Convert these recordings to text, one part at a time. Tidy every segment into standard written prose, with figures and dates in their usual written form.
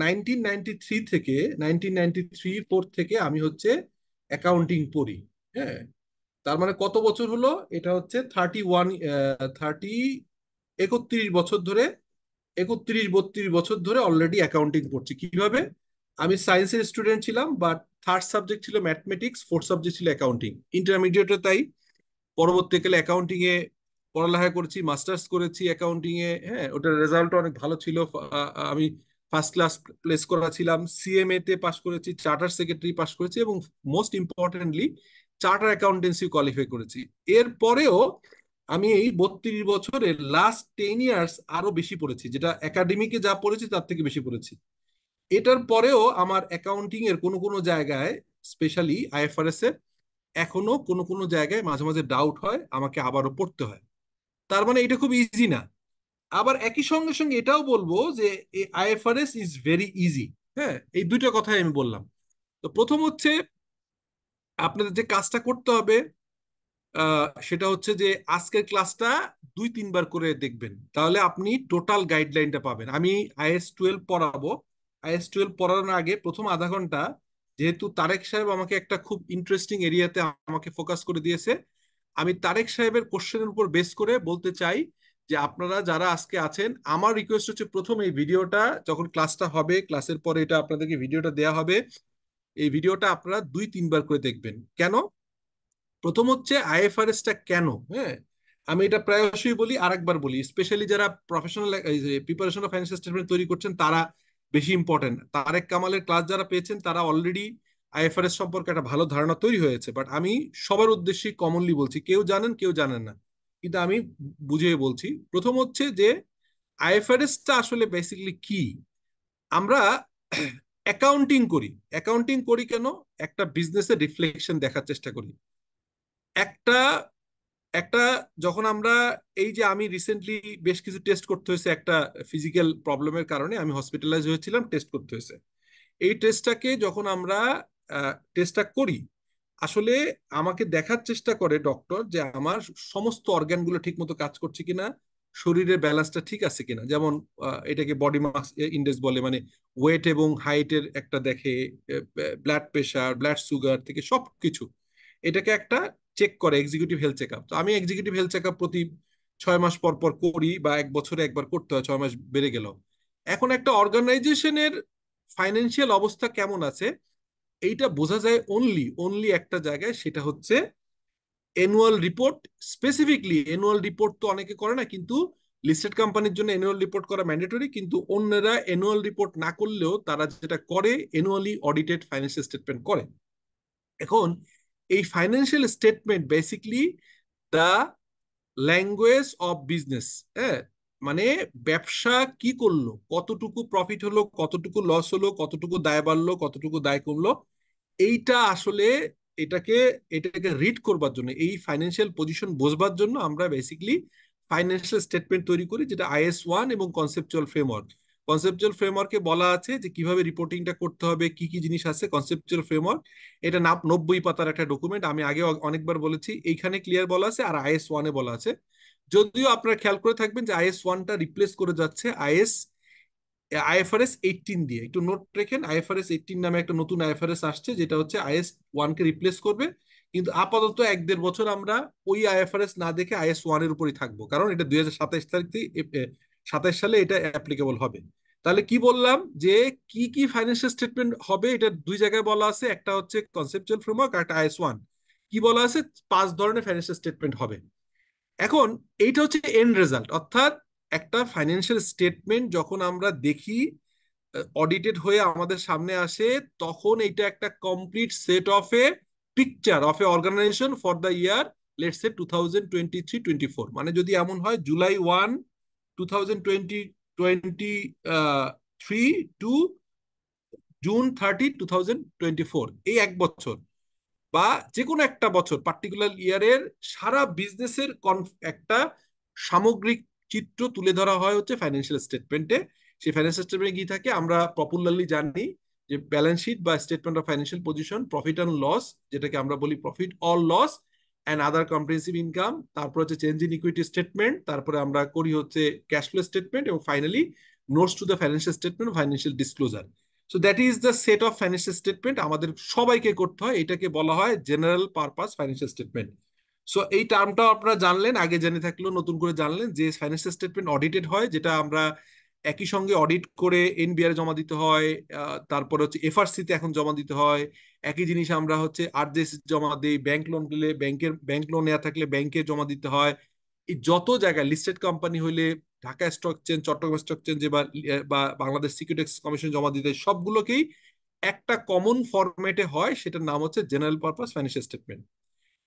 1993 থেকে 1993-4 থেকে আমি হচ্ছে অ্যাকাউন্টিং পড়ি। হ্যাঁ, তার মানে কত বছর হলো? এটা হচ্ছে 31-32 বছর ধরে, 31-32 বছর ধরে অলরেডি অ্যাকাউন্টিং পড়ছি। কিভাবে? আমি সায়েন্সের স্টুডেন্ট ছিলাম, বাট থার্ড সাবজেক্ট ছিল ম্যাথমেটিক্স, ফোর্থ সাবজেক্ট ছিল অ্যাকাউন্টিং। ইন্টারমিডিয়েটে তাই। পরবর্তীকালে অ্যাকাউন্টিং এ পড়ালেখা করেছি, মাস্টার্স করেছি অ্যাকাউন্টিং এ। হ্যাঁ, ওটার রেজাল্ট অনেক ভালো ছিল। আমি ফার্স্ট ক্লাস প্লেস করা ছিলাম। সিএমএ তে পাশ করেছি, চার্টার সেক্রেটারি পাশ করেছি, এবং most importantly charter accountancy qualify করেছি। এরপরেও আমি এই 32 বছরের লাস্ট 10 ইয়ার্স আরো বেশি পড়েছি, যেটা একাডেমিকে যা পড়েছি তার থেকে বেশি পড়েছি। এটার পরেও আমার অ্যাকাউন্টিং এর কোনো কোনো জায়গায়, স্পেশালি আইএফআরএস এর, এখনো কোনো কোনো জায়গায় মাঝে মাঝে ডাউট হয়, আমাকে আবারও পড়তে হয়। তার মানে এটা খুব ইজি না। আবার একই সঙ্গে সঙ্গে এটাও বলবো যে আইএফআরএস ইজ ভেরি ইজি। হ্যাঁ, এই দুইটা কথাই আমি বললাম। তো প্রথম হচ্ছে আপনাদের যে কাজটা করতে হবে, সেটা হচ্ছে যে আজকের ক্লাসটা 2-3 বার করে দেখবেন, তাহলে আপনি টোটাল গাইডলাইনটা পাবেন। আমি আইএস 12 পড়াবো। আইএস 12 পড়ানোর আগে প্রথম আধা ঘন্টা, যেহেতু তারেক সাহেব আমাকে একটা খুব ইন্টারেস্টিং এরিয়াতে আমাকে ফোকাস করে দিয়েছে, আমি তারেক সাহেবের কোশ্চেনের উপর বেস করে বলতে চাই যে আপনারা যারা আজকে আছেন, আমার রিকোয়েস্ট হচ্ছে প্রথম এই ভিডিওটা, যখন ক্লাসটা হবে, ক্লাসের পরে এটা আপনাদেরকে ভিডিওটা দেয়া হবে, এই ভিডিওটা আপনারা 2-3 বার করে দেখবেন। কেন? প্রথম হচ্ছে আইএফআরএসটা কেন। হ্যাঁ, আমি এটা প্রায়শই বলি, আরেকবার বলি, স্পেশালি যারা professional preparation of financial statement তৈরি করছেন তারা বেশি ইম্পর্টেন্ট। তারেক কামালের ক্লাস যারা পেয়েছেন তারা অলরেডি আইএফআরএস সম্পর্কে একটা ভালো ধারণা তৈরি হয়েছে, বাট আমি সবার উদ্দেশ্যে কমনলি বলছি, কেউ জানেন কেউ জানেন না, কিন্তু আমি বুঝিয়ে বলছি। প্রথম হচ্ছে যে আইএফআরএসটা আসলে বেসিক্যালি কি। আমরা অ্যাকাউন্টিং করি। অ্যাকাউন্টিং করি কেন? একটা বিজনেসের রিফ্লেকশন দেখার চেষ্টা করি। একটা একটা যখন আমরা, এই যে আমি রিসেন্টলি বেশ কিছু টেস্ট করতে হয়েছে, একটা ফিজিক্যাল প্রবলেমের কারণে আমি হসপিটালাইজ হয়েছিলাম, টেস্ট করতে হয়েছে। এই টেস্টটাকে যখন আমরা টেস্টটা করি, আসলে আমাকে দেখার চেষ্টা করে ডক্টর যে আমার সমস্ত অর্গানগুলো ঠিক মতো কাজ করছে কিনা, শরীরের ব্যালেন্সটা ঠিক আছে কিনা। যেমন এটাকে বডি মাস ইন্ডেক্স বলে, মানে ওয়েট এবং হাইটের একটা দেখে, ব্লাড প্রেশার, ব্লাড সুগার থেকে সবকিছু, এটাকে একটা চেক করে, এক্সিকিউটিভ হেলথ চেকআপ। তো আমি এক্সিকিউটিভ হেলথ চেকআপ প্রতি 6 মাস পর পর করি, বা 1 বছরে একবার করতে হয়, 6 মাস বেড়ে গেল। এখন একটা অর্গানাইজেশনের ফাইন্যান্সিয়াল অবস্থা কেমন আছে, এইটা বোঝা যায় অনলি অনলি একটা জায়গায়, সেটা হচ্ছে annual report. Specifically annual report তো অনেকে করে না, কিন্তু লিস্টেড কোম্পানির জন্য অ্যানুয়াল রিপোর্ট করা ম্যান্ডেটরি, কিন্তু অন্যরা অ্যানুয়াল রিপোর্ট না করলেও তারা যেটা করে, অ্যানুয়ালি অডিটেড ফাইন্যান্সিয়াল স্টেটমেন্ট করে। এখন এই financial statement basically the language of business. হ্যাঁ, মানে ব্যবসা কি করলো, কতটুকু প্রফিট হলো, কতটুকু লস হলো, কতটুকু দায় বাড়লো, কতটুকু দায় কমলো, এইটা আসলে, এটাকে এটাকে রিড করবার জন্য, এই ফাইন্যান্সিয়াল পজিশন বোঝবার জন্য আমরা বেসিক্যালি ফাইন্যান্সিয়াল স্টেটমেন্ট তৈরি করি, যেটা IS 1 এবং কনসেপচুয়াল ফ্রেমওয়ার্ক। কনসেপচুয়াল ফ্রেমওয়ার্কে বলা আছে যে কিভাবে রিপোর্টিংটা করতে হবে, কি কি জিনিস আছে কনসেপচুয়াল ফ্রেমওয়ার্ক। এটা 90 পাতার একটা ডকুমেন্ট, আমি আগে অনেকবার বলেছি, এইখানে ক্লিয়ার বলা আছে, আর IS 1-এ বলা আছে। যদিও আপনারা খেয়াল করে থাকবেন যে IS 1টা রিপ্লেস করে যাচ্ছে IFRS 18 দিয়ে। একটু নোট রেখেন, IFRS 18 নামে একটা নতুন আইএফআরএস আসছে, যেটা হচ্ছে IS 1-কে রিপ্লেস করবে। কিন্তু আপাতত 1-1.5 বছর আমরা ওই আইএফআরএস না দেখে IS 1-এর উপরই থাকবো, কারণ এটা 2027 তারিখ থেকে 27 সালে এটা অ্যাপ্লিকেবল হবে। তাহলে কি বললাম যে কি কি ফাইন্যান্সিয়াল স্টেটমেন্ট হবে, এটা দুই জায়গায় বলা আছে, একটা হচ্ছে কনসেপচুয়াল ফ্রেমওয়ার্ক আর একটা IS 1। কি বলা আছে? 5 ধরনের ফাইন্যান্সিয়াল স্টেটমেন্ট হবে। এখন এইটা হচ্ছে এন্ড রেজাল্ট, অর্থাৎ একটা ফাইন্যান্সিয়াল স্টেটমেন্ট যখন আমরা দেখি, অডিটেড হয়ে আমাদের সামনে আসে, তখন এটা একটা complete set of a picture of a organization for the year, let's say 2023-24। মানে যদি এমন হয় July 1, 2023 টু June 30, 2024, এই 1 বছর, বা যে কোনো একটা বছর, পার্টিকুলার ইয়ারের সারা বিজনেসের একটা সামগ্রিক চিত্র তুলে ধরা হয় হচ্ছে ফাইন্যান্সিয়াল স্টেটমেন্টে। সেই ফাইন্যান্সিয়াল স্টেটমেন্টে কি থাকে আমরা পপুলারলি জানি, যে ব্যালেন্স শিট বা statement of financial position, profit and loss, যেটাকে আমরা বলি profit or loss, and other comprehensive income, তারপর হচ্ছে চেঞ্জ ইন ইকুইটি স্টেটমেন্ট, তারপরে আমরা করি হচ্ছে ক্যাশ ফ্লো স্টেটমেন্ট, এবং finally notes to the financial statement, financial disclosure. So that is the set of financial statement আমাদের সবাইকে করতে হয়, এটাকে বলা হয় general purpose financial statement. So এই টার্মটাও আপনারা জানলেন, আগে জেনে থাকলেও নতুন করে জানলেন যে ফাইন্যান্সিয়াল স্টেটমেন্ট অডিটেড হয়, যেটা আমরা একই সঙ্গে অডিট করে এনবিআর জমা দিতে হয়, তারপরে হচ্ছে এফআরসি তে এখন জমা দিতে হয়। একই জিনিস আমরা হচ্ছে আরজেস জমা দিই, ব্যাংক লোন দিলে ব্যাংক লোন নেওয়া থাকলে ব্যাংকে জমা দিতে হয়। এই যত জায়গায় লিস্টেড কোম্পানি হইলে Dhaka stock exchange, Chittagong stock exchange বা বা বাংলাদেশ সিকিউরিটি কমিশন জমা দিতে হয়, সবগুলোকেই একটা কমন ফরম্যাটে হয়, সেটার নাম হচ্ছে জেনারেল পারপাস ফাইন্যান্সিয়াল স্টেটমেন্ট।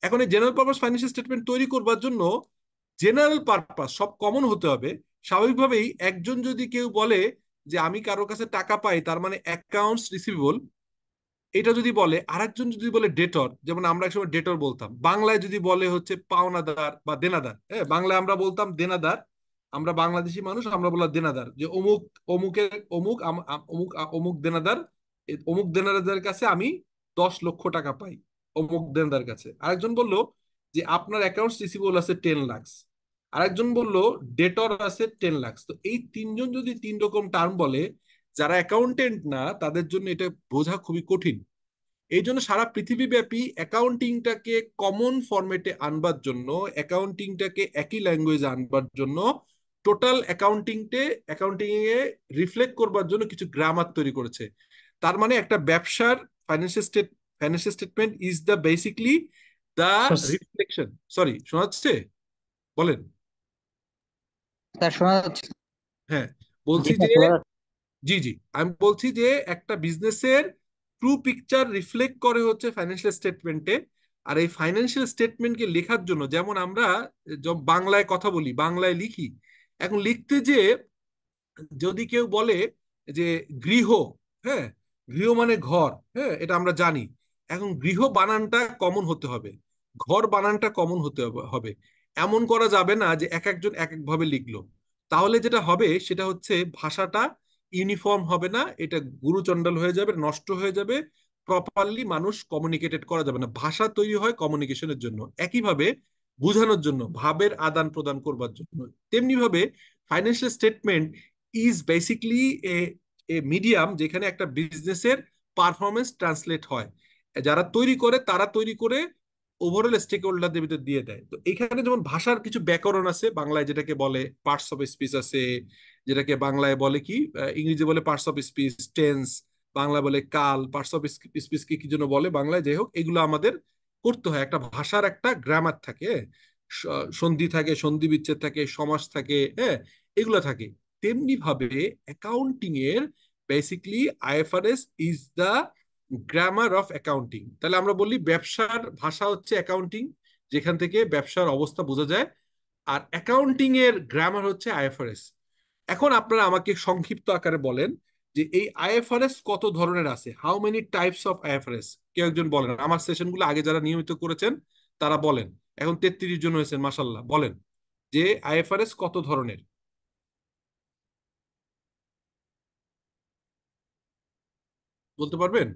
এখন এই জেনারেল পারপাস ফাইন্যান্সিয়াল স্টেটমেন্ট তৈরি করবার জন্য জেনারেল পারপাস সব কমন হতে হবে। স্বাভাবিকভাবেই একজন যদি কেউ বলে যে আমি কারোর কাছে টাকা পাই, তার মানে অ্যাকাউন্টস রিসিভেবল, এটা যদি বলে, আরেকজন যদি বলে ডেটর, যেমন আমরা একসময় ডেটর বলতাম, বাংলায় যদি বলে হচ্ছে পাওনাদার বা দেনাদার, হ্যাঁ বাংলায় আমরা বলতাম দেনাদার, আমরা বাংলাদেশি মানুষ, আমরা বললাম দেনাদার, যে অমুক অমুকের অমুক অমুক অমুক দেনাদার, অমুক দেনাদারের কাছে আমি 10 লক্ষ টাকা পাই, অমুক দেনাদার কাছে। আরেকজন বলল যে আপনার অ্যাকাউন্টস রিসিভেবল আছে 10 লাখ, আরেকজন বলল ডেটর আছে 10 লাখ। তো এই তিনজন যদি তিন রকম টার্ম বলে, যারা অ্যাকাউন্টেন্ট না তাদের জন্য এটা বোঝা খুবই কঠিন। এই জন্য সারা পৃথিবীব্যাপী অ্যাকাউন্টিংটাকে কমন ফরম্যাটে আনবার জন্য, অ্যাকাউন্টিংটাকে একই ল্যাঙ্গুয়েজে আনবার জন্য, টোটাল অ্যাকাউন্টিং এ রিফ্লেক্ট করবার জন্য কিছু গ্রামার তৈরি করেছে। তার মানে একটা ব্যবসার financial statement is the basically the sir, reflection. Sorry, শোনা যাচ্ছে? বলেন। শোনা যাচ্ছে? হ্যাঁ, জি বলছি যে, স্যার, শোনা যাচ্ছে। জি জি, আমি বলছি যে একটা বিজনেসের ট্রু পিকচার রিফ্লেক্ট করে হচ্ছে ফাইন্যান্সিয়াল স্টেটমেন্টে। আর এই ফাইন্যান্সিয়াল স্টেটমেন্টকে লেখার জন্য, যেমন আমরা বাংলায় কথা বলি, বাংলায় লিখি, এখন লিখতে যে যদি কেউ বলে যে গৃহ, হ্যাঁ, গৃহ মানে ঘর, হ্যাঁ এটা আমরা জানি। এখন গৃহ বানানটা কমন হতে হবে, ঘর বানানটা কমন হতে হবে। এমন করা যাবে না যে এক একজন এক এক ভাবে লিখলো। তাহলে যেটা হবে সেটা হচ্ছে ভাষাটা ইউনিফর্ম হবে না, এটা গুরুচণ্ডাল হয়ে যাবে, নষ্ট হয়ে যাবে, প্রপারলি মানুষ কমিউনিকেটেড করা যাবে না। ভাষা তৈরি হয় কমিউনিকেশনের জন্য, একইভাবে বোঝানোর জন্য, ভাবের আদান প্রদান করবার জন্য। তেমনি ভাবে financial statement is basically A A medium যেখানে একটা বিজনেসের পারফরমেন্স ট্রান্সলেট হয়। যারা তৈরি করে তারা তৈরি করে ওভারঅল স্টেক হোল্ডারদের ভিতর দিয়ে দেয়। তো এখানে যেমন ভাষার কিছু ব্যাকরণ আছে, বাংলায় যেটাকে বলে পার্টস অফ স্পিচ আছে, যেটাকে বাংলায় বলে কি, ইংরেজি বলে parts of speech, tense, Bangla বলে কাল, পার্টস অফ স্পিচ কি কি জন্য বলে বাংলায়, যাই হোক, এগুলো আমাদের করতে হয়। একটা ভাষার একটা গ্রামার থাকে, সন্ধি থাকে, সন্ধি বিচ্ছেদ থাকে, সমাস থাকে, হ্যাঁ, এগুলো থাকে। তেমনি ভাবে অ্যাকাউন্টিং এর basically IFRS is the grammar of accounting. তাহলে আমরা বলি ব্যবসার ভাষা হচ্ছে অ্যাকাউন্টিং, যেখান থেকে ব্যবসার অবস্থা বোঝা যায়, আর অ্যাকাউন্টিং এর গ্রামার হচ্ছে আইএফআরএস। এখন আপনারা আমাকে সংক্ষিপ্ত আকারে বলেন যে এই আইএফআরএস কত ধরনের আছে, how many types of IFRS. কেউ একজন বলেন, আমার সেশনগুলো আগে যারা নিয়মিত করেছেন তারা বলেন। এখন 33 জন হয়েছেন, মাসাল্লাহ, বলেন যে আইএফআরএস কত ধরনের, বলতে পারবেন?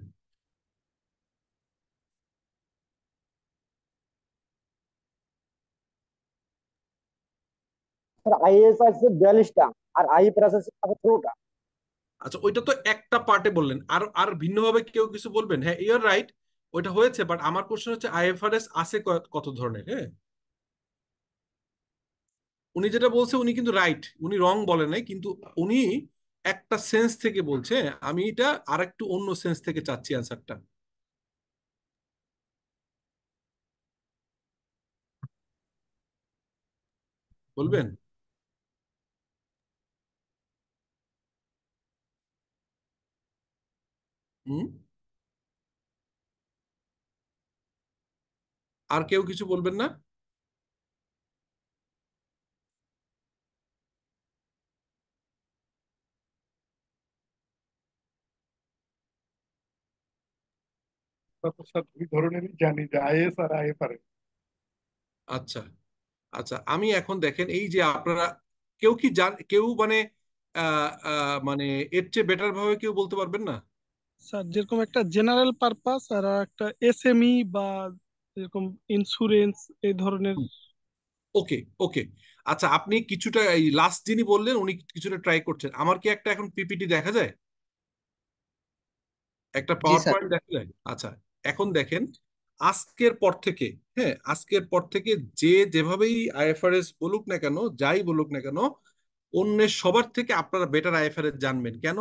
স্যার আইএস আছে 42টা, আর আইপিএস আছে 18টা। আচ্ছা, ওইটা তো একটা পার্টে বললেন, আর আর ভিন্নভাবে কেউ কিছু বলবেন? হ্যাঁ, ইউর রাইট, ওইটা হয়েছে, বাট আমার কোশ্চেন হচ্ছে আইএফআরএস আছে কত ধরনের। হ্যাঁ, উনি যেটা বলছে উনি কিন্তু রাইট, উনি রং বলে নাই, কিন্তু উনি একটা সেন্স থেকে বলছে, আমি এটা আর একটু অন্য সেন্স থেকে চাচ্ছি অ্যান্সারটা। বলবেন? হুম, আর কেউ কিছু বলবেন না? আমরা তো স্যার দুই ধরনেরই জানি, যে আইএস আর আইএফআরএস। আচ্ছা, আচ্ছা, আমি এখন দেখেন এই যে আপনারা কেউ কি জান, কেউ মানে মানে এর চেয়ে বেটার ভাবে কেউ বলতে পারবেন না? স্যার যেরকম একটা জেনারেল পারপাস আর একটা এসএমই বা যেরকম ইন্স্যুরেন্স এই ধরনের। ওকে, ওকে, আচ্ছা, আপনি কিছুটা এই লাস্ট যিনি বললেন উনি কিছুটা ট্রাই করছেন, আমার কি একটা এখন পিপিটি দেখা যায়, একটা জি পাওয়ার স্যার। পয়েন্ট দেখা যায়? আচ্ছা, এখন দেখেন, আজকের পর থেকে, হ্যাঁ আজকের পর থেকে যে যেভাবেই আইএফআরএস বলুক না কেন, যাই বলুক না কেন, অন্যের সবার থেকে আপনারা বেটার আইএফআরএস জানবেন। কেন?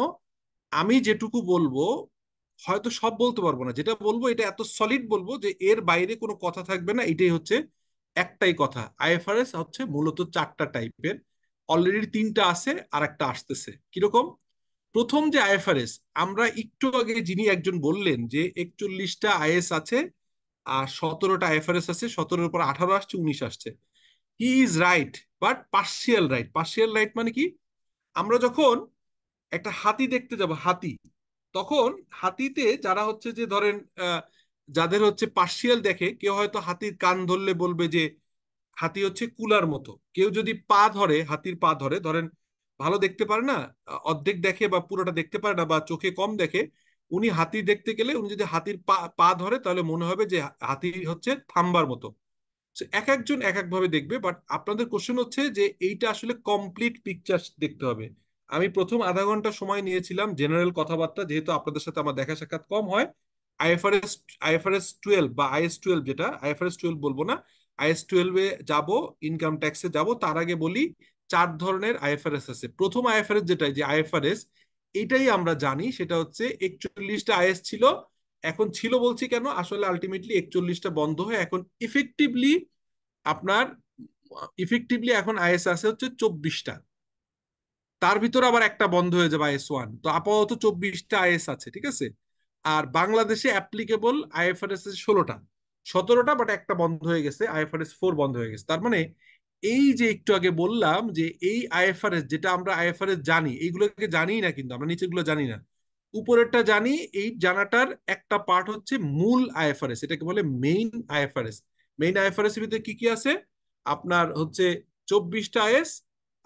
আমি যেটুকু বলবো হয়তো সব বলতে পারবো না, যেটা বলবো এটা এত সলিড বলবো যে এর বাইরে কোনো কথা থাকবে না। এটাই হচ্ছে একটাই কথা, আইএফআরএস হচ্ছে মূলত চারটা টাইপের, অলরেডি তিনটা আছে আর একটা আসতেছে। কিরকম? প্রথম যে আইএফআরএস, আমরা একটু আগে যিনি একজন বললেন যে 41টা আইএস আছে আর 17টা আইএফআরএস আছে, 17-এর উপর 18 আসছে, 19 আসছে। He is right, but partial right. Partial right মানে কি? আমরা যখন একটা হাতি দেখতে যাব, হাতি, তখন হাতিতে যারা হচ্ছে যে ধরেন যাদের হচ্ছে পার্শিয়াল দেখে, কেউ হয়তো হাতির কান ধরলে বলবে যে হাতি হচ্ছে কুলার মতো। কেউ যদি পা ধরে, হাতির পা ধরে, ধরেন ভালো দেখতে পারে না, অর্ধেক দেখে বা পুরোটা দেখতে পারে না বা চোখে কম দেখে, উনি হাতি দেখতে গেলে উনি যদি হাতির পা পা ধরে তাহলে মনে হবে যে হাতি হচ্ছে থাম্বার মতো। So, এক একজন এক এক ভাবে দেখবে, বাট আপনাদের কোশ্চেন হচ্ছে যে এইটা আসলে কমপ্লিট পিকচার দেখতে হবে। আমি প্রথম আধা ঘন্টা সময় নিয়েছিলাম জেনারেল কথাবার্তা, যেহেতু আপনাদের সাথে আমার দেখা সাক্ষাৎ কম হয়। আইএফআরএস আইএফআরএস 12 বা আইএস 12, যেটা আইএফআরএস 12 বলবো না, আইএস 12-এ যাব, ইনকাম ট্যাক্সে যাব, তার আগে বলি চার ধরনের আইএফআরএস আছে। প্রথম আইএফআরএস যেটা, যে আইএফআরএস, এটাই আমরা জানি, সেটা হচ্ছে 41টা আইএস ছিল। এখন ছিল বলছি কেন, আসলে আলটিমেটলি 41টা বন্ধ হয়ে এখন ইফেক্টিভলি আপনার এখন আইএস আছে হচ্ছে 24টা। তার ভিতরে আবার একটা বন্ধ হয়ে যাবে, আইএস 1। তো আপাতত 24টা আইএস আছে, ঠিক আছে। আর বাংলাদেশে অ্যাপ্লিকেবল আইএফআরএস 16টা, 17টা, বাট একটা বন্ধ হয়ে গেছে, আইএফআরএস 4 বন্ধ হয়ে গেছে। তার মানে এই যে একটু আগে বললাম যে এই আইএফআরএস, যেটা আমরা আইএফআরএস জানি, এইগুলোকে জানি না, কিন্তু আমরা নিচেগুলো জানি না, উপরেরটা জানি। এই জানাটার একটা পার্ট হচ্ছে মূল আইএফআরএস, এটাকে বলে মেইন আইএফআরএস। মেইন আইএফআরএস এর ভিতরে কি কি আছে? আপনার হচ্ছে 24টা আইএস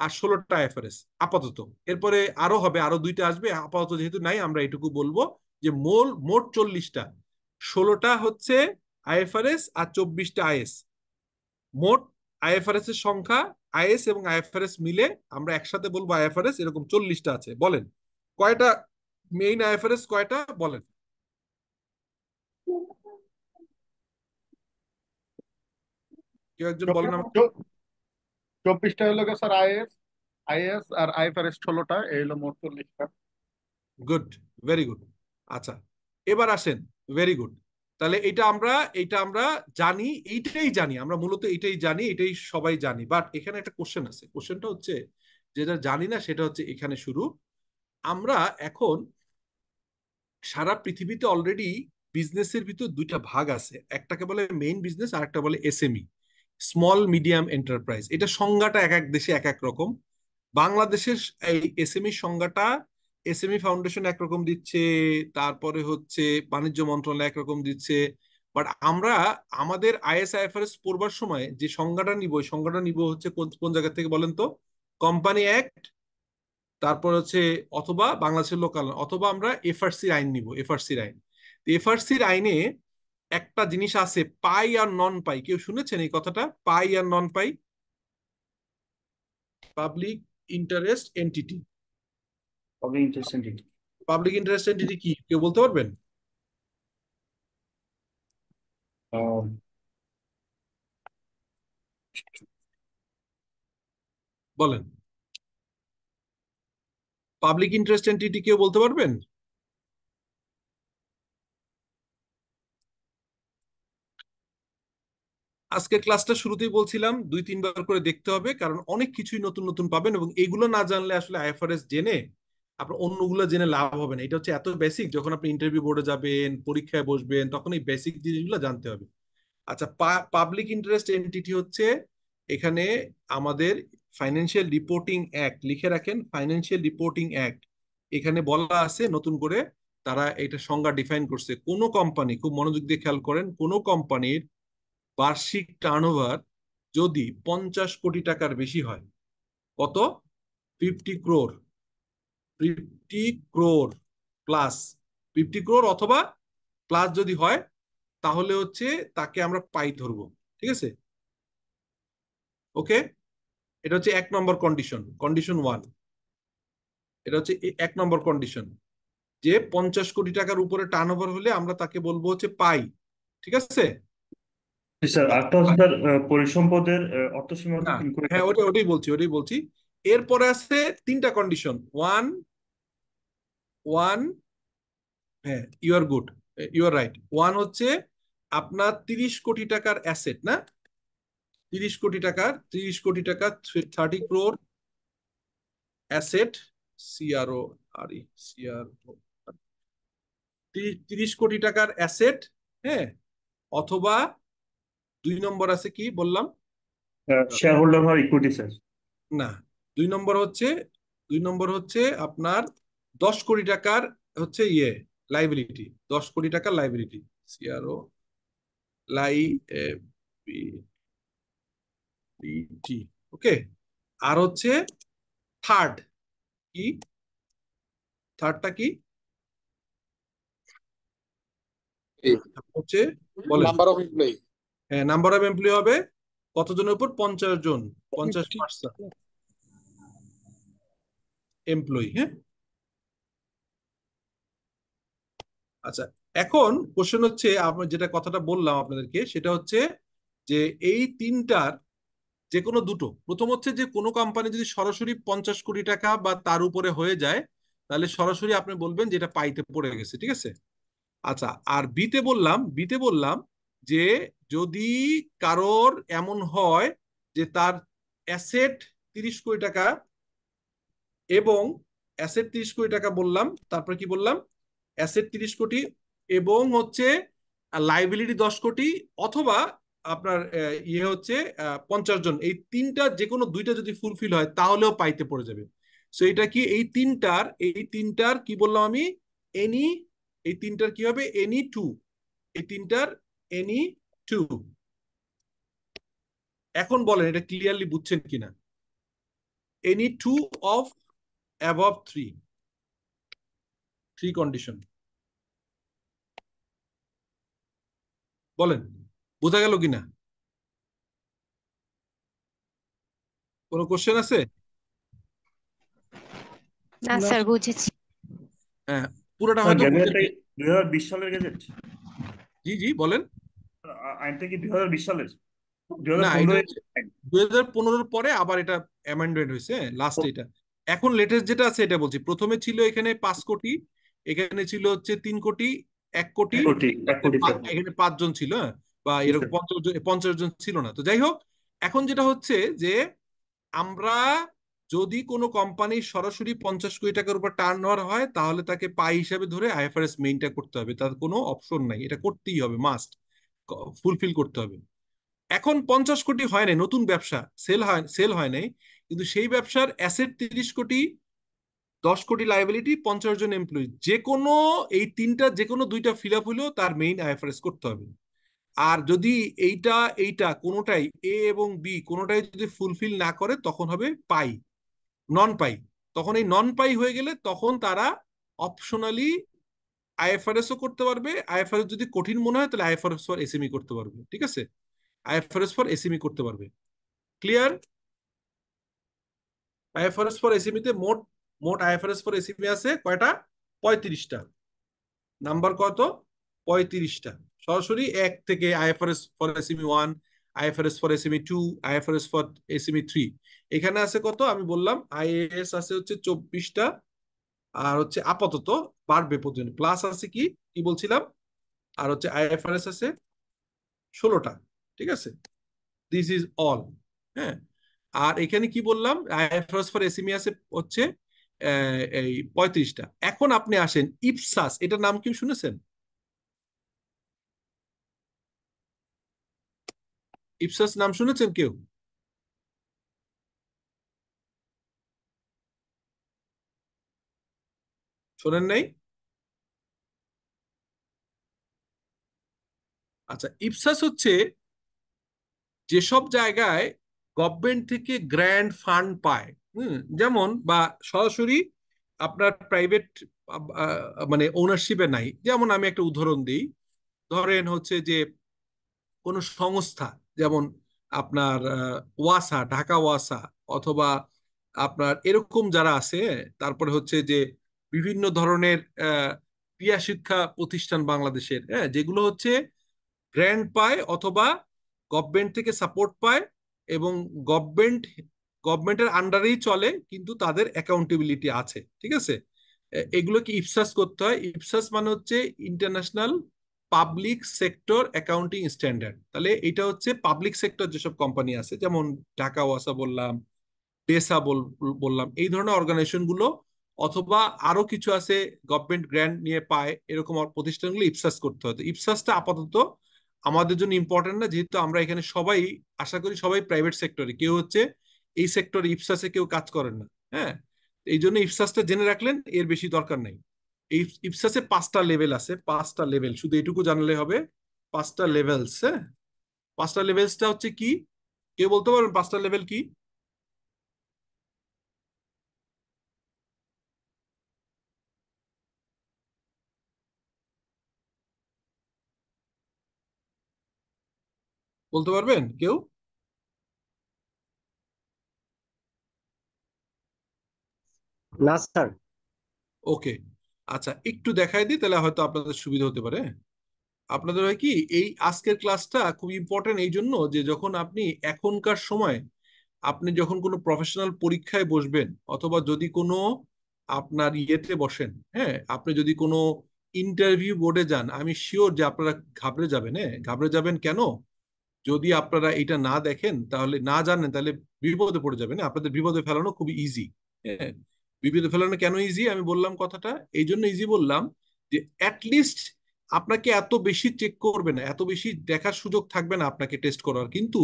আর 16টা আইএফআরএস আপাতত। এরপরে আরো হবে, আরো দুইটা আসবে, আপাতত যেহেতু নাই আমরা এটুকু বলবো যে মোট 40টা, 16টা হচ্ছে আইএফআরএস আর 24টা আইএস। মোট আইএফআরএস এর সংখ্যা, আইএস এবং আইএফআরএস মিলে আমরা একসাথে বলবো আইএফআরএস, এরকম 40টা আছে। বলেন কয়টা মেইন আইএফআরএস, কয়টা বলেন? কেউ একজন বলেন আমাকে। 24টা হলো গিয়ে স্যার আইএস, আইএস আর আইএফআরএস 16টা, এই হলো মোট 40টা। Good, very good. আচ্ছা, এবার আসেন, ভেরি গুড। তাহলে এটা আমরা জানি, এইটাই জানি আমরা, মূলত এইটাই জানি, এটাই সবাই জানি। বাট এখানে একটা কোশ্চেন আছে, কোশ্চেনটা হচ্ছে যেটা জানি না সেটা হচ্ছে এখানে শুরু। আমরা এখন সারা পৃথিবীতে অলরেডি বিজনেসের ভিতর দুইটা ভাগ আছে, একটাকে বলে মেইন বিজনেস আর একটা বলে এসএমই, স্মল মিডিয়াম এন্টারপ্রাইজ। এটা সংজ্ঞাটা এক এক দেশে এক এক রকম। বাংলাদেশের এই এসএমই সংজ্ঞাটা এসএমই ফাউন্ডেশন একরকম দিচ্ছে, তারপরে হচ্ছে বাণিজ্য মন্ত্রণালয় একরকম দিচ্ছে। বাট আমরা আমাদের আইএসআইএফআরএস পড়বার সময় যে সংজ্ঞাটা নিব, ওই সংজ্ঞাটা নিব হচ্ছে কোন কোন জায়গা থেকে বলেন তো? কোম্পানি অ্যাক্ট, তারপর হচ্ছে অথবা বাংলাদেশের লোকাল, অথবা আমরা এফআরসির আইন নিব, এফআরসির আইন। এফআরসির আইনে একটা জিনিস আছে, পাই আর নন পাই। কেউ শুনেছেন এই কথাটা, পাই আর non PIE? Public interest entity. Public interest entity. Public interest entity কি কেউ বলতে পারবেন? বলেন, পাবলিক ইন্টারেস্ট এন্টিটি কেউ বলতে পারবেন? আজকের ক্লাসটা শুরুতেই বলছিলাম 2-3 বার করে দেখতে হবে, কারণ অনেক কিছুই নতুন নতুন পাবেন, এবং এগুলো না জানলে আসলে আইএফআরএস জেনে আপনার অন্যগুলো জেনে লাভ হবে না। এটা হচ্ছে এত বেসিক, যখন আপনি ইন্টারভিউ বোর্ডে যাবেন, পরীক্ষায় বসবেন, তখন এই বেসিক জিনিসগুলো জানতে হবে। আচ্ছা, পাবলিক ইন্টারেস্ট এন্টিটি হচ্ছে এখানে আমাদের ফাইন্যান্সিয়াল রিপোর্টিং অ্যাক্ট, লিখে রাখেন, ফাইন্যান্সিয়াল রিপোর্টিং অ্যাক্ট। এখানে বলা আছে নতুন করে, তারা এটা সংজ্ঞা ডিফাইন করছে। কোন কোম্পানি, খুব মনোযোগ দিয়ে খেয়াল করেন, কোন কোম্পানির বার্ষিক টার্নওভার যদি 50 কোটি টাকার বেশি হয়, কত? 50 ক্রোর, 50 ক্রোর প্লাস, 50 ক্রোর অথবা প্লাস যদি হয়, তাহলে হচ্ছে তাকে আমরা পাই ধরবো। ঠিক আছে, ওকে? এটা হচ্ছে 1 নম্বর কন্ডিশন, কন্ডিশন 1। এটা হচ্ছে 1 নম্বর কন্ডিশন, যে 50 কোটি টাকার উপরে টার্নওভার হলে আমরা তাকে বলবো হচ্ছে পাই। ঠিক আছে? স্যার আরেকটা হচ্ছে স্যার পরিসম্পদের অর্থসীমা না, 3 কোটি হ্যাঁ, টাকা। ওটাই বলছি। এরপরে আছে 3টা কন্ডিশন। ওয়ান, হ্যাঁ, you are good, you are right. One হচ্ছে আপনার 30 কোটি টাকার অ্যাসেট, না? 30 কোটি টাকা 30 crore অ্যাসেট, সিআরও আর ই সিআরও, 30 কোটি টাকার অ্যাসেট, হ্যাঁ। অথবা 2 নম্বর আছে কি বললাম? শেয়ার হোল্ডার হওয়ার ইকুইটি স্যার। না, 2 নম্বর হচ্ছে আপনার 10 কোটি টাকার হচ্ছে লাইবিলিটি, 10 কোটি টাকার লাইবিলিটি, সিআরও লাইবিলিটি। ওকে। আর হচ্ছে থার্ড কি? থার্ডটা কি হচ্ছে বলেন? Number of employee. হ্যাঁ, নাম্বার অফ এমপ্লয়ি হবে কতজনের উপর? 50 জন, 50% এমপ্লয়ি। হ্যাঁ, আচ্ছা। এখন কোশ্চেন হচ্ছে, আমি যেটা কথাটা বললাম আপনাদেরকে, সেটা হচ্ছে যে এই তিনটার যে কোনো দুটো। প্রথম হচ্ছে যে কোনো কোম্পানি যদি সরাসরি 50 কোটি টাকা বা তার উপরে হয়ে যায়, তাহলে সরাসরি আপনি বলবেন যে এটা পাইতে পড়ে গেছে। ঠিক আছে? আচ্ছা, আর বিতে বললাম যে যদি কারোর এমন হয় যে তার অ্যাসেট 30 কোটি টাকা, এবং অ্যাসেট 30 কোটি টাকা বললাম, তারপর কি বললাম? অ্যাসেট 30 কোটি এবং হচ্ছে লাইবিলিটি 10 কোটি, অথবা আপনার হচ্ছে 50 জন। এই তিনটা যে কোনো দুইটা যদি ফুলফিল হয় তাহলেও পাইতে পড়ে যাবে। সো এটা কি? এই তিনটার কি বললাম আমি? এনি, এই তিনটার কি হবে? এনি টু, এই তিনটার এনি টু। এখন বলেন এটা ক্লিয়ারলি বুঝছেন কিনা? Any two of above three condition. বলেন বোঝা গেল কিনা? কোনো কোশ্চেন আছে? না না স্যার, বুঝেছি। হ্যাঁ, পুরোটা স্যার হয়তো বুঝেন গ্যাজেটটা নাই। 2020 সালের গ্যাজেট। জি জি, বলেন। আইনটা কি 2020 সালের? না, এটা 2015 হচ্ছে 2015-র পরে আবার এটা অ্যামেন্ডমেন্ট হয়েছে, লাস্ট এটা। এখন লেটেস্ট যেটা আছে এটা বলছি। প্রথমে ছিল এখানে 5 কোটি, এখানে ছিল হচ্ছে 3 কোটি, 1 কোটি, 1 কোটি স্যার। এখানে 5 জন ছিল, হ্যাঁ, বা জি এরকম স্যার। 50 জন ছিল না। তো যাই হোক, এখন যেটা হচ্ছে যে আমরা যদি কোনো কোম্পানি সরাসরি 50 কোটি টাকার উপর টার্ন ওভার হয়, তাহলে তাকে পাই হিসাবে ধরে আইএফআরএস মেইনটা করতে হবে, তার কোনো অপশন নাই, এটা করতেই হবে, মাস্ট ফুলফিল করতে হবে। এখন 50 কোটি হয় নাই, নতুন ব্যবসা, সেল হয় নাই, কিন্তু সেই ব্যবসার অ্যাসেট 30 কোটি, 10 কোটি লাইবিলিটি, 50 জন এমপ্লয়ি, যে কোনো এই তিনটা যে কোনো দুইটা ফিল আপ হলেও তার মেইন আইএফআরএস করতে হবে। আর যদি এইটা কোনোটাই, এ এবং বি কোনোটাই যদি ফুলফিল না করে, তখন হবে পাই, নন পাই। তখন এই নন পাই হয়ে গেলে তখন তারা অপশনালি আইএফআরএস ও করতে পারবে। আইএফআরএস যদি কঠিন মনে হয় তাহলে আইএফআরএস ফর এসএমই করতে পারবে। ঠিক আছে? আইএফআরএস ফর এসএমই করতে পারবে। ক্লিয়ার? আইএফআরএস ফর এসএমই তে মোট মোট আইএফআরএস ফর এসএমই আছে কয়টা? 35টা। নাম্বার কত? 35টা। সরাসরি এক থেকে IFRS for SME 1, IFRS for SME 2, IFRS for SME 3। এখানে আছে কত? আমি বললাম আইএএস আছে হচ্ছে 24টা, আর হচ্ছে আপাতত বাড়বে পর্যন্ত। প্লাস আছে কি কি বলছিলাম, আর হচ্ছে আইএফআরএস আছে 16টা। ঠিক আছে? This is all. হ্যাঁ, আর এখানে কি বললাম? আইএফআরএস ফর এসএমই আছে হচ্ছে এই 35টা। এখন আপনি আসেন ইপসাস, এটার নাম কি শুনেছেন? ইপসাস নাম শুনেছেন কেউ? শোনেন নাই? আচ্ছা, ইপসাস হচ্ছে যেসব জায়গায় গভর্নমেন্ট থেকে গ্র্যান্ড ফান্ড পায়, যেমন বা সরাসরি আপনার প্রাইভেট মানে ওনারশিপে নাই। যেমন আমি একটা উদাহরণ দিই, ধরেন হচ্ছে যে কোনো সংস্থা, যেমন আপনার ওয়াসা, ঢাকা ওয়াসা, অথবা আপনার এরকম যারা আছে, তারপরে হচ্ছে যে বিভিন্ন ধরনের ক্রিয়া শিক্ষা প্রতিষ্ঠান বাংলাদেশের, হ্যাঁ, যেগুলো হচ্ছে গ্র্যান্ট পায় অথবা গভর্নমেন্ট থেকে সাপোর্ট পায়, এবং গভর্নমেন্ট গভর্নমেন্টের আন্ডারেই চলে, কিন্তু তাদের অ্যাকাউন্টেবিলিটি আছে, ঠিক আছে। এগুলোকে ইপসাস করতে হয়। ইপসাস মানে হচ্ছে international public sector accounting standard. তাহলে এটা হচ্ছে পাবলিক সেক্টর যেসব কোম্পানি আছে, যেমন ঢাকা ওয়াসা বললাম, ডেসা বললাম, এই ধরনের অর্গানাইজেশন গুলো, অথবা আরো কিছু আছে গভর্নমেন্ট গ্র্যান্ট নিয়ে পায়, এরকম প্রতিষ্ঠানগুলো ইপসাস করতে হয়। তো ইপসাসটা আপাতত আমাদের জন্য ইম্পর্টেন্ট না, যেহেতু আমরা এখানে সবাই, আশা করি সবাই প্রাইভেট সেক্টরে, কেউ হচ্ছে এই সেক্টরে ইপসাসে কেউ কাজ করেন না, হ্যাঁ। এই জন্য ইপসাসটা জেনে রাখলেন, এর বেশি দরকার নাই। এই ইপসাসে 5টা লেভেল আছে, 5টা লেভেল, শুধু এটুকু জানলে হবে। 5টা লেভেলস, হ্যাঁ। 5টা লেভেলসটা হচ্ছে কি, কেউ বলতে পারবেন 5টা লেভেল কি? বলতে পারবেন কেউ? না স্যার। ওকে, আচ্ছা, একটু দেখাই দিই, তাহলে হয়তো আপনাদের সুবিধা হতে পারে। আপনাদের হয় কি, এই আজকের ক্লাসটা খুব ইম্পর্টেন্ট এই জন্য যে যখন আপনি এখনকার সময় আপনি যখন কোনো প্রফেশনাল পরীক্ষায় বসবেন, অথবা যদি কোনো আপনার ইয়েতে বসেন, হ্যাঁ, আপনি যদি কোনো ইন্টারভিউ বোর্ডে যান, আমি শিওর যে আপনারা ঘাবড়ে যাবেন। হ্যাঁ, ঘাবড়ে যাবেন কেন? যদি আপনারা এটা না দেখেন, তাহলে না জানেন, তাহলে বিপদে পড়ে যাবেন। আপনাদের বিপদে ফেলানো খুব ইজি। হ্যাঁ, বিপদে ফেলানো কেন ইজি আমি বললাম কথাটা, এই জন্য ইজি বললাম যে অ্যাটলিস্ট আপনাকে এত বেশি চেক করবে না, এত বেশি দেখার সুযোগ থাকবে না আপনাকে টেস্ট করার, কিন্তু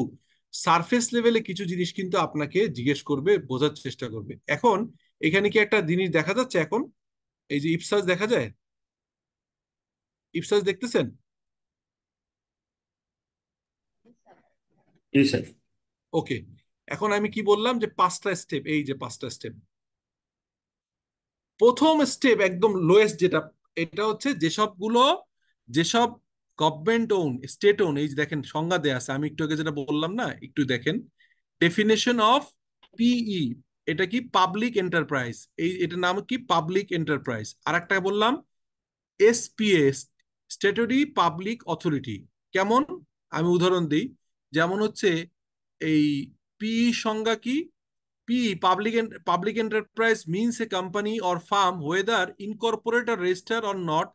সারফেস লেভেলে কিছু জিনিস কিন্তু আপনাকে জিজ্ঞেস করবে, বোঝার চেষ্টা করবে। এখন এখানে কি একটা জিনিস দেখা যাচ্ছে এখন? এই যে ইপসাস দেখা যায়, ইপসাস দেখতেছেন? জি স্যার। ওকে, এখন আমি কি বললাম যে 5টা স্টেপ, এই যে 5টা স্টেপ। প্রথম স্টেপ একদম লোয়েস্ট যেটা, এটা হচ্ছে যেসব গভর্নমেন্ট ওন, স্টেট ওন, এই যে দেখেন সংজ্ঞা দেয়া আছে, আমি একটু আগে যেটা বললাম না, একটু দেখেন, ডেফিনেশন অফ পিই, এটা কি পাবলিক এন্টারপ্রাইজ, এটার নাম কি পাবলিক এন্টারপ্রাইজ। আর একটা বললাম এসপিএস, স্ট্যাটুটরি পাবলিক অথরিটি। কেমন? আমি উদাহরণ দিই, যেমন হচ্ছে এই পিই সংজ্ঞা কি, PE, public enterprise means a company or firm, whether incorporate or registered or not,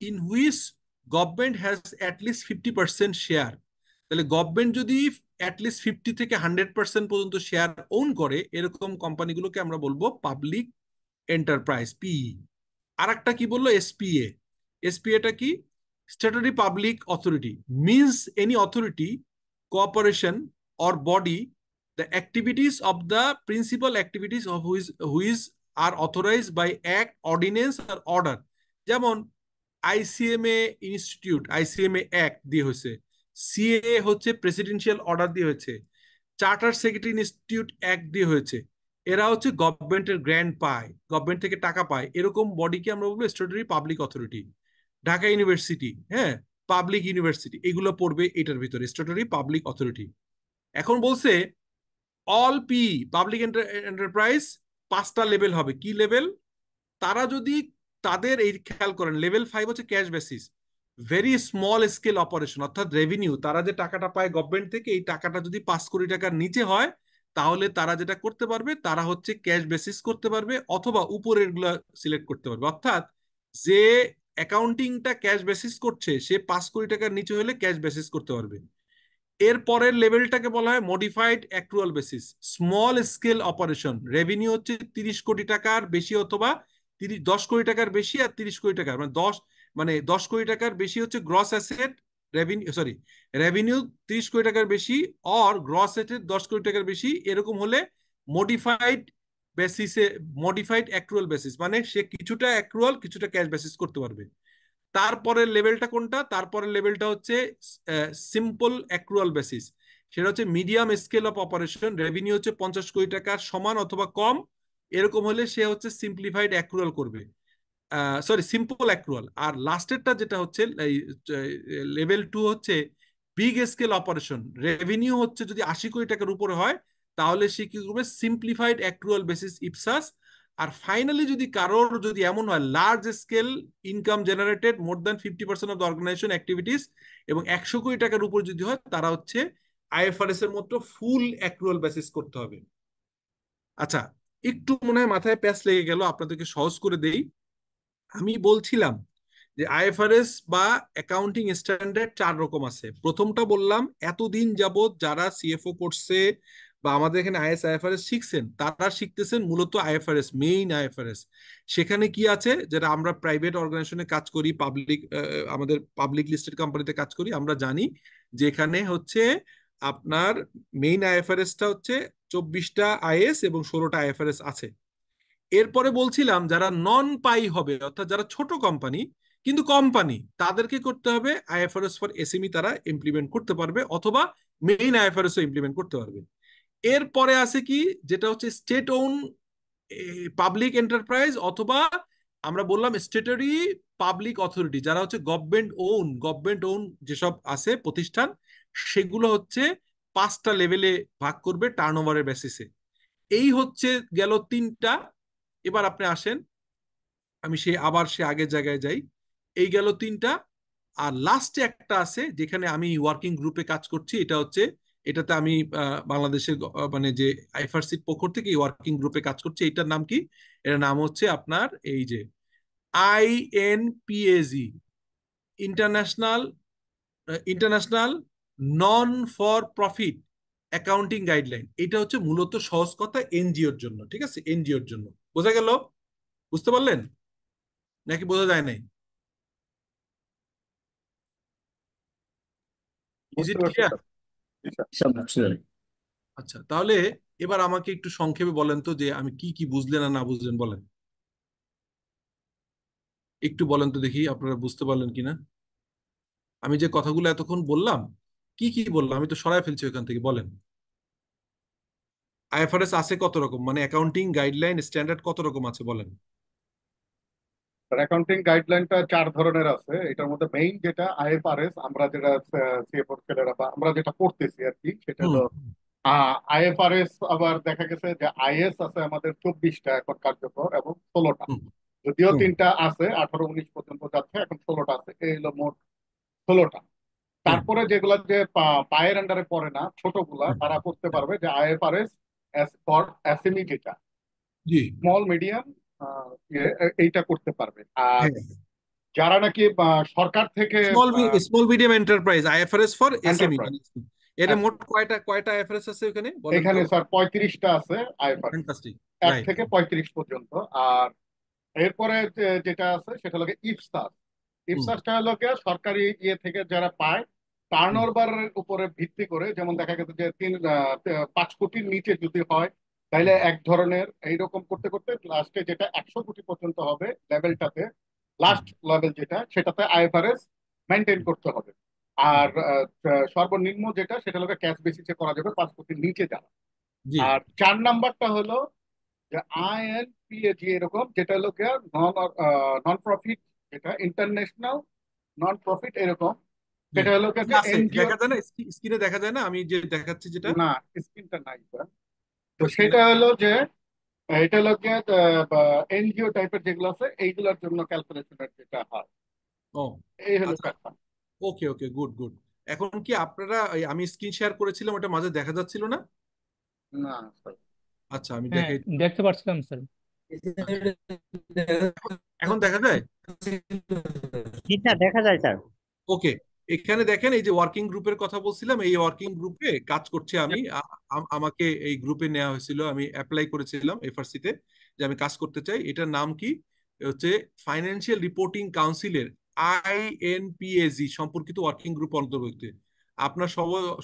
in which government has at least 50% share. তাহলে গভর্নমেন্ট যদি অ্যাটলিস্ট 50 থেকে 100% পর্যন্ত শেয়ার ওন করে, এরকম কোম্পানিগুলোকে আমরা বলবো পাবলিক এন্টারপ্রাইজ, পিই। আর একটা কি বললো, এসপিএ। এসপিএটা কি? Statutory public authority, means any authority, cooperation or body, the activities of the principal activities of which are authorized by act, ordinance or order। যেমন আইসিএমএ ইনস্টিটিউট, আইসিএমএ অ্যাক্ট দিয়ে হয়েছে, সিএ হচ্ছে প্রেসিডেন্সিয়াল অর্ডার দিয়ে হয়েছে, চার্টার সেক্রেটারি ইনস্টিটিউট অ্যাক্ট দিয়ে হয়েছে। এরা হচ্ছে গভর্নমেন্টের গ্র্যান্ট পায়, গভর্নমেন্ট থেকে টাকা পায়, এরকম বডিকে আমরা বলবো statutory public authority. Dhaka university, হ্যাঁ, পাবলিক ইউনিভার্সিটি, এগুলো পড়বে এটার ভিতরে, স্ট্যাটুটরি পাবলিক অথরিটি। এখন বলছে অল পি পাবলিক এন্টারপ্রাইজ 5টা লেভেল হবে। কি লেভেল? তারা যদি তাদের, এই খেয়াল করেন, লেভেল 5 হচ্ছে cash basis, very small scale operation, অর্থাৎ রেভিনিউ, তারা যে টাকাটা পায় গভর্নমেন্ট থেকে, এই টাকাটা যদি 5 কোটি টাকার নিচে হয়, তাহলে তারা যেটা করতে পারবে, তারা হচ্ছে ক্যাশ বেসিস করতে পারবে, অথবা উপরের গুলা সিলেক্ট করতে পারবে। অর্থাৎ যে অ্যাকাউন্টিংটা ক্যাশ বেসিস করছে, সে 5 কোটি টাকার নিচে হলে ক্যাশ বেসিস করতে পারবে। এর পরের লেভেলটাকে বলা হয় modified accrual basis, small scale operation, revenue হচ্ছে 30 কোটি টাকার বেশি, অথবা 10 কোটি টাকার বেশি আর 30 কোটি টাকার, মানে 10 কোটি টাকার বেশি হচ্ছে gross asset revenue, sorry, revenue 30 কোটি টাকার বেশি, অর গ্রস অ্যাসেট 10 কোটি টাকার বেশি, এরকম হলে মডিফাইড বেসিসে, মডিফাইড অ্যাক্রুয়াল বেসিস, মানে সে কিছুটা অ্যাক্রুয়াল কিছুটা ক্যাশ বেসিস করতে পারবে। তারপরের লেভেলটা কোনটা? তারপরের লেভেলটা হচ্ছে সিম্পল অ্যাক্রুয়াল বেসিস, সেটা হচ্ছে medium scale of operation, revenue হচ্ছে 50 কোটি টাকার সমান অথবা কম, এরকম হলে সে হচ্ছে সিম্পলিফাইড অ্যাক্রুয়াল করবে, সরি, সিম্পল অ্যাক্রুয়াল। আর লাস্টেরটা যেটা হচ্ছে লেভেল 2 হচ্ছে বিগ স্কেল অপারেশন, রেভিনিউ হচ্ছে যদি 80 কোটি টাকার উপরে হয় তাহলে সে কি করবে, সিম্পলিফাইড অ্যাক্রুয়াল বেসিস ইপসাস। আর ফাইনালি যদি কারোর যদি এমন হয় large scale income generated more than 50% of the organization activities এবং 100 কোটি টাকার উপর যদি হয়, তারা হচ্ছে আইএফআরএস এর মতো ফুল অ্যাক্রুয়াল বেসিস করতে হবে। আচ্ছা, একটু মনে হয় মাথায় প্যাচ লেগে গেল, আপনাদেরকে সহজ করে দেই। আমি বলছিলাম যে আইএফআরএস বা অ্যাকাউন্টিং স্ট্যান্ডার্ড 4 রকম আছে। প্রথমটা বললাম, এতদিন যাবত যারা সিএফও করছে বা আমাদের এখানে আইএফআরএস শিখছেন, তারা শিখতেছেন মূলত আইএফআরএস, মেইন আইএফআরএস। সেখানে কি আছে, যেটা আমরা প্রাইভেট অর্গানাইজেশনে কাজ করি, আমাদের পাবলিক লিস্টেড কোম্পানিতে কাজ করি, আমরা জানি যে এখানে হচ্ছে আপনার মেইন আইএফআরএসটা হচ্ছে 24টা আইএস এবং 16টা আইএফআরএস আছে। এরপরে বলছিলাম যারা নন পাই হবে, অর্থাৎ যারা ছোট কোম্পানি কিন্তু কোম্পানি, তাদেরকে করতে হবে আইএফআরএস ফর এসএমই, তারা ইমপ্লিমেন্ট করতে পারবে অথবা মেইন আইএফআরএস ইমপ্লিমেন্ট করতে পারবে। এরপরে আছে কি, যেটা হচ্ছে স্টেট ওন পাবলিক এন্টারপ্রাইজ অথবা আমরা বললাম স্টেটারি পাবলিক অথরিটি, যারা হচ্ছে গভর্নমেন্ট ওন যেসব আছে প্রতিষ্ঠান, সেগুলো হচ্ছে 5টা লেভেলে ভাগ করবে টার্নওভারের বেসিসে। এই হচ্ছে গেল 3টা। এবার আপনি আসেন, আমি আবার আগের জায়গায় যাই। এই গেল 3টা। আর লাস্টে একটা আছে যেখানে আমি ওয়ার্কিং গ্রুপে কাজ করছি, এটাতে আমি বাংলাদেশের মানে যে আইএফআরসির পক্ষ থেকে ওয়ার্কিং গ্রুপে কাজ করছি। এটার নাম কি? এটার নাম হচ্ছে আপনার এই যে INPAG, international international non for profit accounting guideline. এটা হচ্ছে মূলত সহজ কথা এনজিওর জন্য, ঠিক আছে? এনজিওর জন্য। বোঝা গেল? বুঝতে পারলেন নাকি বোঝা যায় নাই? ইজ বুঝতে ইট পারছি ক্লিয়ার? স্যার। আচ্ছা, তাহলে এবার আমাকে একটু সংক্ষেপে বলেন তো যে আমি কি কি বুঝলেন আর না বুঝলেন, বলেন একটু, বলেন তো দেখি আপনারা বুঝতে পারলেন কিনা। আমি যে কথাগুলো এতক্ষণ বললাম, কি কি বললাম আমি তো সরাই ফেলছি ওখান থেকে, বলেন। আইএফআরএস আছে কত রকম, মানে অ্যাকাউন্টিং গাইডলাইন স্ট্যান্ডার্ড কত রকম আছে বলেন। অ্যাকাউন্টিং গাইডলাইনটা 4 ধরনের আছে। এটার মধ্যে মেইন যেটা আইএফআরএস, আমরা যেটা সিএফও ছেলেরা বা আমরা যেটা পড়তেছি আর কি, সেটা হুম হলো আইএফআরএস। আবার দেখা গেছে যে আইএস আছে আমাদের 24টা এখন কার্যকর এবং 16টা, হুম যদিও হুম 3টা আছে 18-19 পর্যন্ত যাচ্ছে, এখন 16টা আছে। এই হলো মোট 16টা। হুম তারপরে যেগুলা যে পায়ের আন্ডারে পড়ে না, ছোটগুলা, হুম, তারা করতে পারবে যে আইএফআরএস ফর এসএমই, যেটা জি, স্মল মিডিয়াম, এইটা করতে পারবে। আর হ্যাঁ, যারা নাকি সরকার থেকে small medium enterprise IFRS for SME, enterprise, মানে এটা মোট কয়টা আইএফআরএস আছে ওখানে বলেন তো? এখানে স্যার 35টা আছে আইএফআরএস, ফ্যান্টাস্টিক, 1 রাইট। থেকে 35 পর্যন্ত। আর এরপরে যেটা আছে সেটা হলো ইফসাস। হুম ইফসাসটা হলো গিয়ে সরকারি ইয়ে থেকে যারা পায়, হুম টার্নওভারের উপরে ভিত্তি করে, যেমন দেখা গেছে যে 5 কোটির নিচে যদি হয় তাহলে হুম এক ধরনের, এইরকম করতে করতে লাস্টে যেটা 100 কোটি পর্যন্ত হবে লেভেলটাতে, হুম লাস্ট লেভেল যেটা, সেটাতে আইএফআরএস মেনটেন করতে হবে। হুম, আর সর্বনিম্ন যেটা, সেটা হলো ক্যাশ বেসিসে করা যাবে 5 কোটির নিচে যাওয়া। জি, আর 4 নাম্বারটা হলো যে আইএনপিএজি, এরকম যেটা হলো নন প্রফিট, যেটা ইন্টারন্যাশনাল নন প্রফিট এরকম, হ্যাঁ, সেটা হলো কি যে আছে এনজিও। দেখা যায় না, স্ক্রিনে দেখা যায় না আমি যে দেখাচ্ছি যেটা? না, স্কিমটা নাই স্যার। তো স্ক্রিনে, সেটা হলো যে এটা হলো যে এনজিও টাইপের যেগুলো আছে, এইগুলোর জন্য ক্যালকুলেশনের যেটা হয়, ও এই হলো আচ্ছা, ব্যাপার। ওকে ওকে, গুড গুড। এখন কি আপনারা আমি স্ক্রিন শেয়ার করেছিলাম, ওটা মাঝে দেখা যাচ্ছিল না? না স্যার। আচ্ছা, আমি হ্যাঁ, দেখাই। দেখতে পাচ্ছিলাম স্যার। আচ্ছা, এখন দেখা যায়? জি স্যার, দেখা যায় স্যার। ওকে, এখানে দেখেন এই যে ওয়ার্কিং গ্রুপের কথা বলছিলাম, এই ওয়ার্কিং গ্রুপে কাজ করছি আমি। আমাকে এই গ্রুপে নেওয়া হয়েছিল, আমি অ্যাপ্লাই করেছিলাম এফআরসি তে যে আমি কাজ করতে চাই। এটার নাম কি? এ হচ্ছে ফাইন্যান্সিয়াল রিপোর্টিং কাউন্সিলের আইএনপিএজি সম্পর্কিত ওয়ার্কিং গ্রুপ অন্তর্ভুক্ত। আপনার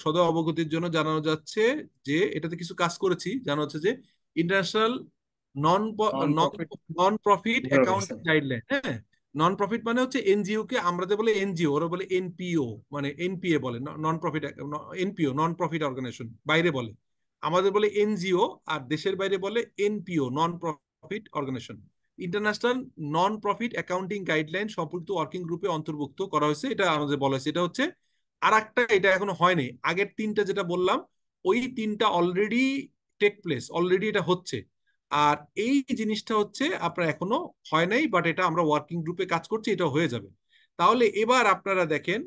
সদয় অবগতির জন্য জানানো যাচ্ছে যে এটাতে কিছু কাজ করেছি। জানা হচ্ছে যে international non non profit non profit accounting organisation. Guideline. হ্যাঁ, নন প্রফিট মানে হচ্ছে এনজিও কে আমরা যে বলে এনজিও, ওরা বলে এনপিও, মানে এনপিএ বলে, non profit, NPO non profit organization বাইরে বলে, আমাদের বলে এনজিও, আর দেশের বাইরে বলে NPO non profit organization. International non profit accounting guideline সম্পর্কিত ওয়ার্কিং গ্রুপে অন্তর্ভুক্ত করা হয়েছে, এটা আমাদের বলা হয়েছে। এটা হচ্ছে আর একটা, এটা এখনো হয়নি, আগের তিনটা যেটা বললাম ওই তিনটা অলরেডি টেক প্লেস, অলরেডি এটা হচ্ছে। আর এই জিনিসটা হচ্ছে আপনার এখনো হয় নাই, বাট এটা আমরা ওয়ার্কিং গ্রুপে কাজ করছি, এটা হয়ে যাবে। তাহলে এবার আপনারা দেখেন,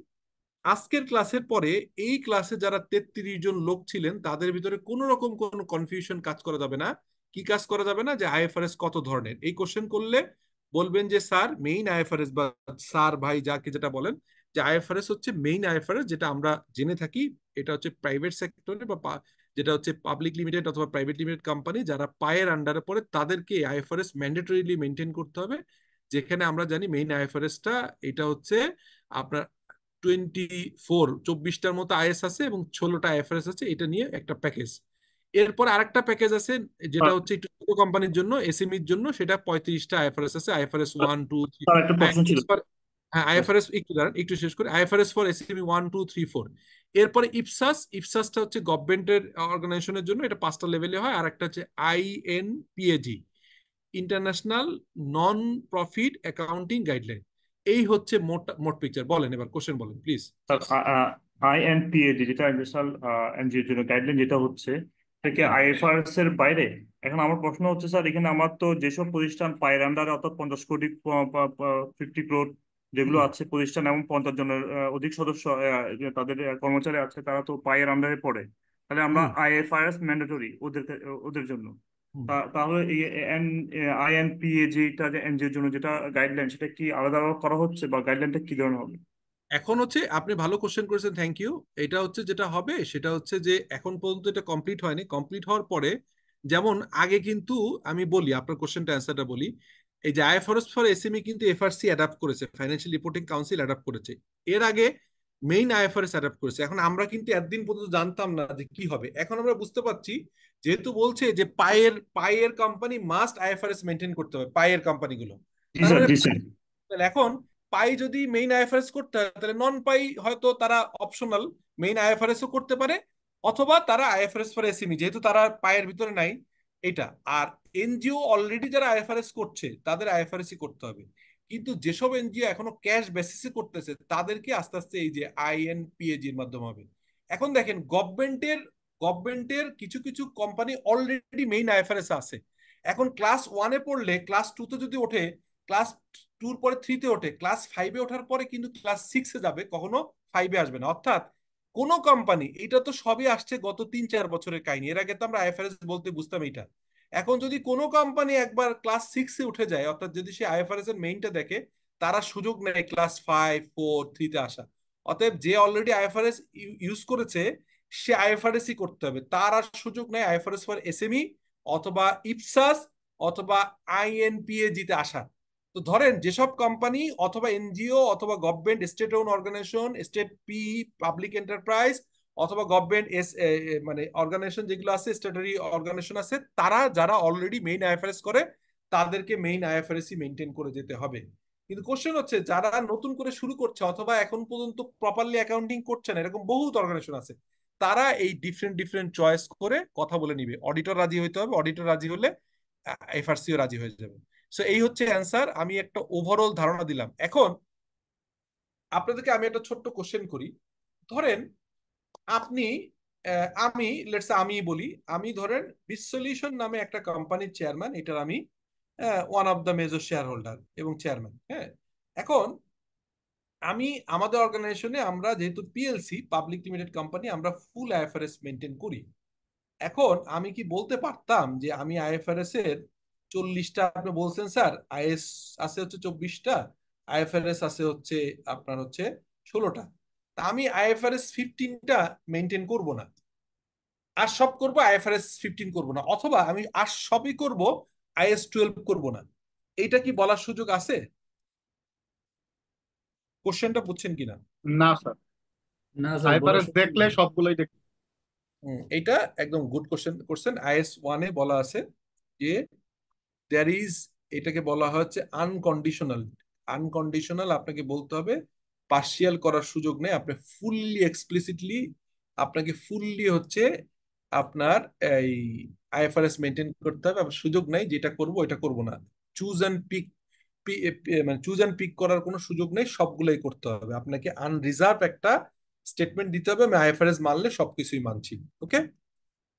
আজকের ক্লাসের পরে এই ক্লাসে যারা 33 জন লোক ছিলেন তাদের ভিতরে কোনো রকম কোনো কনফিউশন কাজ করা যাবে না। কি কাজ করা যাবে না? যে আইএফআরএস কত ধরনের, এই কোশ্চেন করলে বলবেন যে স্যার মেইন আইএফআরএস, বা স্যার ভাই যাকে যেটা বলেন, যে আইএফআরএস হচ্ছে মেইন আইএফআরএস যেটা আমরা জেনে থাকি, এটা হচ্ছে প্রাইভেট সেক্টরে বা যেটা হচ্ছে পাবলিক লিমিটেড অথবা প্রাইভেট লিমিটেড কোম্পানি যারা পায়ের আন্ডারে পড়ে তাদেরকে আইএফআরএস ম্যান্ডেটরিলি মেনটেন করতে হবে। যেখানে আমরা জানি মেইন আইএফআরএসটা এটা হচ্ছে আপনার 24টার মতো আইএস আছে এবং 16টা আইএফআরএস আছে, এটা নিয়ে একটা প্যাকেজ। এরপর আরেকটা প্যাকেজ আছে যেটা হচ্ছে একটু ছোট কোম্পানির জন্য, এসএমইর জন্য, সেটা 35টা আইএফআরএস আছে, আইএফআরএস 1 2 3। স্যার একটা প্রশ্ন ছিল। আইএফআরএস ফর, হ্যাঁ আইএফআরএস একটু দাঁড়ান, একটু শেষ করে, আইএফআরএস ফর এসএমই 1 2 3 4। এরপরে ইপসাস, ইপসাসটা হচ্ছে গভর্নমেন্টের অর্গানাইজেশনের জন্য, এটা 5টা লেভেলে হয়। আর একটা হচ্ছে INPAG, international non profit accounting guideline. এই হচ্ছে মোট মোট পিকচার। বলেন এবার কোশ্চেন বলেন প্লিজ। স্যার আইএনপিএজি যেটা ইন্টারন্যাশনাল এনজিওর জন্য গাইডলাইন যেটা হচ্ছে, এটা কি আইএফআরএস এর বাইরে? এখন আমার প্রশ্ন হচ্ছে স্যার, এখানে আমার তো যেসব প্রতিষ্ঠান পায়ের আন্ডারে অর্থাৎ 50 কোটি 50 crore যেগুলো আছে প্রতিষ্ঠান এবং 50 জনের অধিক সদস্য তাদের কর্মচারী আছে, তারা তো পায়ের আন্ডারে পড়ে। তাহলে আমরা আইএফআরএস ম্যান্ডেটরি ওদের ওদের জন্য। তাহলে এই আইএনপিএজিটা যে এনজিওর জন্য যেটা গাইডলাইন, সেটা কি আলাদা করা হচ্ছে বা গাইডলাইনটা কি ধরনের হবে? এখন হচ্ছে আপনি ভালো কোশ্চেন করেছেন, থ্যাংক ইউ। এটা হচ্ছে যেটা হবে সেটা হচ্ছে যে এখন পর্যন্ত এটা কমপ্লিট হয়নি, কমপ্লিট হওয়ার পরে যেমন আগে কিন্তু আমি বলি আপনার কোশ্চেনটা অ্যান্সারটা বলি, এই যে আইএফআরএস ফর এসএমই কিন্তু এফআরসি অ্যাডাপ্ট করেছে, ফাইন্যান্সিয়াল রিপোর্টিং কাউন্সিল অ্যাডাপ্ট করেছে। এর আগে মেইন আইএফআরএস অ্যাডাপ্ট করেছে। এখন আমরা কিন্তু এতদিন পর্যন্ত জানতাম না যে কি হবে, এখন আমরা বুঝতে পারছি, যেহেতু বলছে যে পায়ের পায়ের কোম্পানি মাস্ট আইএফআরএস মেনটেন করতে হবে, পায়ের কোম্পানিগুলো। জি তার স্যার, মানে জি স্যার। তাহলে এখন পাই যদি মেইন আইএফআরএস করতে হয়, তাহলে নন পাই হয়তো তারা অপশনাল মেইন আইএফআরএস ও করতে পারে, অথবা তারা আইএফআরএস ফর এসএমই, যেহেতু তারা পায়ের ভিতরে নাই এটা। আর এনজিও অলরেডি যারা আইএফআরএস করছে তাদের আইএফআরএস ই করতে হবে। কিন্তু যেসব এনজিও এখনো ক্যাশ বেসিসে করতেছে তাদেরকে আস্তে আস্তে এই যে আইএনপিএজি এর মাধ্যমে হবে। এখন দেখেন গভর্নমেন্টের কিছু কিছু কোম্পানি অলরেডি মেইন আইএফআরএস আছে। এখন ক্লাস 1-এ পড়লে ক্লাস 2-তে যদি ওঠে, ক্লাস 2-র পরে 3-তে ওঠে, ক্লাস 5-এ ওঠার পরে কিন্তু ক্লাস 6-এ যাবে, কখনো 5-এ আসবে না। অর্থাৎ কোন কোম্পানি, এটা তো সবই আসছে গত 3-4 বছরের কাহিনী, এর আগে তো আমরা আইএফআরএস বলতে বুঝতাম এটা। এখন যদি কোনো কোম্পানি একবার ক্লাস 6-এ উঠে যায়, অর্থাৎ যদি সে আইএফআরএস এর মেইনটা দেখে, তারা সুযোগ নেয় ক্লাস 5 4 3-তে আসা। অতএব যে অলরেডি আইএফআরএস ইউজ করেছে সে আইএফআরএস ই করতে হবে, তার আর সুযোগ নেই আইএফআরএস ফর এসএমই অথবা ইপসাস অথবা আইএনপিএজিতে আসা। তো ধরেন যেসব কোম্পানি অথবা এনজিও অথবা government state own organization, state P public enterprise অথবা গভর্নমেন্ট মানে অর্গানাইজেশন যেগুলো আছে, স্ট্যাটুটরি অর্গানাইজেশন আছে, তারা যারা অলরেডি মেইন আইএফআরএস করে তাদেরকে মেইন আইএফআরএস মেনটেন করে যেতে হবে। কিন্তু কোশ্চেন হচ্ছে যারা নতুন করে শুরু করছে অথবা এখন পর্যন্ত প্রপারলি অ্যাকাউন্টিং করছে না, এরকম বহুত অর্গানাইজেশন আছে, তারা এই ডিফারেন্ট ডিফারেন্ট চয়েস করে কথা বলে নিবে। অডিটর রাজি হইতে হবে, অডিটর রাজি হলে এফআরসিও রাজি হয়ে যাবে। সো এই হচ্ছে অ্যান্সার, আমি একটা ওভারঅল ধারণা দিলাম। এখন আপনাদেরকে আমি একটা ছোট্ট কোশ্চেন করি। ধরেন আপনি আমি লেটস আমি বলি, আমি ধরেন বিসলিউশন নামে একটা কোম্পানির চেয়ারম্যান, এটার আমি one of the major share holder এবং চেয়ারম্যান। হ্যাঁ, এখন আমি আমাদের অর্গানাইজেশনে আমরা যেহেতু পিএলসি পাবলিক লিমিটেড কোম্পানি, আমরা ফুল আইএফআরএস মেনটেন করি। এখন আমি কি বলতে পারতাম যে আমি আইএফআরএস এর 40টা, আপনি বলছেন স্যার আইএস আছে হচ্ছে 24টা, আইএফআরএস আছে হচ্ছে আপনার হচ্ছে 16টা, তা আমি আইএফআরএস 15টা মেনটেন করব না, আর সব করব আইএফআরএস 15 করব না, অথবা আমি আর সবই করব আইএস 12 করব না, এইটা কি বলার সুযোগ আছে? কোশ্চেনটা বুঝছেন কিনা? না স্যার, না স্যার, বলার আইফারেস সুযোগ দেখলে নেই। সবগুলোই দেখ। এটা একদম গুড কোশ্চেন করছেন। আইএস 1-এ বলা আছে যে দেয়ার ইজ, এটাকে বলা হচ্ছে আনকন্ডিশনাল। আনকন্ডিশনাল আপনাকে বলতে হবে, পার্শিয়াল করার সুযোগ নেই, আপনি ফুললি এক্সপ্লিসিটলি আপনাকে ফুললি হচ্ছে আপনার এই আইএফআরএস মেনটেন করতে হবে। আপনার সুযোগ নাই যেটা করব এটা করব না, চুজ অ্যান্ড পিক, মানে চুজ অ্যান্ড পিক করার কোনো সুযোগ নেই, সবগুলোই করতে হবে আপনাকে। আনরিজার্ভ একটা স্টেটমেন্ট দিতে হবে, আমি আইএফআরএস মানলে সবকিছুই মানছি। ওকে,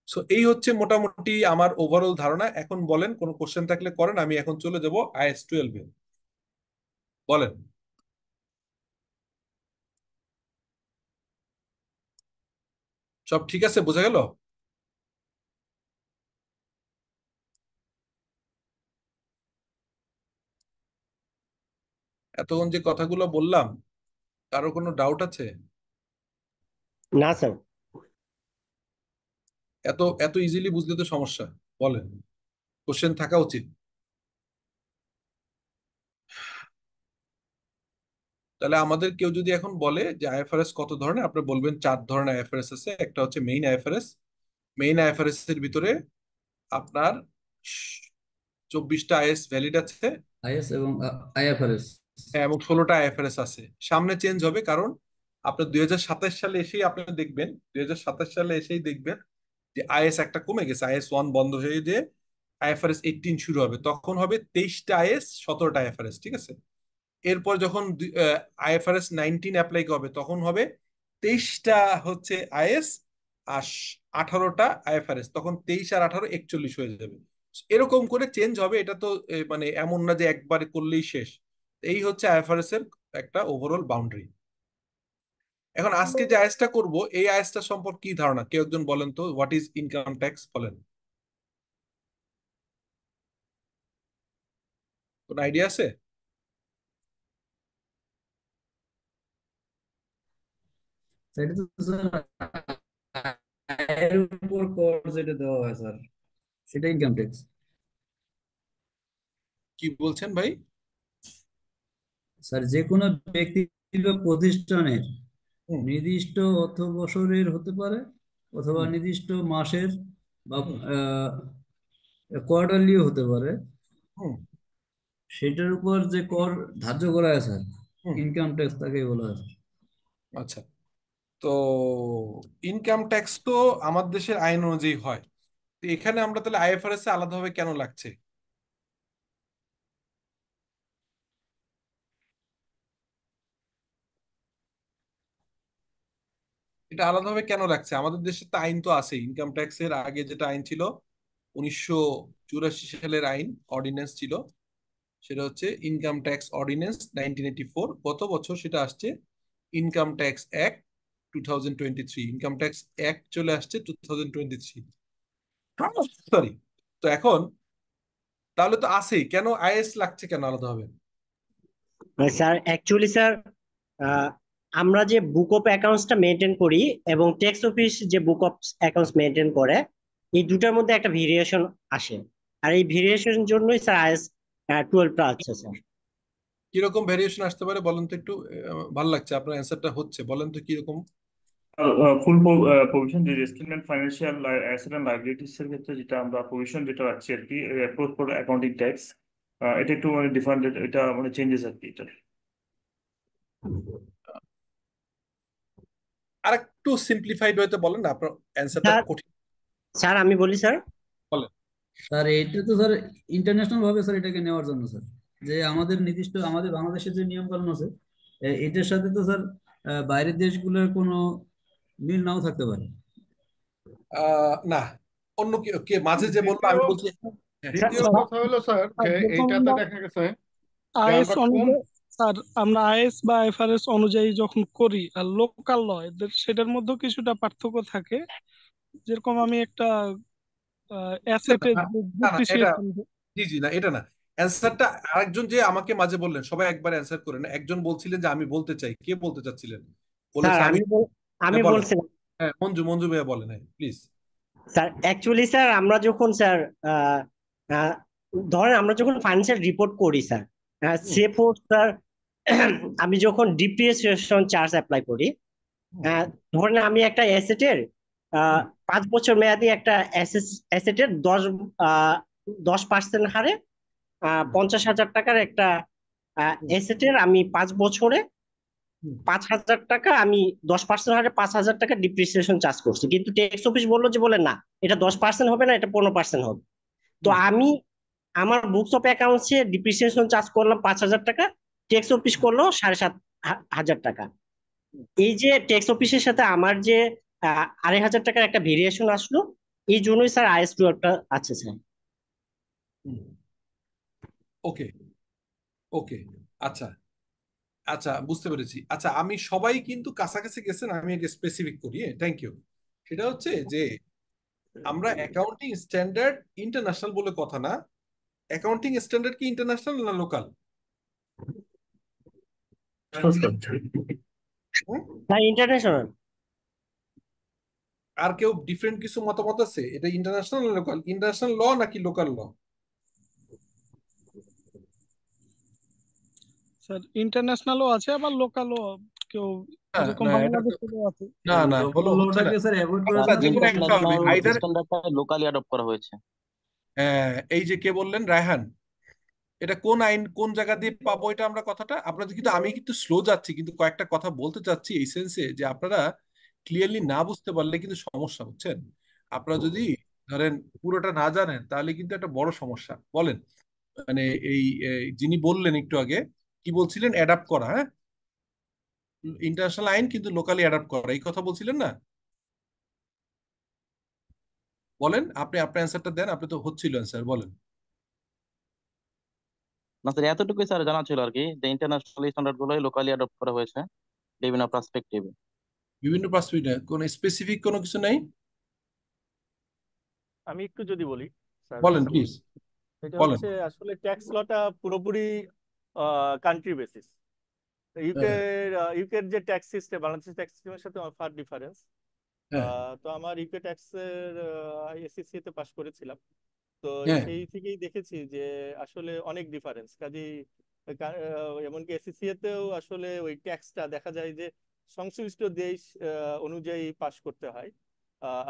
সো এই হচ্ছে মোটামুটি আমার ওভারঅল ধারণা। এখন বলেন, কোনো কোশ্চেন থাকলে করেন, আমি এখন চলে যাব IS-12 বলেন। সব ঠিক আছে, বোঝা গেল? এতক্ষণ যে কথাগুলো বললাম, কারো কোনো ডাউট আছে? না স্যার। এত এত ইজিলি বুঝলে তো সমস্যা। বলেন, কোশ্চেন থাকা উচিত। তাহলে আমাদের কেউ যদি এখন বলে যে আইএফআরএস কত ধরনের, আপনি বলবেন 4 ধরনের আইএফআরএস আছে। একটা হচ্ছে মেইন আইএফআরএস। মেইন আইএফআরএস এর ভিতরে আপনার 24টা আইএস ভ্যালিড আছে। আইএস এবং আইএফআরএস। হ্যাঁ, এবং 16টা আইএফআরএস আছে। সামনে চেঞ্জ হবে, কারণ আপনার 2027 সালে এসেই আপনি দেখবেন, 2027 সালে এসেই দেখবেন যে আইএস একটা কমে গেছে, IS-1 বন্ধ হয়ে যে IFRS 18 শুরু হবে, তখন হবে 23টা আইএস, 17টা আইএফআরএস, ঠিক আছে? এরপর যখন IFRS 19 অ্যাপ্লাই হবে, তখন হবে 23টা হচ্ছে আইএস আর 18টা আইএফআরএস, তখন 23 আর 18 41 হয়ে যাবে। এরকম করে চেঞ্জ হবে। এটা তো মানে এমন না যে একবারে করলেই শেষ। এই হচ্ছে আইএফআরএস এর একটা ওভারঅল বাউন্ডারি। এখন আজকে যে আইএসটা করব, এই আইএসটা সম্পর্কে কি ধারণা, কেউ একজন বলেন তো, হোয়াট ইজ ইনকাম ট্যাক্স? বলেন, কোন আইডিয়া আছে? সেটা তো স্যার আয়ের উপর কর যেটা দেওয়া হয় স্যার, সেটা ইনকাম ট্যাক্স। কি বলছেন ভাই? স্যার যে কোনো ব্যক্তি বা প্রতিষ্ঠানের হুম নির্দিষ্ট অর্থ বছরের হতে পারে, অথবা হুম নির্দিষ্ট মাসের বা হুম কোয়ার্টারলিও হতে পারে, হুম সেটার উপর যে কর ধার্য করা আছে স্যার, হুম। ইনকাম ট্যাক্স তাকেই বলা হয় স্যার। আচ্ছা, তো ইনকাম ট্যাক্স তো আমাদের দেশের আইন অনুযায়ী হয়। তো এখানে আমরা তাহলে আইএফআরএস এ আলাদাভাবে কেন লাগছে? এটা আলাদাভাবে কেন লাগছে? আমাদের দেশে তো আইন তো আছে। ইনকাম ট্যাক্সের আগে যেটা আইন ছিল, 1984 সালের আইন, অর্ডিন্যান্স ছিল, সেটা হচ্ছে ইনকাম ট্যাক্স অর্ডিন্যান্স 1984। গত বছর সেটা আসছে income tax act 2023। Income tax act চলে আসছে 2023, সরি। তো এখন তাহলে তো আছেই, কেন আইএস লাগছে কেন আলাদা হবে? স্যার অ্যাকচুয়ালি স্যার, আহ, আমরা যে বুক অফ অ্যাকাউন্টসটা মেনটেন করি এবং ট্যাক্স অফিস যে বুক অফ অ্যাকাউন্টস মেনটেন করে, এই দুটার মধ্যে একটা ভেরিয়েশন আসে। আর এই ভেরিয়েশনের জন্যই স্যার IS-12টা আছে স্যার। কিরকম ভেরিয়েশন আসতে পারে বলেন তো একটু। ভালো লাগছে আপনার অ্যান্সারটা হচ্ছে, বলেন তো কিরকম। ফুল প্রভিশন যে statement financial asset and liabilities এর ক্ষেত্রে যেটা আমরা প্রভিশন যেটা রাখছি আর কি, অ্যাপ্রোচ ফর অ্যাকাউন্টিং ট্যাক্স, এটা একটু মানে ডিফারেন্ট, এটা মানে চেঞ্জেস আর কি এটা। আর একটু সিম্পলিফাইড হইতে বলেন না, আপনার অ্যান্সারটা স্যার, কঠিন। স্যার আমি বলি স্যার। বলেন। স্যার এটা তো স্যার ইন্টারন্যাশনাল ভাবে স্যার এটাকে নেওয়ার জন্য স্যার, যে আমাদের নির্দিষ্ট আমাদের বাংলাদেশের যে নিয়ম কানুন আছে, এটার সাথে তো স্যার বাইরের দেশগুলোর কোনো মিল নাও থাকতে পারে। না, অন্য কে কে মাঝে যে বললো, দ্বিতীয় আমি বলছি। হ্যাঁ। স্যার দ্বিতীয় স্যার, কথা হলো স্যার আর যে যখন এইটাতে আমরা দেখা গেছে যে আইএস আমরা কোন অনুযায়ী, স্যার আমরা আইএস বা আইএফআরএস অনুযায়ী যখন করি আর লোকাল ল, এদের সেটার মধ্যে কিছুটা পার্থক্য থাকে। যেরকম আমি একটা অ্যাসেটের না না না, এটা, ডিপ্রিসিয়েশন। জি জি, না এটা না। অ্যান্সারটা আরেকজন যে আমাকে মাঝে বললেন, সবাই একবার অ্যান্সার করেন। একজন বলছিলেন যে আমি বলতে চাই, কে বলতে চাচ্ছিলেন? স্যার বলেছে আমি। আমি হ্যাঁ বলেন। বলছিলাম। হ্যাঁ, মঞ্জু, মঞ্জু ভাইয়া বলেন, হ্যাঁ প্লিজ। স্যার অ্যাকচুয়ালি স্যার আমরা যখন স্যার আহ, আহ, ধরেন আমরা যখন ফাইন্যান্সিয়াল রিপোর্ট করি sir, hmm say for sir, আমি যখন ডিপ্রিসিয়েশন চার্জ অ্যাপ্লাই করি, হুম ধরেন আমি একটা অ্যাসেটের হুম 5 বছর মেয়াদি একটা অ্যাসেটের 10% হারে হুম 50,000 টাকার একটা হুম অ্যাসেটের আমি 5 বছরে হুম 5,000 টাকা, আমি 10% হারে 5,000 টাকা ডিপ্রিসিয়েশন চার্জ করছি, কিন্তু ট্যাক্স অফিস বললো যে বলে না, এটা 10% হবে না, এটা 15% হবে। তো হুম আমি আমার বুকস অফ অ্যাকাউন্টসে ডিপ্রিসিয়েশন চার্জ করলাম 5,000 টাকা, ট্যাক্স অফিস করলো 7,500 টাকা। এই যে ট্যাক্স অফিসের সাথে আমার যে 2,500 টাকার একটা ভেরিয়েশন আসলো, এই জন্যই স্যার আইএস টুয়েলভটা আছে স্যার। ওকে, ওকে, আচ্ছা, আচ্ছা, বুঝতে পেরেছি। আচ্ছা, আমি সবাই কিন্তু কাছাকাছি গেছেন, আমি এটা স্পেসিফিক করি। Thank you. সেটা হচ্ছে যে আমরা অ্যাকাউন্টিং স্ট্যান্ডার্ড ইন্টারন্যাশনাল বলে কথা না। অ্যাকাউন্টিং স্ট্যান্ডার্ড কি ইন্টারন্যাশনাল না লোকাল? Sir international. আর কেউ ডিফারেন্ট কিছু মতামত আছে? এটা ইন্টারন্যাশনাল না লোকাল? ইন্টারন্যাশনাল ল নাকি লোকাল ল? স্যার ইন্টারন্যাশনালও আছে আবার লোকালও, কেউ না, যেরকম না, এটা তো বাংলাদেশেরও আছে। না, না, হলো লোকাল হচ্ছে না। লটাকে স্যার অ্যাভয়েড করার আচ্ছা, জন্য যে কোনো একটা হবে ইন্টারন্যাশনাল আইদার। স্ট্যান্ডার্ডটা লোকালি অ্যাডপ্ট করা হয়েছে। এই যে কে বললেন, রায়হান, এটা কোন আইন কোন জায়গা দিয়ে পাবো এটা আমরা কথাটা আপনাদের, কিন্তু আমি কিন্তু স্লো যাচ্ছি, কিন্তু কয়েকটা কথা বলতে চাচ্ছি এই সেন্সে যে আপনারা ক্লিয়ারলি না বুঝতে পারলে কিন্তু সমস্যা, বুঝছেন? আপনারা যদি ধরেন পুরোটা না জানেন তাহলে কিন্তু একটা বড় সমস্যা। বলেন, মানে এই যিনি বললেন একটু আগে, কি বলছিলেন? অ্যাডাপ্ট করা, হ্যাঁ, ইন্টারন্যাশনাল আইন কিন্তু লোকালি অ্যাডাপ্ট করা, এই কথা বলছিলেন না? বলেন, আপনি আপনার অ্যান্সারটা দেন, আপনি তো হচ্ছিল অ্যান্সার, বলেন। না স্যার, এতটুকুই স্যার জানা ছিল আর কি, যে ইন্টারন্যাশনাল স্ট্যান্ডার্ড গুলোই লোকালি অ্যাডপ্ট করা হয়েছে বিভিন্ন পার্সপেক্টিভে। বিভিন্ন পার্সপেক্টিভ, কোন স্পেসিফিক কোনো কিছু নাই? আমি একটু যদি বলি স্যার, বলেন প্লিজ, এটা বলেন। হচ্ছে আসলে ট্যাক্স লটা পুরোপুরি কান্ট্রি বেসিস। ইউকে হ্যাঁ, ইউকের যে ট্যাক্স সিস্টেম বাংলাদেশের ট্যাক্স সিস্টেমের সাথে ফার ডিফারেন্স। হ্যাঁ, তো আমার ইউকে ট্যাক্সের এসএসসি তে পাশ করেছিলাম। তো হ্যাঁ। সেই থেকেই দেখেছি যে আসলে অনেক ডিফারেন্স। কাজেই এমনকি এসএসসি তেও আসলে ওই ট্যাক্সটা দেখা যায় যে সংশ্লিষ্ট দেশ অনুযায়ী পাশ করতে হয়।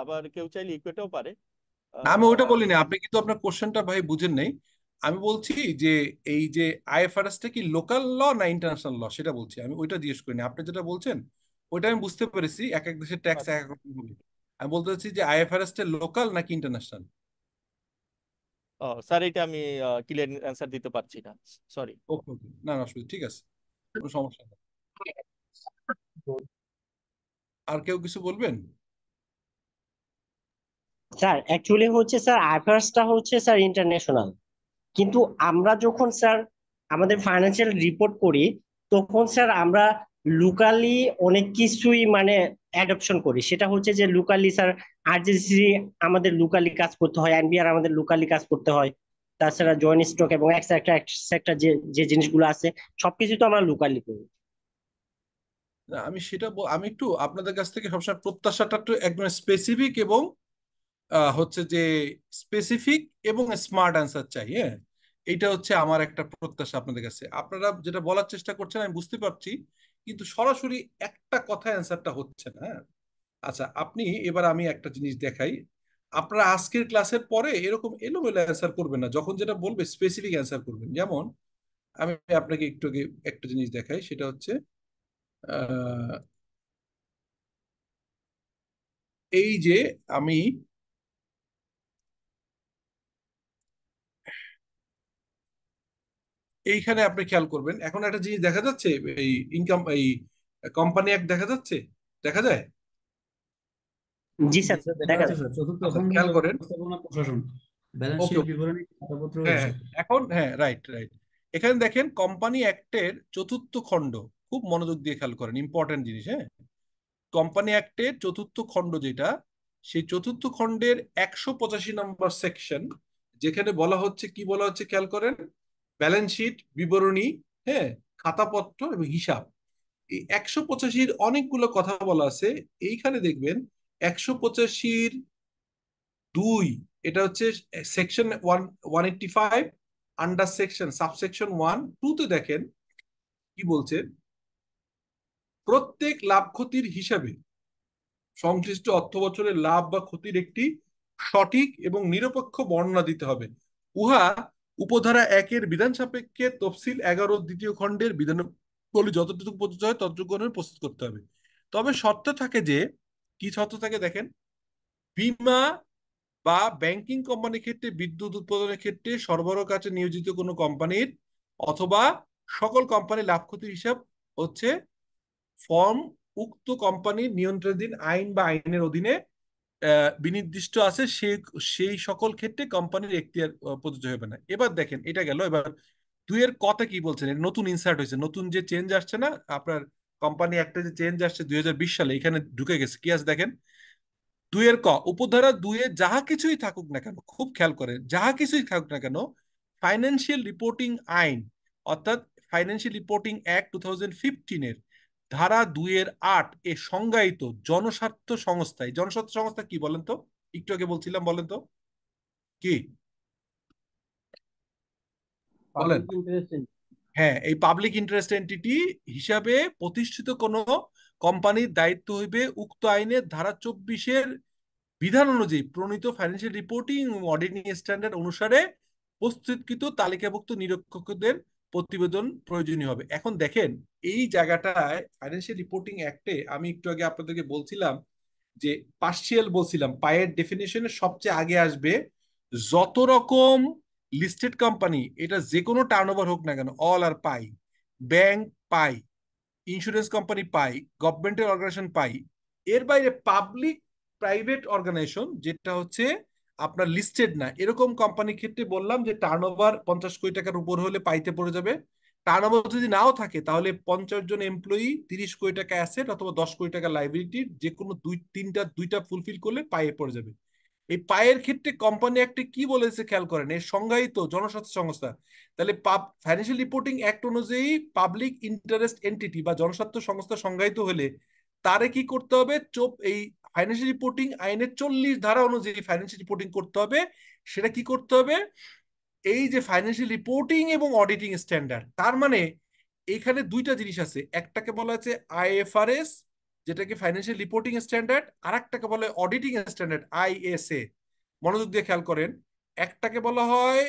আবার কেউ চাইলে ইকুয়েটাও পারে। না, আমি ওইটা আহ, বলিনি, আপনি কিন্তু আপনার কোশ্চেনটা ভাই বুঝেন নাই। আমি বলছি যে এই যে আইএফআরএসটা কি লোকাল ল না ইন্টারন্যাশনাল ল সেটা বলছি, আমি ওইটা জিজ্ঞেস করিনি। আপনি যেটা বলছেন ওইটা আমি বুঝতে পেরেছি, এক এক দেশের ট্যাক্স এক আচ্ছা, এক রকম হবে। আমি বলতে চাচ্ছি যে আইএফআরএসটা লোকাল নাকি ইন্টারন্যাশনাল। স্যার এটা আমি ক্লিয়ার অ্যান্সার দিতে পারছি না, সরি। ওকে, ওকে, না, না, আসলে ঠিক আছে, কোনো সমস্যা নেই। আর কেউ কিছু বলবেন? স্যার অ্যাকচুয়ালি হচ্ছে স্যার আইফার্সটা হচ্ছে স্যার ইন্টারন্যাশনাল, কিন্তু আমরা যখন স্যার আমাদের ফাইন্যান্সিয়াল রিপোর্ট করি, তখন স্যার আমরা লোকালি অনেক কিছুই মানে অ্যাডপশন করি। সেটা হচ্ছে যে লোকালি স্যার আরজিসি আমাদের লোকালি কাজ করতে হয়, এনবিআর আমাদের লোকালি কাজ করতে হয়, তাছাড়া জয়েন্ট স্টক এবং এক্সট্রা এক্সট্রা যে যে জিনিসগুলো আছে সবকিছু তো আমরা লোকালি করি। না, আমি সেটা আমি একটু আপনাদের কাছ থেকে সবসময় প্রত্যাশাটা একটু একদম স্পেসিফিক এবং হচ্ছে যে স্পেসিফিক এবং স্মার্ট অ্যান্সার চাই। হ্যাঁ, এইটা হচ্ছে আমার একটা প্রত্যাশা আপনাদের কাছে। আপনারা যেটা বলার চেষ্টা করছেন আমি বুঝতে পারছি, কিন্তু সরাসরি একটা কথা অ্যান্সারটা হচ্ছে না। হ্যাঁ, আচ্ছা, আপনি এবার আমি একটা জিনিস দেখাই। আপনারা আজকের ক্লাসের পরে এরকম এলোমেলো অ্যান্সার করবেন না, যখন যেটা বলবে স্পেসিফিক অ্যান্সার করবেন। যেমন আমি আপনাকে একটু আগে একটা জিনিস দেখাই, সেটা হচ্ছে আহ, এই যে আমি এইখানে আপনি খেয়াল করবেন, এখন একটা জিনিস দেখা যাচ্ছে, এই ইনকাম, এই কোম্পানি অ্যাক্ট দেখা যাচ্ছে, দেখা যায়। জি জি স্যার স্যার, দেখা দেখা যাচ্ছে যায়। স্যার, চতুর্থ আচ্ছা, খণ্ড খেয়াল করেন। ব্যবস্থাপনা প্রশাসন, ব্যালেন্স ওকে, শিট ওকে, বিবরণী খাতাপত্র হ্যাঁ, হিসাব। এখন হ্যাঁ, রাইট, রাইট। এখানে দেখেন কোম্পানি অ্যাক্টের চতুর্থ খণ্ড, খুব মনোযোগ দিয়ে খেয়াল করেন, ইম্পর্টেন্ট জিনিস। হ্যাঁ, কোম্পানি অ্যাক্টের চতুর্থ খণ্ড যেটা, সেই চতুর্থ খণ্ডের 185 নম্বর সেকশন, যেখানে বলা হচ্ছে, কি বলা হচ্ছে খেয়াল করেন, ব্যালেন্স শিট বিবরণী, হ্যাঁ, খাতাপত্র এবং হিসাব। এই 185-র অনেকগুলো কথা বলা আছে। এইখানে দেখবেন 185-2, এটা হচ্ছে সেকশন 185, আন্ডার সেকশন সাবসেকশন 1-2 তে দেখেন কি বলছেন, প্রত্যেক লাভ ক্ষতির হিসাবে সংশ্লিষ্ট অর্থ বছরের লাভ বা ক্ষতির একটি সঠিক এবং নিরপেক্ষ বর্ণনা দিতে হবে। উহা উপধারা 1-এর বিধান সাপেক্ষে তফসিল 11 দ্বিতীয় খণ্ডের বিধান বলে যতটুকু প্রযোজ্য হয় ততটুকু প্রস্তুত করতে হবে। তবে শর্ত থাকে যে, কি শর্ত থাকে দেখেন, বীমা বা ব্যাংকিং কোম্পানির ক্ষেত্রে, বিদ্যুৎ উৎপাদনের ক্ষেত্রে, সরবরাহ কাজে নিয়োজিত কোনো কোম্পানির অথবা সকল কোম্পানির লাভ ক্ষতির হিসাব হচ্ছে ফর্ম উক্ত কোম্পানির নিয়ন্ত্রণাধীন আইন বা আইনের অধীনে বিনির্দিষ্ট আছে, সেই সকল ক্ষেত্রে কোম্পানির এখতিয়ার প্রযোজ্য হবে না। এবার দেখেন, এটা গেল। এবার দুইয়ের কথা কি বলছেন, নতুন ইনসার্ট হয়েছে, নতুন যে চেঞ্জ আসছে না আপনার, কোম্পানি একটা যে চেঞ্জ আসছে 2020 সালে, এখানে ঢুকে গেছে। কি আছে দেখেন, দুইয়ের ক, উপধারা দুইয়ে যাহা কিছুই থাকুক না কেন, খুব খেয়াল করেন, যাহা কিছুই থাকুক না কেন, ফাইন্যান্সিয়াল রিপোর্টিং আইন অর্থাৎ ফাইন্যান্সিয়াল রিপোর্টিং অ্যাক্ট 2015 ধারা 2-8 এ সংজ্ঞায়িত জনস্বার্থ সংস্থায়, জনস্বার্থ সংস্থা কি বলেন তো, একটু আগে বলছিলাম, বলেন তো কি বলেন। Public interest. হ্যাঁ, এই পাবলিক ইন্টারেস্ট এন্টিটি হিসাবে প্রতিষ্ঠিত কোনো কোম্পানির দায়িত্ব হইবে উক্ত আইনের ধারা 24-এর বিধান অনুযায়ী প্রণীত ফাইন্যান্সিয়াল রিপোর্টিং ও অডিটিং স্ট্যান্ডার্ড অনুসারে প্রস্তুতকৃত তালিকাভুক্ত নিরীক্ষকদের প্রতিবেদন প্রয়োজনীয় হবে। এখন দেখেন, এই জায়গাটায় ফাইন্যান্সিয়াল রিপোর্টিং অ্যাক্টে আমি একটু আগে আপনাদেরকে বলছিলাম যে পার্সিয়াল বলছিলাম, পায়ের ডেফিনেশনে সবচেয়ে আগে আসবে যত রকম লিস্টেড কোম্পানি, এটা যে কোনো টার্নওভার হোক না কেন, অল আর পাই, ব্যাংক পাই, ইন্স্যুরেন্স কোম্পানি পাই, গভর্নমেন্টের অর্গানাইজেশন পাই। এর বাইরে পাবলিক প্রাইভেট অর্গানাইজেশন যেটা হচ্ছে আপনার লিস্টেড না, এরকম কোম্পানির ক্ষেত্রে বললাম যে টার্নওভার 50 কোটি টাকার উপর হলে পাইতে পড়ে যাবে। টার্নওভার যদি নাও থাকে তাহলে 50 জন এমপ্লয়ি, 30 কোটি টাকা অ্যাসেট অথবা 10 কোটি টাকা লাইবিলিটির যে কোনো দুইটা ফুলফিল করলে পায়ে পড়ে যাবে। এই পায়ের ক্ষেত্রে কোম্পানি একটা কি বলেছে খেয়াল করেন, এর সংজ্ঞায়িত জনস্বার্থ সংস্থা। তাহলে ফাইন্যান্সিয়াল রিপোর্টিং অ্যাক্ট অনুযায়ী পাবলিক ইন্টারেস্ট এন্টিটি বা জনস্বার্থ সংস্থা সংজ্ঞায়িত হলে তারে কি করতে হবে, এই ফাইন্যান্সিয়াল রিপোর্টিং আইনের 40 ধারা অনুযায়ী ফাইন্যান্সিয়াল রিপোর্টিং করতে হবে। সেটা কি করতে হবে, এই যে ফাইন্যান্সিয়াল রিপোর্টিং এবং অডিটিং স্ট্যান্ডার্ড, তার মানে এখানে দুইটা জিনিস আছে, একটাকে বলা হচ্ছে আইএফআরএস যেটাকে ফাইন্যান্সিয়াল রিপোর্টিং স্ট্যান্ডার্ড, আর একটাকে বলা হয় অডিটিং স্ট্যান্ডার্ড আইএসএ। মনোযোগ দিয়ে খেয়াল করেন, একটাকে বলা হয়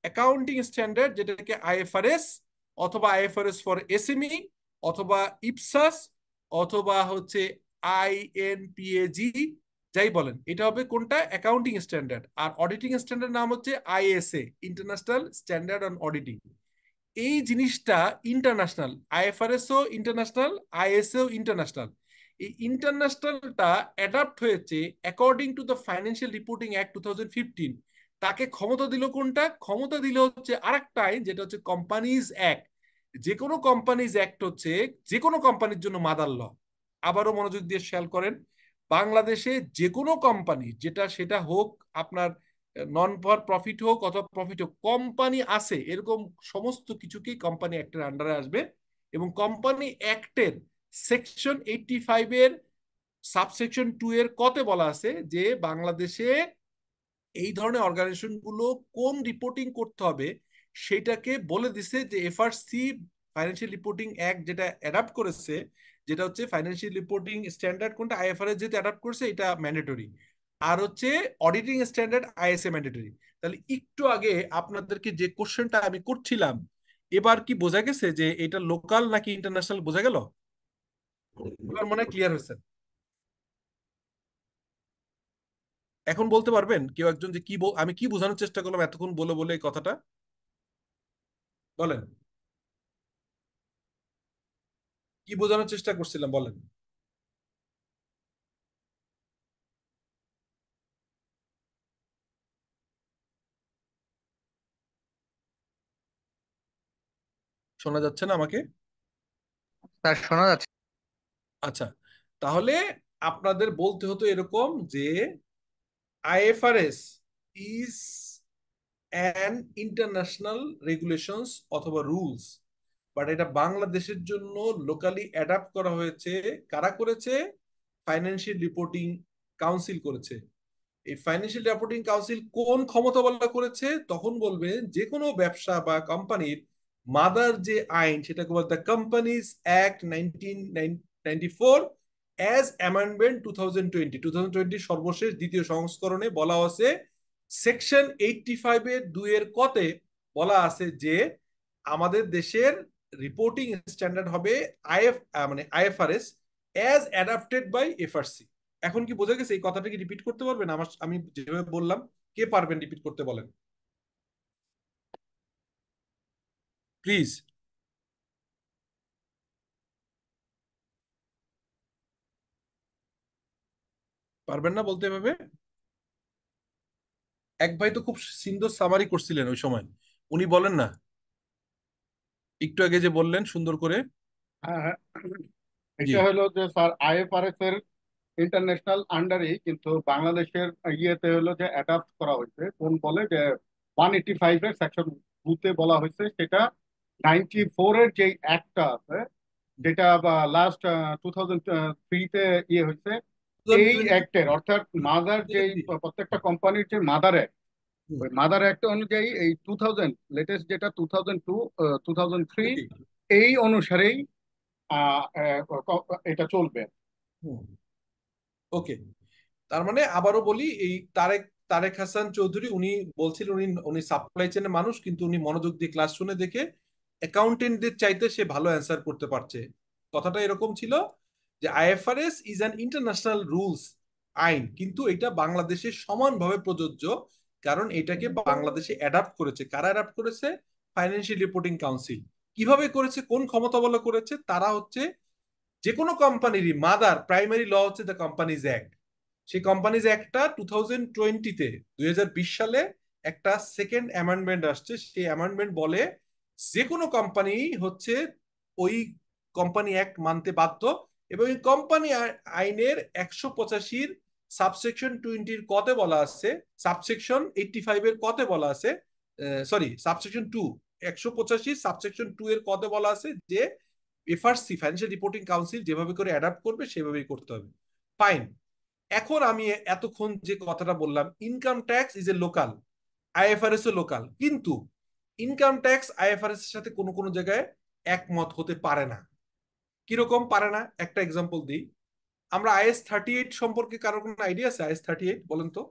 অ্যাকাউন্টিং স্ট্যান্ডার্ড যেটাকে আইএফআরএস অথবা আইএফআরএস ফর এসএমই অথবা ইপসাস অথবা হচ্ছে আইএনপিএজি, যাই বলেন, এটা হবে কোনটা, অ্যাকাউন্টিং স্ট্যান্ডার্ড। আর অডিটিং স্ট্যান্ডার্ড নাম হচ্ছে ISA, international standard on auditing. এই জিনিসটা ইন্টারন্যাশনাল, আইএফআরএসও ইন্টারন্যাশনাল, আইএসও ইন্টারন্যাশনাল। এই ইন্টারন্যাশনালটা অ্যাডাপ্ট হয়েছে according to the financial reporting act 2015। তাকে ক্ষমতা দিল কোনটা, ক্ষমতা দিল হচ্ছে আরেকটা আইন যেটা হচ্ছে কোম্পানিজ অ্যাক্ট। যে কোনো কোম্পানিজ অ্যাক্ট হচ্ছে যে কোনো কোম্পানির জন্য মাদার ল। আবারও মনোযোগ দিয়ে খেয়াল করেন, বাংলাদেশে যে কোনো কোম্পানি, সেটা হোক আপনার নন ফর প্রফিট হোক অথবা প্রফিট হোক, কোম্পানি আছে এরকম সমস্ত কিছুকেই কোম্পানি অ্যাক্টের আন্ডারে আসবে। এবং কোম্পানি অ্যাক্টের সেকশন 85 এর সাবসেকশন 2 এর কতে বলা আছে যে বাংলাদেশে এই ধরনের অর্গানাইজেশন গুলো কোন রিপোর্টিং করতে হবে সেটাকে বলে দিছে, যে এফআরসি ফাইন্যান্সিয়াল রিপোর্টিং অ্যাক্ট যেটা অ্যাডাপ্ট করেছে, যেটা হচ্ছে ফাইন্যান্সিয়াল রিপোর্টিং স্ট্যান্ডার্ড কোনটা, আইএফআরএস যেটা অ্যাডাপ্ট করেছে এটা ম্যান্ডেটরি, আর হচ্ছে অডিটিং স্ট্যান্ডার্ড আইএসএ ম্যান্ডেটরি। তাহলে একটু আগে আপনাদেরকে যে কোশ্চেনটা আমি করছিলাম, এবার কি বোঝা গেছে যে এটা লোকাল নাকি ইন্টারন্যাশনাল, বোঝা গেল? এবার মনে হয় ক্লিয়ার হয়েছে। এখন বলতে পারবেন কেউ একজন যে আমি কি বোঝানোর চেষ্টা করলাম এতক্ষণ বলে বলে এই কথাটা, বলেন কি বোঝানোর চেষ্টা করছিলাম, বলেন। শোনা যাচ্ছে না আমাকে? স্যার শোনা যাচ্ছে। আচ্ছা, তাহলে আপনাদের বলতে হতো এরকম যে IFRS is an international regulations অথবা রুলস, বাট এটা বাংলাদেশের জন্য লোকালি অ্যাডাপ্ট করা হয়েছে। কারা করেছে? ফাইন্যান্সিয়াল রিপোর্টিং কাউন্সিল করেছে। এই ফাইন্যান্সিয়াল রিপোর্টিং কাউন্সিল কোন ক্ষমতা বলা করেছে, তখন বলবে যে কোনো ব্যবসা বা কোম্পানির মাদার যে আইন সেটাকে বলে the companies act 1994 as amendment 2020 সর্বশেষ দ্বিতীয় সংস্করণে বলা আছে, সেকশন 85 এর 2 এর কতে বলা আছে যে আমাদের দেশের রিপোর্টিং স্ট্যান্ডার্ড হবে IFRS as adapted by FRC. এখন কি বোঝা গেছে? এই কথাটা কি রিপিট করতে পারবেন আমি যেভাবে বললাম? কে পারবেন রিপিট করতে, বলেন প্লিজ। পারবেন না বলতে এভাবে? এক ভাই তো খুব সুন্দর সামারি করছিলেন ওই সময়, উনি বলেন না, একটু আগে যে বললেন সুন্দর করে। হ্যাঁ হ্যাঁ, জি। এটা হলো যে স্যার আইএফআরএস এর ইন্টারন্যাশনাল আন্ডারই, কিন্তু বাংলাদেশের ইয়েতে হলো যে অ্যাডাপ্ট করা হয়েছে। কোন বলে যে 185 এর সেকশন 2 তে বলা হয়েছে, সেটা 94 এর যে অ্যাক্টটা আছে, যেটা লাস্ট 2003-তে ইয়ে হয়েছে, এই 2020 অ্যাক্টের অর্থাৎ মাদার যেই প্রত্যেকটা কোম্পানির যে মাদার অ্যাক্ট, ওই মাদার অ্যাক্ট অনুযায়ী এই 2000 লেটেস্ট যেটা 2002 2003 এই অনুসারেই এটা চলবে। ওকে, তার মানে আবারও বলি, এই তারেক তারেক হাসান চৌধুরী উনি বলছিলেন উনি উনি সাপ্লাই চেনের মানুষ, কিন্তু উনি মনোযোগ দিয়ে ক্লাস শুনে দেখে অ্যাকাউন্টেন্টদের চাইতে সে ভালো অ্যান্সার করতে পারছে। কথাটা এরকম ছিল যে IFRS is an international rules, আইন, কিন্তু এটা বাংলাদেশে সমানভাবে প্রযোজ্য, কারণ এটাকে বাংলাদেশে অ্যাডাপ্ট করেছে। কারা অ্যাডাপ্ট করেছে? Financial reporting council. কিভাবে করেছে, কোন ক্ষমতা বলে করেছে? তারা হচ্ছে যে কোনো কোম্পানিরই মাদার প্রাইমারি ল হচ্ছে দ্য কোম্পানিজ অ্যাক্ট। সেই কোম্পানিজ অ্যাক্টটা 2020-তে 2020 সালে একটা সেকেন্ড অ্যামেন্ডমেন্ট আসছে। সেই অ্যামেন্ডমেন্ট বলে যে কোনো কোম্পানি হচ্ছে ওই কোম্পানি অ্যাক্ট মানতে বাধ্য, এবং এই কোম্পানি আইনের 185-র সাবসেকশন 20-র কতে বলা আছে, সাবসেকশন 85-এর কতে বলা আছে, সরি সাবসেকশন 2, 185 সাবসেকশন 2 এর কতে বলা আছে যে এফআরসি ফাইন্যান্সিয়াল রিপোর্টিং কাউন্সিল যেভাবে করে অ্যাডাপ্ট করবে সেভাবেই করতে হবে। ফাইন। এখন আমি এতক্ষণ যে কথাটা বললাম, income tax is a local, IFRS ও লোকাল, কিন্তু ইনকাম ট্যাক্স আইএফআরএস এর সাথে কোনো কোনো জায়গায় একমত হতে পারে না। কিরকম পারে না? একটা এক্সাম্পল দিই। আমরা IS-38 সম্পর্কে কারোর কোনো আইডিয়া আছে? IS-38 বলেন তো,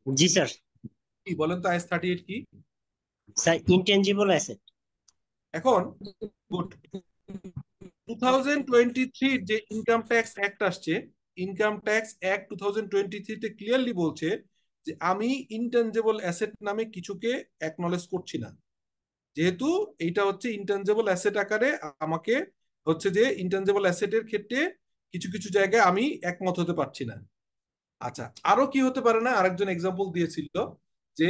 জি স্যার। কি বলেন তো IS-38 কি? Sir intangible asset. এখন গুড, 2023 যে ইনকাম ট্যাক্স অ্যাক্ট আসছে, ইনকাম ট্যাক্স অ্যাক্ট 2023-তে ক্লিয়ারলি বলছে যে আমি ইনটেনজেবল অ্যাসেট নামে কিছুকে অ্যাকনলেজ করছি না। যেহেতু এইটা হচ্ছে ইনটেনজেবল অ্যাসেট আকারে, আমাকে হচ্ছে যে ইনটেনজেবল অ্যাসেটের ক্ষেত্রে কিছু কিছু জায়গায় আমি একমত হতে পারছি না। আচ্ছা, আরো কি হতে পারে না? আরেকজন এক্সাম্পল দিয়েছিল যে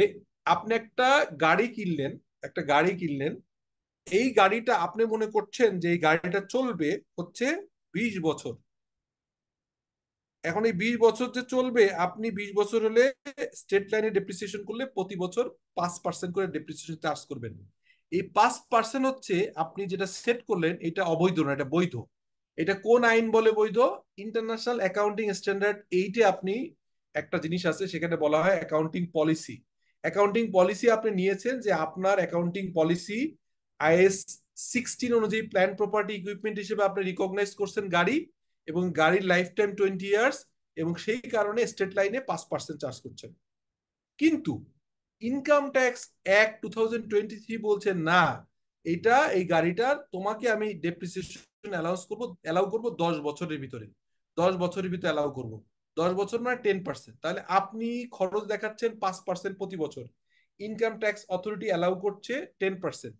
আপনি একটা গাড়ি কিনলেন, একটা গাড়ি কিনলেন, এই গাড়িটা আপনি মনে করছেন যে এই গাড়িটা চলবে হচ্ছে 20 বছর। এখন এই 20 বছর যে চলবে, আপনি 20 বছর হলে স্টেট লাইনে ডেপ্রিসিয়েশন করলে প্রতি বছর 5% করে ডেপ্রিসিয়েশন চার্জ করবেন। এই 5% হচ্ছে আপনি যেটা সেট করলেন, এটা অবৈধ না, এটা বৈধ। এটা কোন আইন বলে বৈধ? ইন্টারন্যাশনাল অ্যাকাউন্টিং স্ট্যান্ডার্ড 8-এ আপনি একটা জিনিস আছে, সেখানে বলা হয় অ্যাকাউন্টিং পলিসি। অ্যাকাউন্টিং পলিসি আপনি নিয়েছেন যে আপনার অ্যাকাউন্টিং পলিসি IS-16 অনুযায়ী প্ল্যান প্রপার্টি ইকুইপমেন্ট হিসেবে আপনি রিকগনাইজ করছেন গাড়ি, এবং গাড়ির লাইফ টাইম 20 ইয়ার্স, এবং সেই কারণে স্টেট লাইনে 5% চার্জ করছেন। কিন্তু ইনকাম ট্যাক্স অ্যাক্ট 2023 বলছে না, এটা এই গাড়িটার তোমাকে আমি ডেপ্রিসিয়েশন অ্যালাউ করবো 10 বছরের ভিতরে, 10 বছরের ভিতরে অ্যালাউ করবো। 10 বছর মানে 10%, তাহলে আপনি খরচ দেখাচ্ছেন 5% প্রতি বছর, ইনকাম ট্যাক্স অথরিটি অ্যালাউ করছে 10%।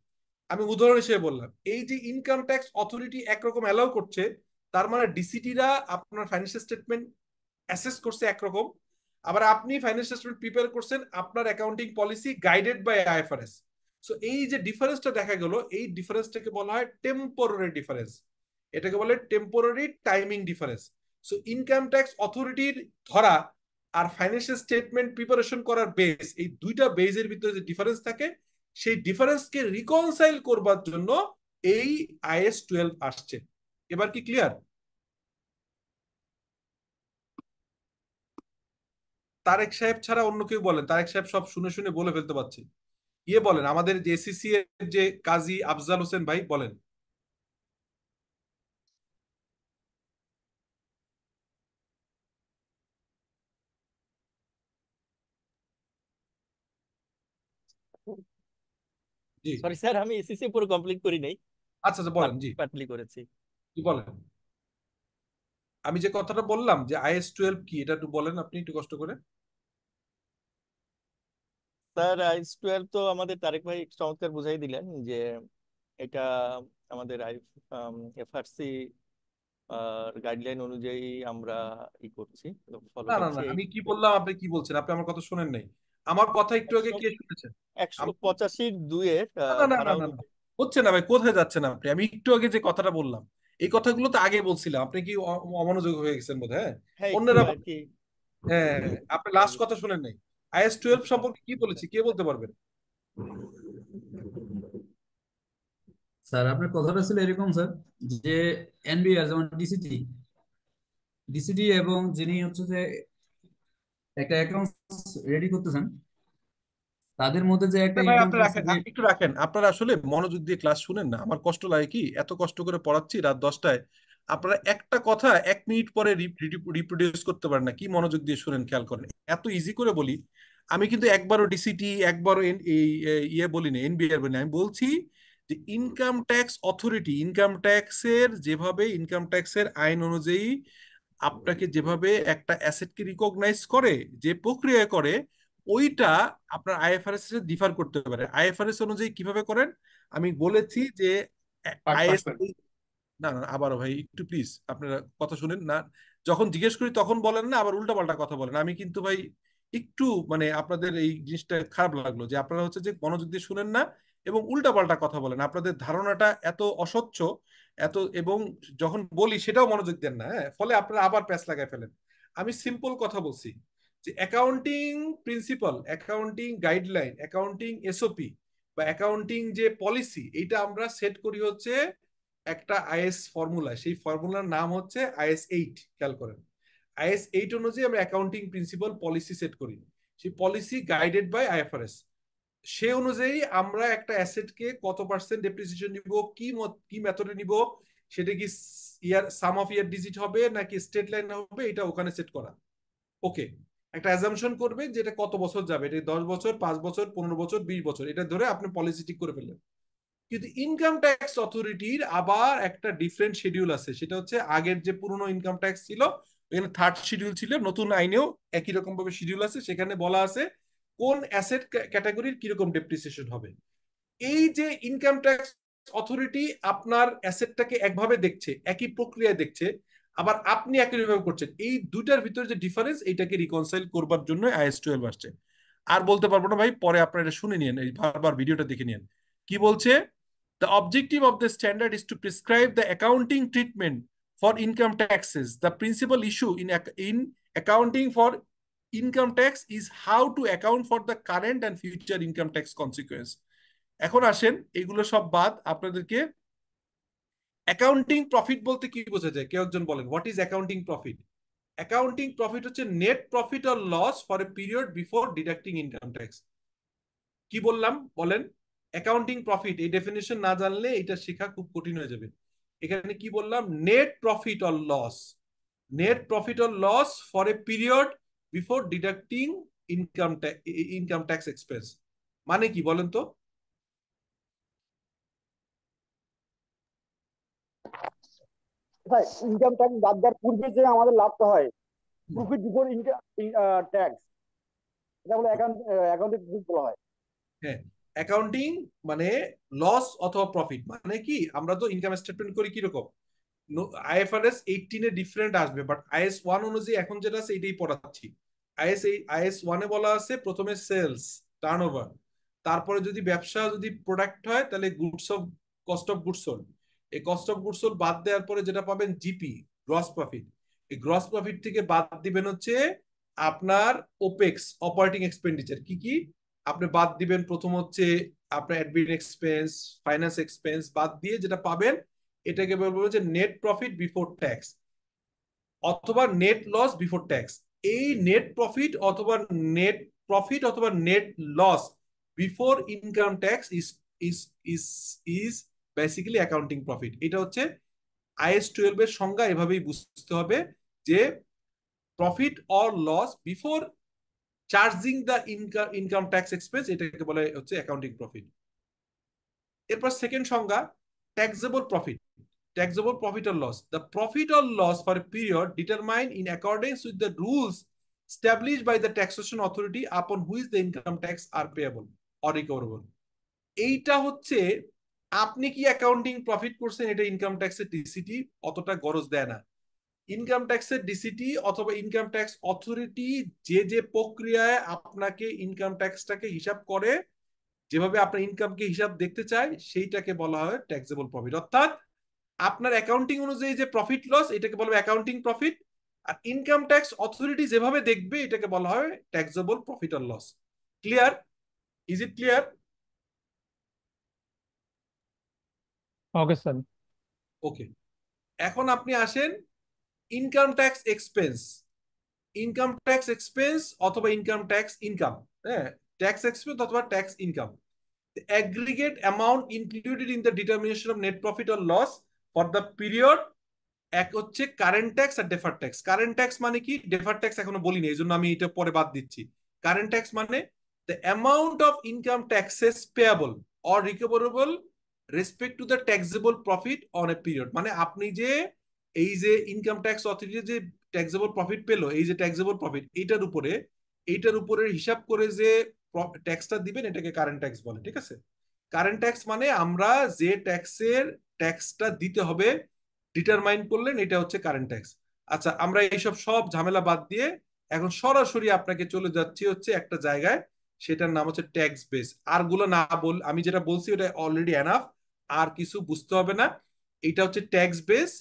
আমি উদাহরণ হিসেবে বললাম, এই যে ইনকাম ট্যাক্স অথরিটি একরকম অ্যালাউ করছে, তার মানে ডিসিটিরা আপনার ফাইন্যান্সিয়াল স্টেটমেন্ট অ্যাসেস করছে একরকম, আবার আপনি ফাইন্যান্সিয়াল স্টেটমেন্ট প্রিপেয়ার করছেন আপনার accounting policy guided by IFRS. So এই যে ডিফারেন্সটা দেখা গেল, এই ডিফারেন্সটাকে বলা হয় টেম্পোরারি ডিফারেন্স, এটাকে বলে temporary timing difference. So income tax অথরিটির ধরা আর ফাইন্যান্সিয়াল স্টেটমেন্ট প্রিপারেশন করার বেস, এই দুইটা বেজের ভিতরে যে ডিফারেন্স থাকে, সেই ডিফারেন্সকে রিকনসাইল করবার জন্য এই IS-12 আসছে। এবার কি ক্লিয়ার? তারেক সাহেব ছাড়া অন্য কেউ বলেন, তারেক সাহেব সব শুনে শুনে বলে ফেলতে পারছে। ইয়ে বলেন, আমাদের যে এসিসি এর যে কাজী আফজাল হোসেন ভাই বলেন। জি। সরি স্যার, আমি এসএসসি পুরো কমপ্লিট করি নাই, আচ্ছা আচ্ছা, বলেন। জি, পার্টলি করেছি। কি বলেন? আমি যে কথাটা বললাম যে IS-12 কি, এটা একটু বলেন আপনি একটু কষ্ট করে। স্যার IS-12 তো আমাদের তারেক ভাই চমৎকার বুঝাই দিলেন যে এটা আমাদের এফআরসি গাইডলাইন অনুযায়ী আমরা করছি, ফলো না না করছি। না, আমি কি বললাম আপনি কি বলছেন? আপনি আমার কথা শুনেন নাই। আমার কথা একটু আগে কে শুনেছেন? 185-2-এর না না না ধারা না না না। অনুযায়ী। হচ্ছে না ভাই, কোথায় যাচ্ছেন আপনি? আমি একটু আগে যে কথাটা বললাম এই কথাগুলো তো আগে বলছিলাম, আপনি কি অমনোযোগ হয়ে গেছেন বোধ হয়? হ্যাঁ, একটু অন্যরা আর কি। হ্যাঁ, আপনি লাস্ট কথা শুনেন নাই। IS-12 সম্পর্কে কি বলেছি কে বলতে পারবেন? স্যার আপনার কথাটা ছিল এরকম স্যার, যে এনবিআর যেমন ডিসিটি এবং যিনি হচ্ছে যে একটা অ্যাকাউন্ট রেডি করতেছেন, তাদের মধ্যে যে একটা ভাই ইনকাম আপনি ট্যাক্স রাখেন, রেট। একটু রাখেন, আপনারা আসলে মনোযোগ দিয়ে ক্লাস শুনেন না। আমার কষ্ট লাগে কি, এত কষ্ট করে পড়াচ্ছি রাত 10টায়, আপনারা একটা কথা 1 মিনিট পরে রিপ্রোডিউস করতে পারেন না। কি মনোযোগ দিয়ে শুনেন, খেয়াল করেন, এত ইজি করে বলি। আমি কিন্তু একবারও ডিসিটি, একবারও ইয়ে বলিনি, এনবিআর বলিনি। আমি বলছি যে ইনকাম ট্যাক্স অথরিটি, ইনকাম ট্যাক্সের যেভাবে ইনকাম ট্যাক্সের আইন অনুযায়ী আপনাকে যেভাবে একটা অ্যাসেটকে রিকগনাইজ করে, যে প্রক্রিয়া করে, ওইটা আপনার আইএফআরএস এর ডিফার করতে পারে। আইএফআরএস অনুযায়ী কিভাবে করেন আমি বলেছি যে আইএস, 5%। না না আবারও ভাই একটু প্লিজ আপনারা কথা শুনেন না। যখন জিজ্ঞেস করি তখন বলেন না, আবার উল্টাপাল্টা কথা বলেন। আমি কিন্তু ভাই একটু মানে আপনাদের এই জিনিসটা খারাপ লাগলো যে আপনারা হচ্ছে যে মনোযোগ দিয়ে শুনেন না এবং উল্টাপাল্টা কথা বলেন। আপনাদের ধারণাটা এত অস্বচ্ছ, এত, এবং যখন বলি সেটাও মনোযোগ দেন না। হ্যাঁ, ফলে আপনারা আবার প্যাচ লাগায় ফেলেন। আমি সিম্পল কথা বলছি যে accounting principal, accounting guideline, accounting SOP বা অ্যাকাউন্টিং যে পলিসি, এইটা আমরা সেট করি হচ্ছে একটা আইএস ফর্মুলা। সেই ফর্মুলার নাম হচ্ছে IS-8। খেয়াল করেন, IS-8 অনুযায়ী আমরা অ্যাকাউন্টিং প্রিন্সিপাল পলিসি সেট করি। সেই পলিসি গাইডেড বাই আইএফআরএস। সে অনুযায়ী আমরা একটা অ্যাসেটকে কত পার্সেন্ট ডেপ্রিসিয়েশন নিব, কি মেথডে নিব, সেটা কি ইয়ার সাম অফ ইয়ার ডিজিট হবে নাকি স্টেট লাইন হবে, এটা ওখানে সেট করা। ওকে, একটা অ্যাজাম্পশন করবে যে এটা কত বছর যাবে, এটা 10 বছর, 5 বছর, 15 বছর, 20 বছর, এটা ধরে আপনি পলিসি ঠিক করে ফেললেন। কিন্তু ইনকাম ট্যাক্স অথরিটির আবার একটা ডিফারেন্ট শিডিউল আছে। সেটা হচ্ছে আগের যে পুরনো ইনকাম ট্যাক্স ছিল, এখানে থার্ড শিডিউল ছিল, নতুন আইনেও একই রকম ভাবে শিডিউল আছে। সেখানে বলা আছে কোন অ্যাসেট ক্যাটাগরির কিরকম ডেপ্রিসিয়েশন হবে। এই যে ইনকাম ট্যাক্স অথরিটি আপনার অ্যাসেটটাকে একভাবে দেখছে, একই প্রক্রিয়ায় দেখছে, আবার আপনি একইভাবে করছেন, এই দুইটার ভিতরে যে ডিফারেন্স, এইটাকে রিকনসাইল করবার জন্য IS-12 আসছে। আর বলতে পারবো না ভাই, পরে আপনারা এটা শুনে নিন, এই বারবার ভিডিওটা দেখে নিন কি বলছে। The objective of the standard is to prescribe the accounting treatment for income taxes. The principal issue in accounting for income tax is how to account for the current and future income tax consequence. এখন আসেন, এগুলো সব বাদ, আপনাদেরকে accounting profit বলতে কি বোঝা যায় কেউ একজন বলেন, what is accounting profit? Accounting profit হচ্ছে net profit or loss for a period before deducting income tax. কি বললাম বলেন? অ্যাকাউন্টিং প্রফিট, এই ডেফিনেশন না জানলে এটা শেখা খুব কঠিন হয়ে যাবে। এখানে কি বললাম? Net profit or loss, net profit or loss for a period before deducting income tax expense. মানে কি বলেন তো? ইনকাম ট্যাক্স বাদ দেওয়ার পূর্বে যে আমাদের লাভটা হয়, প্রফিট বিফোর ট্যাক্স, এটা বলে অ্যাকাউন্টিং প্রফিট বলা হয়। হ্যাঁ, অ্যাকাউন্টিং মানে লস অথবা প্রফিট। মানে কি, আমরা তো ইনকাম স্টেটমেন্ট করি কিরকম, IFRS 18 এ ডিফারেন্ট আসবে, বাট IS-1 অনুযায়ী এখন যেটা আছে এটাই পড়াচ্ছি। IS-1 এ বলা আছে প্রথমে সেলস, টার্নওভার, তারপরে যদি ব্যবসা, যদি প্রোডাক্ট হয় তাহলে কস্ট অফ গুডস সোল্ড। এই কস্ট অফ গুডস সোল্ড বাদ দেওয়ার পরে যেটা পাবেন জিপি, গ্রস প্রফিট। এই গ্রস প্রফিট থেকে বাদ দিবেন হচ্ছে আপনার ওপেক্স, অপারেটিং এক্সপেন্ডিচার। কি কি আপনি বাদ দিবেন? প্রথম হচ্ছে আপনার অ্যাডমিন এক্সপেন্স, ফাইন্যান্স এক্সপেন্স বাদ দিয়ে যেটা পাবেন, এটাকে বলবো যে নেট প্রফিট বিফোর ট্যাক্স অথবা নেট লস বিফোর ট্যাক্স। এই নেট প্রফিট অথবা net loss before income tax is is is is basically accounting profit. এটা হচ্ছে IS-12 এর সংজ্ঞা। এভাবেই বুঝতে হবে যে profit or loss before charging the income tax expense, এটাকে বলে হচ্ছে অ্যাকাউন্টিং প্রফিট। এরপর সেকেন্ড সংজ্ঞা, taxable profit. Taxable profit or loss, the profit or loss for a period determined in accordance with the rules established by the taxation authority upon which the income tax are payable or recoverable. এইটা হচ্ছে আপনি কি accounting profit করছেন এটা income ট্যাক্সের ডিসিটি অতটা গরজ দেয় না। ইনকাম ট্যাক্সের ডিসিটি অথবা ইনকাম ট্যাক্স অথরিটি যে যে প্রক্রিয়ায় আপনাকে ইনকাম ট্যাক্সটাকে হিসাব করে, যেভাবে আপনার ইনকামকে হিসাব দেখতে চায়, সেইটাকে বলা হয় ট্যাক্সেবল প্রফিট। অর্থাৎ আপনার অ্যাকাউন্টিং অনুযায়ী যে প্রফিট লস এটাকে বলা হয় অ্যাকাউন্টিং প্রফিট, আর ইনকাম ট্যাক্স অথরিটি যেভাবে দেখবে এটাকে বলা হয় ট্যাক্সেবল প্রফিট আর loss. Clear? Is it clear? Okay sir. Okay, এখন আপনি আসেন income tax expense. Income tax expense অথবা ইনকাম ট্যাক্স ইনকাম, হ্যাঁ, ট্যাক্স এক্সপেন্স অথবা tax income, the aggregate amount included in the determination of net profit or loss for the period। এক হচ্ছে current tax আর deferred tax. Current tax মানে কি, deferred tax এখনো বলিনি, এই জন্য আমি এটা পরে বাদ দিচ্ছি। কারেন্ট ট্যাক্স মানে the amount of income taxes payable or recoverable respect to the taxable profit on a period। মানে আপনি যে এই যে ইনকাম ট্যাক্স অথরিটি যে ট্যাক্সেবল প্রফিট পেলো, এই যে ট্যাক্সেবল প্রফিট, এইটার উপরে হিসাব করে যে ট্যাক্সটা দিবেন এটাকে কারেন্ট ট্যাক্স বলে। ঠিক আছে? কারেন্ট ট্যাক্স মানে আমরা যে ট্যাক্সটা দিতে হবে ডিটারমাইন করলেন, এটা হচ্ছে কারেন্ট ট্যাক্স। আচ্ছা, আমরা এইসব সব ঝামেলা বাদ দিয়ে এখন সরাসরি আপনাকে চলে যাচ্ছি হচ্ছে একটা জায়গায়, সেটার নাম হচ্ছে ট্যাক্স বেস। আর গুলো না বল, আমি যেটা বলছি ওটা অলরেডি এনাফ, আর কিছু বুঝতে হবে না। এটা হচ্ছে ট্যাক্স বেস,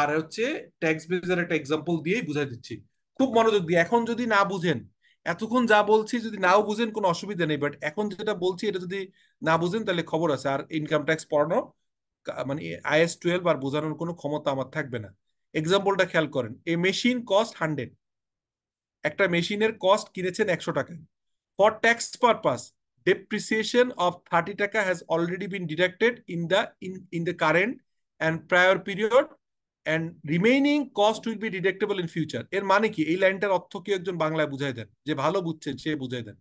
আর হচ্ছে ট্যাক্স বেসের একটা এক্সাম্পল দিয়েই বুঝাই দিচ্ছি। খুব মনোযোগ দিয়ে, এখন যদি না বুঝেন, এতক্ষণ যা বলছি যদি নাও বুঝেন কোনো অসুবিধা নেই, বাট এখন যেটা বলছি এটা যদি না বুঝেন তাহলে খবর আছে, আর ইনকাম ট্যাক্স পড়ানো মানে IS-12 আর বোঝানোর কোনো ক্ষমতা আমার থাকবে না। এক্সাম্পলটা খেয়াল করেন, এ মেশিন কস্ট 100। একটা মেশিনের কস্ট কিনেছেন 100 টাকায়। For tax purpose depreciation of 30 টাকা has already been deducted in the current and prior period and remaining cost will be deductible in future। এর মানে কি, এই লাইনটার অর্থ কি একজন বাংলায় বুঝাই দেন, যে ভালো বুঝছেন সে বুঝাই দেন।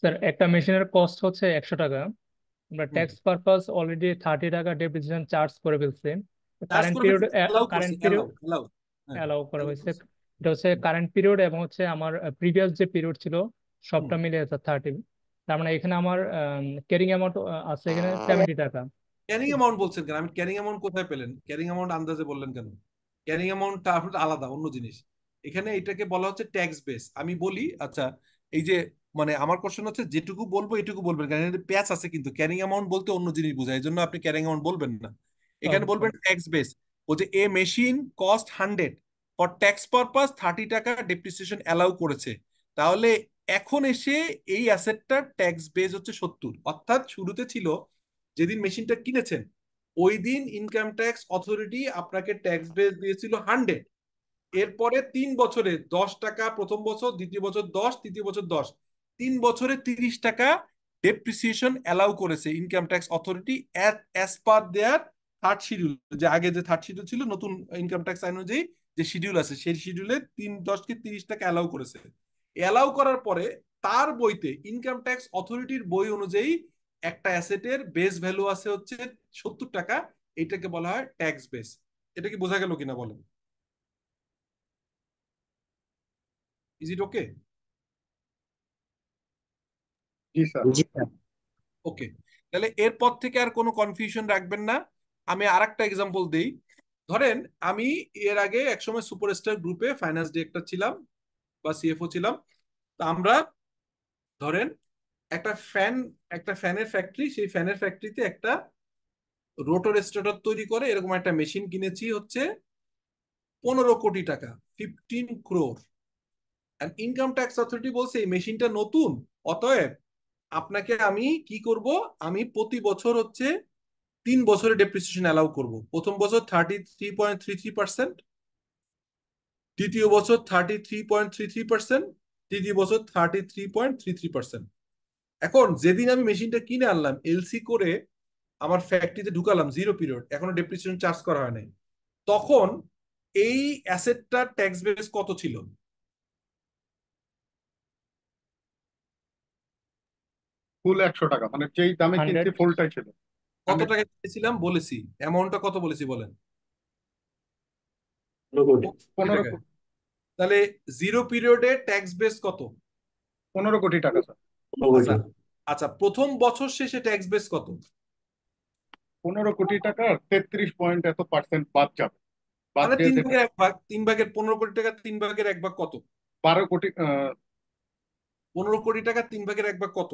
স্যার একটা মেশিনের কস্ট হচ্ছে 100 টাকা, আমরা হুম, ট্যাক্স পারপাস অলরেডি 30 টাকা ডেপ্রিসিয়েশন চার্জ করে ফেলছি। চার্জ কারেন্ট করে পিরিয়ড, ফেলছি, অ্যালাউ করছি, কারেন্ট পিরিয়ড অ্যালাউ হ্যাঁ, অ্যালাউ করা অ্যালাউ হয়েছে। করছি। এটা হচ্ছে কারেন্ট পিরিয়ড এবং হচ্ছে আমার প্রিভিয়াস যে পিরিয়ড ছিল হুম, সবটা মিলে 30। তার মানে এখানে আমার ক্যারিং অ্যামাউন্ট আছে এখানে 70 টাকা। ক্যারিং অ্যামাউন্ট বলছেন কেন? আমি ক্যারিং অ্যামাউন্ট কোথায় পেলেন? ক্যারিং অ্যামাউন্ট আন্দাজে বললেন কেন? ক্যারিং অ্যামাউন্টটা আপনার আলাদা অন্য জিনিস। এখানে এটাকে বলা হচ্ছে ট্যাক্স বেস। আমি বলি, আচ্ছা, এই যে মানে আমার কোশ্চেন হচ্ছে যেটুকু বলবো এটুকু বলবেন, কারণ এখানে প্যাচ আছে, কিন্তু ক্যারিং অ্যামাউন্ট বলতে অন্য জিনিস বোঝায়, এই জন্য আপনি ক্যারিং অ্যামাউন্ট বলবেন না, এখানে ওকে বলবেন স্যার। Tax base. বলছে a machine cost 100, for tax purpose 30 টাকা ডেপ্রিসিয়েশন অ্যালাউ করেছে। তাহলে এখন এসে এই অ্যাসেটটার ট্যাক্স বেস হচ্ছে 70। অর্থাৎ শুরুতে ছিল যেদিন মেশিনটা কিনেছেন ওই দিন ইনকাম ট্যাক্স অথরিটি আপনাকে ট্যাক্স বেস দিয়েছিল 100। এরপরে 3 বছরে 10 টাকা প্রথম বছর, দ্বিতীয় বছর 10, তৃতীয় বছর 10, 3 বছরে 30 টাকা ডেপ্রিসিয়েশন অ্যালাউ করেছে income tax authority as per their third schedule. যে আগে যে থার্ড শিডিউল ছিল, নতুন ইনকাম ট্যাক্স আইন অনুযায়ী যে শিডিউল আছে সেই শিডিউলে 10 কে 30 টাকা অ্যালাউ করেছে। অ্যালাউ করার পরে তার বইতে ইনকাম ট্যাক্স অথরিটির বই অনুযায়ী একটা অ্যাসেটের বেস ভ্যালু আছে হচ্ছে 70 টাকা, এটাকে বলা হয় ট্যাক্স বেস। এটা কি বোঝা গেল কিনা বলেন? Is it okay? জি স্যার। জি স্যার। ওকে, তাহলে এরপর থেকে আর কোনো কনফিউশন রাখবেন না। আমি আর একটা এক্সাম্পল দিই। ধরেন আমি এর আগে একসময় সুপারস্টার গ্রুপে ফাইন্যান্স ডিরেক্টর ছিলাম বা CFO ছিলাম। তো আমরা ধরেন একটা ফ্যানের ফ্যাক্টরি, সেই ফ্যানের ফ্যাক্টরিতে একটা রোটর স্টেটর তৈরি করে এরকম একটা মেশিন কিনেছি হচ্ছে 15 কোটি টাকা, 15 crore। ইনকাম ট্যাক্স অথরিটি বলছে এই মেশিনটা নতুন, অতএব আপনাকে আমি কি করব, আমি প্রতি বছর হচ্ছে 3 বছরের ডেপ্রিসিয়েশন অ্যালাউ করব। প্রথম বছর 33.33%, দ্বিতীয় বছর 33.33%, তৃতীয় বছর 33.33%। এখন যেদিন আমি মেশিনটা কিনে আনলাম LC করে আমার ফ্যাক্টরিতে ঢুকালাম, 0 পিরিয়ড, এখনো ডেপ্রিসিয়েশন চার্জ করা হয় নাই, তখন এই অ্যাসেটটার ট্যাক্স বেস কত ছিল? ফুল 100 টাকা, মানে যেই দামে 100। কিনছি ফুলটাই ছিল কত 100 টাকা টাকা। কিনেছিলাম বলেছি, অ্যামাউন্টটা কত বলেছি বলেন? 15 কোটি টাকা। তাহলে 0 পিরিয়ডে ট্যাক্স বেস কত? 15 কোটি টাকা স্যার। আচ্ছা আচ্ছা, প্রথম বছর শেষে ট্যাক্স বেস কত? 15 কোটি টাকা 33% বাদ যাবে, বাদ মানে দিয়ে তিন যেটা ভাগের এক ভাগ, 3 ভাগের 15 কোটি টাকা 3 ভাগের 1 ভাগ কত? 12 কোটি 15 কোটি টাকা 3 ভাগের 1 ভাগ কত?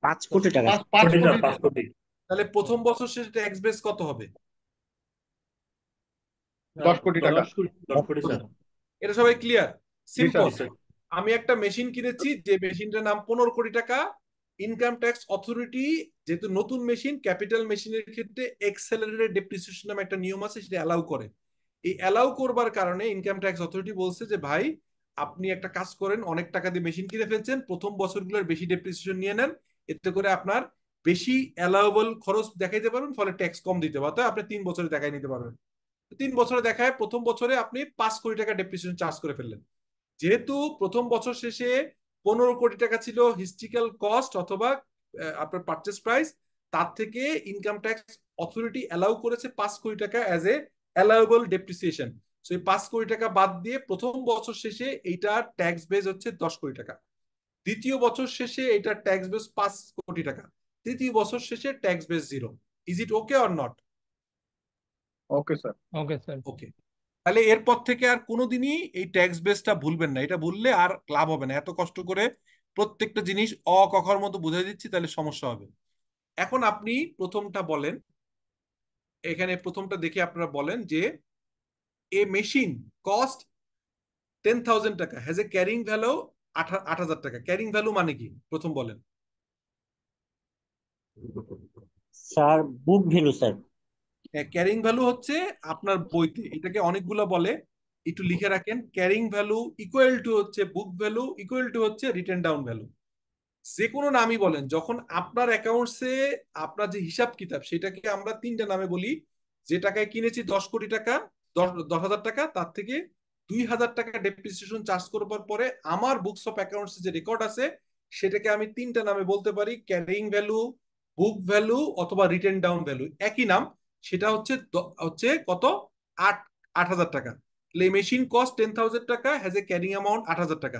5 কোটি টাকা। 5 কোটি স্যার, কোটি 5 কোটি। তাহলে প্রথম বছর শেষে ট্যাক্স বেস কত হবে? 10 কোটি টাকা। 10 কোটি স্যার। এটা সবাই ক্লিয়ার? জি স্যার। সিম্পল। আমি একটা মেশিন কিনেছি, যে মেশিনটার নাম 15 কোটি টাকা। ইনকাম ট্যাক্স অথরিটি, যেহেতু নতুন মেশিন, ক্যাপিটাল মেশিনের ক্ষেত্রে এক্সেলারেটেড ডেপ্রিসিয়েশন নামে একটা নিয়ম আছে, সেটা অ্যালাউ করে। এই অ্যালাউ করবার কারণে ইনকাম ট্যাক্স অথরিটি বলছে যে ভাই, আপনি একটা কাজ করেন, অনেক টাকা দিয়ে মেশিন কিনে ফেলছেন, প্রথম বছরগুলোর বেশি ডেপ্রিসিয়েশন নিয়ে নেন, এতে করে আপনার বেশি অ্যালাউবল খরচ দেখাইতে পারবেন, ফলে ট্যাক্স কম দিতে পারবেন, আপনি 3 বছরে দেখাই নিতে পারবেন। 3 বছরে দেখায় প্রথম বছরে আপনি 5 কোটি টাকা ডেপ্রিসিয়েশন চার্জ করে ফেললেন। যেহেতু প্রথম বছর শেষে 15 কোটি টাকা ছিল হিস্ট্রিক্যাল কস্ট অথবা আপনার পারচেস প্রাইস, তার থেকে ইনকাম ট্যাক্স অথরিটি অ্যালাউ করেছে 5 কোটি টাকা as a allowable depreciation. So এই 5 কোটি টাকা বাদ দিয়ে প্রথম বছর শেষে এইটার ট্যাক্স বেস হচ্ছে 10 কোটি টাকা। দ্বিতীয় বছর শেষে এইটার ট্যাক্স বেস 5 কোটি টাকা। তৃতীয় বছর শেষে tax base 0। Is it okay or not? Okay sir. Okay sir. Okay. তাহলে এরপর থেকে আর কোনোদিনই এই ট্যাক্স বেসটা ভুলবেন না, এটা ভুললে আর লাভ হবে না। এত কষ্ট করে প্রত্যেকটা জিনিস অ ক খ র মতো বুঝাই দিচ্ছি, তাহলে সমস্যা হবে। এখন আপনি প্রথমটা বলেন, এখানে প্রথমটা দেখে আপনারা বলেন যে এ মেশিন কস্ট 10,000 টাকা, হ্যাজ এ ক্যারিং ভ্যালু 8,000 টাকা। ক্যারিং ভ্যালু মানে কি প্রথম বলেন? Sir book value sir. Carrying value হচ্ছে আপনার বইতে, এটাকে অনেকগুলো বলে, একটু লিখে রাখেন। ক্যারিং ভ্যালু ইকুয়াল টু হচ্ছে বুক ভ্যালু, ইকুয়াল টু হচ্ছে রিটেন ডাউন ভ্যালু। যে কোনো নামই বলেন, যখন আপনার অ্যাকাউন্টসে আপনার যে হিসাব কিতাব, সেটাকে আমরা 3টা নামে বলি। যে টাকায় কিনেছি 10 কোটি টাকা, 10,000 টাকা, তার থেকে 2,000 টাকা ডেপ্রিসিয়েশন চার্জ করবার পরে আমার বুকস অফ অ্যাকাউন্টস যে রেকর্ড আছে, সেটাকে আমি 3টা নামে বলতে পারি, ক্যারিং ভ্যালু, বুক ভ্যালু অথবা রিটেন ডাউন ভ্যালু, একই নাম। সেটা হচ্ছে কত? 8,000 টাকা। মেশিন কস্ট 10,000 টাকা, হ্যাজ এ ক্যারিং অ্যামাউন্ট 8,000 টাকা।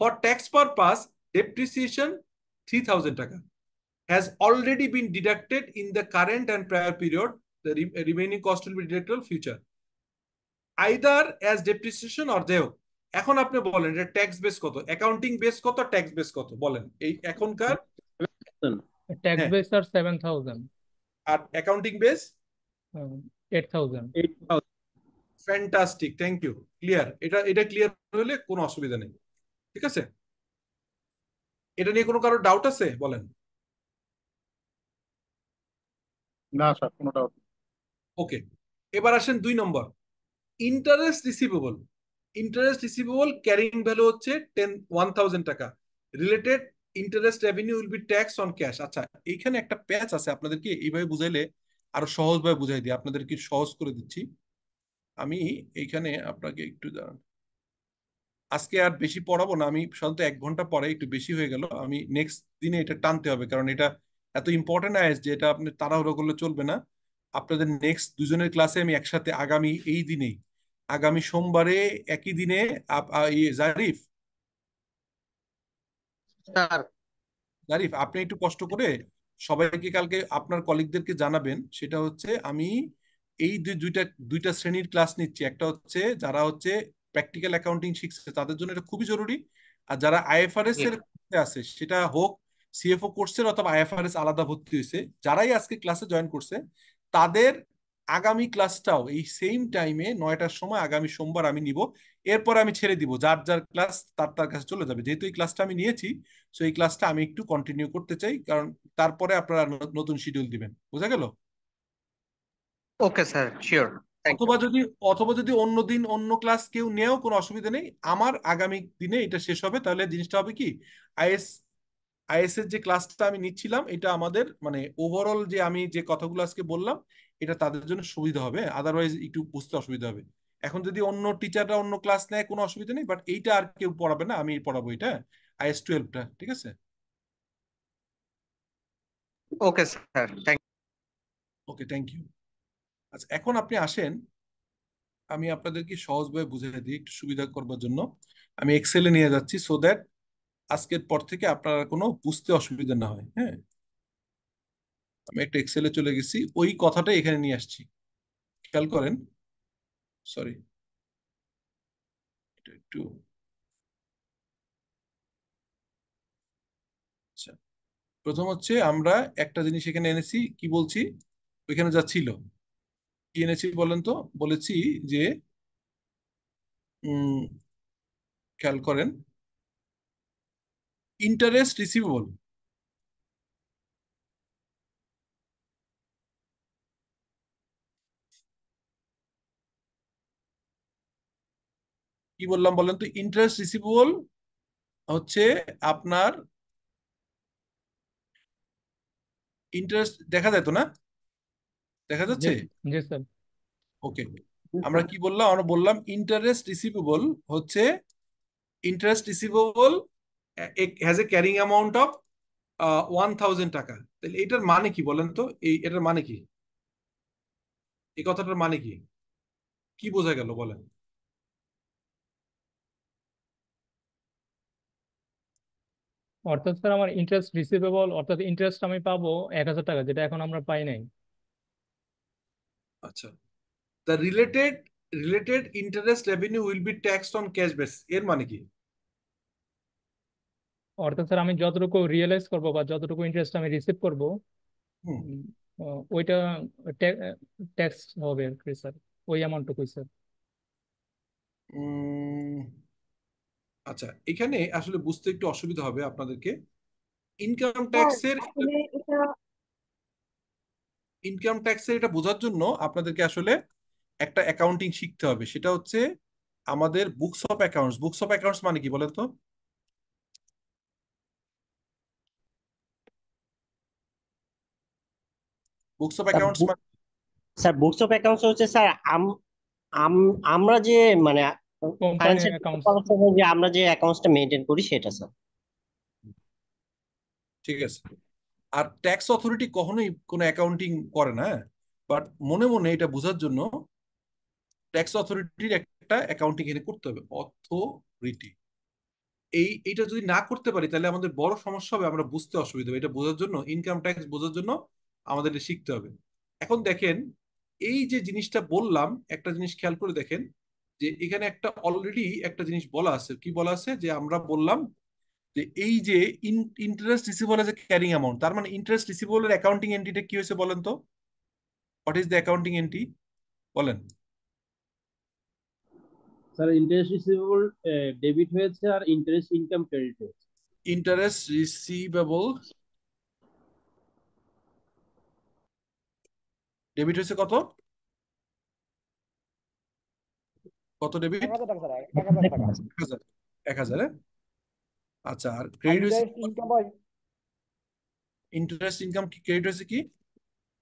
ফর ট্যাক্স পারপাস, depreciation 3,000 টাকা has already been deducted in the current and prior period. The remaining cost will be deducted in future, either as depreciation or দেও। এখন আপনি বলেন এটা tax base কত, accounting base কত, tax base কত বলেন এই এখনকার? ট্যাক্স হ্যাঁ, বেস স্যার 7,000। আর accounting base 8,000। Fantastic, thank you. Clear? এটা ক্লিয়ার হলে কোনো অসুবিধা নেই, ঠিক আছে? এটা নিয়ে কোনো কারো ডাউট আছে বলেন? না স্যার, কোনো ডাউট। ওকে, এবার আসেন 2 number, interest receivable. Interest receivable carrying value হচ্ছে 1,000 টাকা। Related interest revenue will be tax on cash. আচ্ছা, এইখানে একটা প্যাচ আছে, আপনাদেরকে এইভাবে বুঝাইলে আরো সহজভাবে বুঝাই দিই, আপনাদেরকে সহজ করে দিচ্ছি। আমি এইখানে আপনাকে একটু দাঁড়ান, আজকে আর বেশি পড়াবো না, আমি সাধারণত 1 ঘন্টা পরে একটু বেশি হয়ে গেল, আমি নেক্সট দিনে এটা টানতে হবে, কারণ এটা এত ইম্পর্টেন্ট আইস যে এটা আপনি তাড়াহুড়ো করলে চলবে না। আপনাদের নেক্সট দুজনের ক্লাসে আমি একসাথে আগামী এই দিনেই, আগামী সোমবারে একই দিনে জারিফ, স্যার জারিফ আপনি একটু কষ্ট করে সবাইকে কালকে আপনার কলিগদেরকে জানাবেন। সেটা হচ্ছে আমি এই দুইটা দুইটা শ্রেণীর ক্লাস নিচ্ছি। একটা হচ্ছে যারা হচ্ছে প্র্যাকটিক্যাল অ্যাকাউন্টিং শিখছে, তাদের জন্য এটা খুবই জরুরি। আর যারা আইএফআরএস এর আছে, সেটা হোক সিএফও কোর্সের অথবা আইএফআরএস আলাদা ভর্তি হয়েছে, যারাই আজকে ক্লাসে জয়েন করছে, তাদের আগামী ক্লাসটাও এই সেম টাইমে 9টার সময় আগামী সোমবার আমি নিব। এরপর আমি ছেড়ে দিব, যার যার ক্লাস তার তার কাছে চলে যাবে। যেহেতু এই ক্লাসটা আমি নিয়েছি, সো এই ক্লাসটা আমি একটু কন্টিনিউ করতে চাই, কারণ তারপরে আপনারা নতুন শিডিউল দিবেন। বোঝা গেল? Okay sir, sure. Thank you. অথবা যদি অন্য দিন অন্য ক্লাস কেউ নেও, কোনো অসুবিধা নেই। আমার আগামী দিনে এটা শেষ হবে, তাহলে জিনিসটা হবে কি, আইএস আইএস এর যে ক্লাসটা আমি নিচ্ছিলাম, এটা আমাদের মানে ওভারঅল যে আমি যে কথাগুলো আজকে বললাম, এটা তাদের জন্য সুবিধা হবে, আদারওয়াইজ একটু বুঝতে অসুবিধা হবে। এখন যদি অন্য টিচাররা অন্য ক্লাস নেয়, কোনো অসুবিধা নেই, বাট এইটা আর কেউ পড়াবে না, আমি পড়াবো এটা, IS-12টা, ঠিক আছে? Okay sir, thank okay, thank you. আচ্ছা, এখন আপনি আসেন, আমি আপনাদেরকে সহজভাবে বুঝিয়ে দিই একটু সুবিধা করবার জন্য। আমি এক্সেলে নিয়ে যাচ্ছি, সো দ্যাট আজকের পর থেকে আপনারা কোনো বুঝতে অসুবিধা না হয়। হ্যাঁ, আমি একটা এক্সেলে চলে গেছি, ওই কথাটা এখানে নিয়ে আসছি, খেয়াল করেন। সরি, একটু আচ্ছা, প্রথম হচ্ছে আমরা একটা জিনিস এখানে এনেছি, কি বলছি, ওইখানে যা ছিল কি এনেছি বলেন তো, বলেছি যে উম, খেয়াল করেন, ইন্টারেস্ট রিসিভেবল। কি বললাম বলেন তো, ইন্টারেস্ট রিসিভেবল হচ্ছে আপনার ইন্টারেস্ট, দেখা যায় তো না, দেখা জি যাচ্ছে? জি স্যার। ওকে, আমরা কি বললাম, আমরা বললাম ইন্টারেস্ট রিসিভেবল হচ্ছে, interest receivable has a carrying amount of 1000 টাকা। তাহলে এটার মানে কি বলেন তো, এটার মানে কি, এই কথাটার মানে কি, কি বোঝা গেল বলেন? অর্থাৎ স্যার আমার ইন্টারেস্ট রিসিভেবল, অর্থাৎ ইন্টারেস্ট আমি পাবো 1000 টাকা, যেটা এখন আমরা পাই নাই। আচ্ছা, the related interest revenue will B taxed on cash base, এর মানে কি? অর্থাৎ স্যার আমি যতটুকু রিয়েলাইজ করবো বা যতটুকু ইন্টারেস্ট আমি রিসিভ করবো, হুম, উম, ওইটা ট্যাক্স হবে আর কি স্যার, ওই অ্যামাউন্টটুকুই স্যার। উম, আচ্ছা, এখানে আসলে বুঝতে একটু অসুবিধা হবে আপনাদেরকে। ইনকাম ট্যাক্সের ইনকাম ট্যাক্সের এটা বোঝার জন্য আপনাদেরকে আসলে একটা অ্যাকাউন্টিং শিখতে হবে, সেটা হচ্ছে আমাদের books of accounts. Books of accounts মানে কি বলেন তো? বুকস অফ অ্যাকাউন্টস মানে স্যার বুকস অফ অ্যাকাউন্টস হচ্ছে স্যার আমরা যে মানে কোম্পানি ফাইন্যান্সিয়াল অ্যাকাউন্টস। যে আমরা যে অ্যাকাউন্টসটা মেনটেন করি সেটা স্যার। ঠিক আছে। আর ট্যাক্স অথরিটি কখনোই কোনো অ্যাকাউন্টিং করে না, বাট মনে মনে এটা বোঝার জন্য ট্যাক্স অথরিটির একটা অ্যাকাউন্টিং এখানে করতে হবে, অথরিটি। এইটা যদি না করতে পারি তাহলে আমাদের বড় সমস্যা হবে, আমরা বুঝতে অসুবিধা হবে। এটা বোঝার জন্য, ইনকাম ট্যাক্স বোঝার জন্য আমাদের এটা শিখতে হবে। এখন দেখেন, এই যে জিনিসটা বললাম, একটা জিনিস খেয়াল করে দেখেন, যে এখানে একটা অলরেডি একটা জিনিস বলা আছে, কি বলা আছে, যে আমরা বললাম যে এই যে interest receivable as a carrying amount, তার মানে ইন্টারেস্ট রিসিভেবল এর অ্যাকাউন্টিং এন্ট্রিটা কি হয়েছে বলেন তো, what is the accounting entry বলেন? স্যার ইন্টারেস্ট রিসিভেবল ডেবিট হয়েছে আর ইন্টারেস্ট ইনকাম ক্রেডিট হয়েছে। ইন্টারেস্ট রিসিভেবল ডেবিট হয়েছে কত, কত ডেবিট? 1000 টাকা স্যার, 1000 টাকা। 1000, 1000। আচ্ছা, আর আর ক্রেডিট হয়েছে, ইন্টারেস্ট ইনকাম হয় ইন্টারেস্ট ইনকাম কি, ক্রেডিট হয়েছে কি?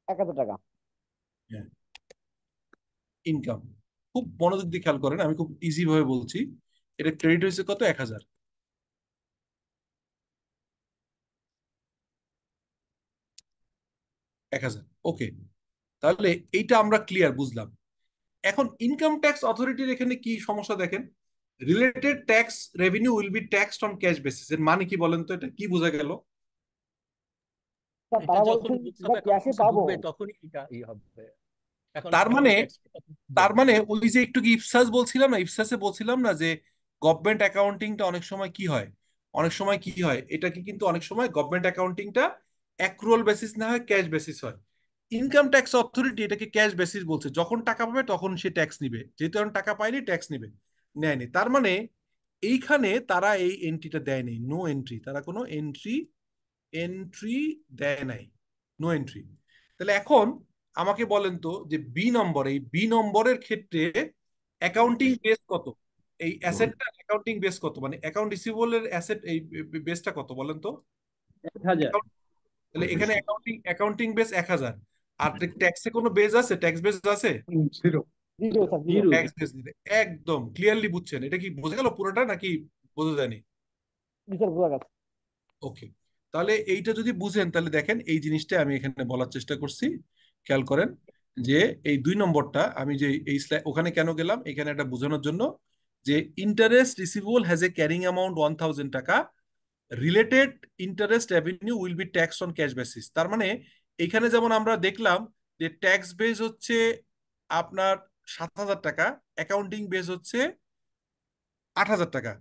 1000 টাকা। হ্যাঁ, ইনকাম। খুব মনোযোগ দিয়ে খেয়াল করেন, আমি খুব ইজি ভাবে বলছি, এটা ক্রেডিট হয়েছে কত, 1000, 1000। ওকে, তাহলে এইটা আমরা ক্লিয়ার বুঝলাম। এখন ইনকাম ট্যাক্স অথরিটির এখানে কি সমস্যা দেখেন, related tax revenue will B taxed on cash basis, এর মানে কি বলেন তো, এটা কি বোঝা গেল? স্যার এটা তারা যখন বলছেন বুকস অফ এটা ক্যাশে অ্যাকাউন্টস পাবো। ঢুকবে তখনই এটা হবে, এখন তার এখন মানে, ট্যাক্স তার মানে ওই যে একটু কি ইপসাস বলছিলাম না, ইপসাসে বলছিলাম না যে গভর্নমেন্ট অ্যাকাউন্টিংটা অনেক সময় কি হয়, অনেক সময় কি হয়, এটাকে কিন্তু অনেক সময় গভর্নমেন্ট অ্যাকাউন্টিংটা অ্যাক্রুয়াল বেসিস না হয়, ক্যাশ বেসিস হয়। ইনকাম ট্যাক্স অথরিটি এটাকে ক্যাশ বেসিস বলছে, যখন টাকা পাবে তখন সে ট্যাক্স নিবে, যেহেতু এখন টাকা পায়নি ট্যাক্স নিবে, নেয়নি। তার মানে এইখানে তারা এই এন্ট্রিটা দেয়নি, নো এন্ট্রি, তারা কোনো এন্ট্রি দেয় নাই, নো এন্ট্রি। তাহলে এখন আমাকে বলেন তো, যে বি নম্বর, এই বি নম্বরের ক্ষেত্রে অ্যাকাউন্টিং বেস কত, এই অ্যাসেটটা অ্যাকাউন্টিং বেস কত, মানে অ্যাকাউন্ট রিসিভেবলের অ্যাসেট এই বেসটা কত বলেন তো? 1000। তাহলে এখানে অ্যাকাউন্টিং বেস 1000, আর ট্যাক্সে কোনো বেস আছে, ট্যাক্স বেস আছে? Zero. Zero sir, zero. Tax base দিতে একদম ক্লিয়ারলি বুঝছেন, এটা কি বোঝা গেল পুরোটা নাকি বোঝা যায়নি? স্যার বোঝা গেছে। ওকে, তাহলে এইটা যদি বুঝেন তাহলে দেখেন এই জিনিসটা আমি এখানে বলার চেষ্টা করছি, খেয়াল করেন, যে এই 2 নম্বরটা আমি যে এই ওখানে কেন গেলাম, এখানে একটা বোঝানোর জন্য, যে interest receivable has a carrying amount 1000 টাকা, related interest revenue will B taxed on cash basis. তার মানে এখানে যেমন আমরা দেখলাম যে ট্যাক্স বেস হচ্ছে আপনার 7,000 টাকা, অ্যাকাউন্টিং বেস হচ্ছে 8,000 টাকা।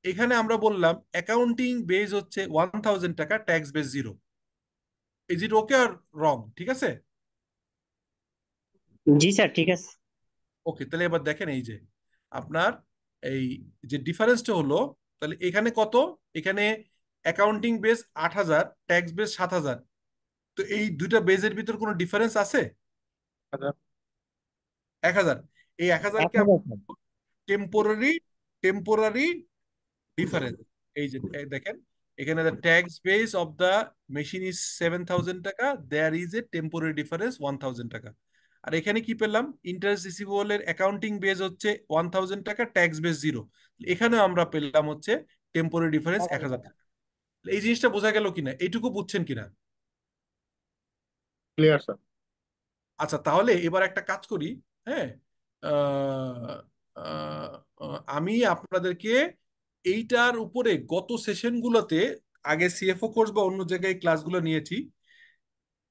এখানে আমরা বললাম অ্যাকাউন্টিং বেস হচ্ছে 1,000 টাকা, ট্যাক্স বেস 0। ইজ ইট ওকে আর রং? ঠিক আছে? জি স্যার, ঠিক আছে। ওকে, তাহলে এবার দেখেন এই যে আপনার এই যে ডিফারেন্সটা হলো, তাহলে এখানে কত? এখানে অ্যাকাউন্টিং বেস 8,000, ট্যাক্স বেস 7,000। তো এই দুইটা বেজের ভিতর কোনো ডিফারেন্স আছে? 1,000। এই 1,000-কে আমরা 1,000 টেম্পোরারি টেম্পোরারি ডিফারেন্স। এই যে দেখেন এখানে the tax base of the machine is 7,000 টাকা, there is a temporary difference 1,000 টাকা। আর এখানে কি পেলাম? ইন্টারেস্ট রিসিভেবল এর অ্যাকাউন্টিং বেস হচ্ছে 1,000 টাকা, ট্যাক্স বেস 0। এখানেও আমরা পেলাম হচ্ছে টেম্পোরারি ডিফারেন্স 1,000 টাকা। এই জিনিসটা বোঝা গেল কিনা? এইটুকু বুঝছেন কিনা? Clear sir. আচ্ছা, তাহলে এবার একটা কাজ করি। হ্যাঁ, আহ, আহ, আমি আপনাদেরকে এইটার উপরে গত সেশনগুলোতে আগে সিএফও কোর্স বা অন্য জায়গায় ক্লাসগুলো নিয়েছি,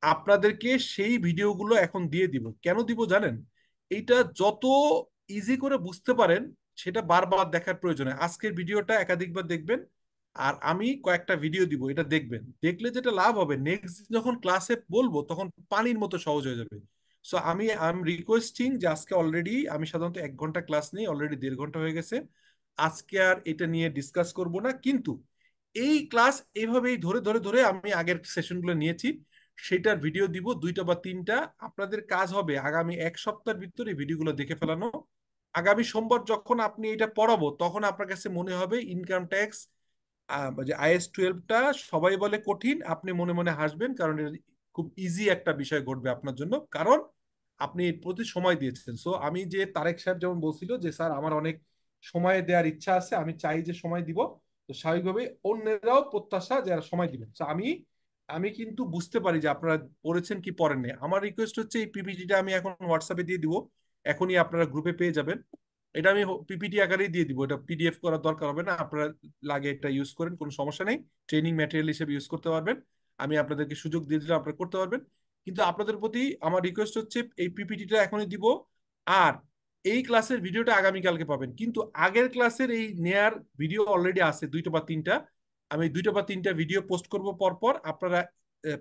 আপনাদেরকে সেই ভিডিওগুলো এখন দিয়ে দিব। কেন দিব জানেন? এইটা যত ইজি করে বুঝতে পারেন সেটা বারবার দেখার প্রয়োজন হয়। আজকের ভিডিওটা একাধিকবার দেখবেন, আর আমি কয়েকটা ভিডিও দিব, এটা দেখবেন। দেখলে যেটা লাভ হবে, নেক্সট যখন ক্লাসে বলবো তখন পানির মতো সহজ হয়ে যাবে। সো আমি রিকোয়েস্টিং যে আজকে অলরেডি আমি সাধারণত 1 ঘন্টা ক্লাস নিই, অলরেডি 1.5 ঘন্টা হয়ে গেছে। আজকে আর এটা নিয়ে ডিসকাস করব না, কিন্তু এই ক্লাস এইভাবেই ধরে ধরে ধরে আমি আগের সেশনগুলো নিয়েছি, সেটার ভিডিও দিব 2টা বা 3টা। আপনাদের কাজ হবে আগামী 1 সপ্তাহের ভিতরে ভিডিওগুলো দেখে ফেলানো। আগামী সোমবার যখন আপনি এটা পড়াবো তখন আপনার কাছে মনে হবে ইনকাম ট্যাক্স যে IS-12টা সবাই বলে কঠিন, আপনি মনে মনে হাসবেন, কারণ এটা খুব ইজি একটা বিষয় ঘটবে আপনার জন্য, কারণ আপনি এর প্রতি সময় দিয়েছেন। সো আমি যে তারেক সাহেব যেমন বলছিল যে স্যার আমার অনেক সময় দেওয়ার ইচ্ছা আছে, আমি চাই যে সময় দিব, তো স্বাভাবিকভাবে অন্যরাও প্রত্যাশা যে সময় দিবেন। তো আমি আমি কিন্তু বুঝতে পারি যে আপনারা পড়েছেন কি পড়েননি। আমার রিকোয়েস্ট হচ্ছে এই পিপিটিটা আমি এখন হোয়াটসঅ্যাপে দিয়ে দিব, এখনই আপনারা গ্রুপে পেয়ে যাবেন। এটা আমি পিপিটি আকারেই দিয়ে দিব, এটা পিডিএফ করার দরকার হবে না। আপনারা লাগে এটা ইউজ করেন, কোনো সমস্যা নেই, ট্রেনিং ম্যাটেরিয়াল হিসেবে ইউজ করতে পারবেন। আমি আপনাদেরকে সুযোগ দিয়ে দিলে আপনারা করতে পারবেন। কিন্তু আপনাদের প্রতি আমার রিকোয়েস্ট হচ্ছে এই পিপিটিটা এখনই দিব, আর এই ক্লাসের ভিডিওটা আগামীকালকে পাবেন। কিন্তু আগের ক্লাসের এই নেয়ার ভিডিও অলরেডি আছে 2টা বা 3টা, আমি 2টা বা 3টা ভিডিও পোস্ট করব পরপর। আপনারা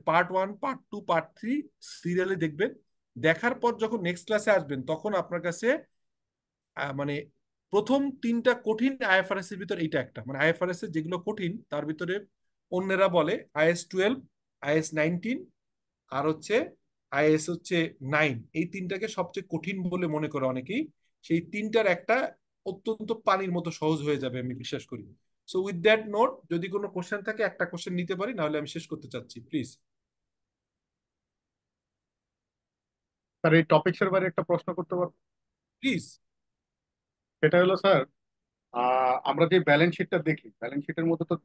পার্ট 1, পার্ট 2, পার্ট 3 সিরিয়ালে দেখবেন। দেখার পর যখন নেক্সট ক্লাসে আসবেন তখন আপনার কাছে মানে প্রথম 3টা কঠিন আইএফআরএস এর ভিতর এইটা একটা, মানে আইএফআরএস এর যেগুলো কঠিন তার ভিতরে অন্যরা বলে IS-12, IS-19 আর হচ্ছে IS-9, এই 3টাকে সবচেয়ে কঠিন বলে মনে করে অনেকেই। সেই 3টার একটা অত্যন্ত পানির মতো সহজ হয়ে যাবে আমি বিশ্বাস করি। সো উইথ দ্যাট নোট, যদি কোনো কোশ্চেন থাকে একটা কোশ্চেন নিতে পারি, নাহলে আমি শেষ করতে চাচ্ছি, প্লিজ। স্যার এই টপিক্সের বাইরে একটা প্রশ্ন করতে পারবো? প্লিজ। সেটা হলো স্যার, আমরা যে ব্যালেন্স শিটটা দেখি, ব্যালেন্স শিটের মধ্যে তো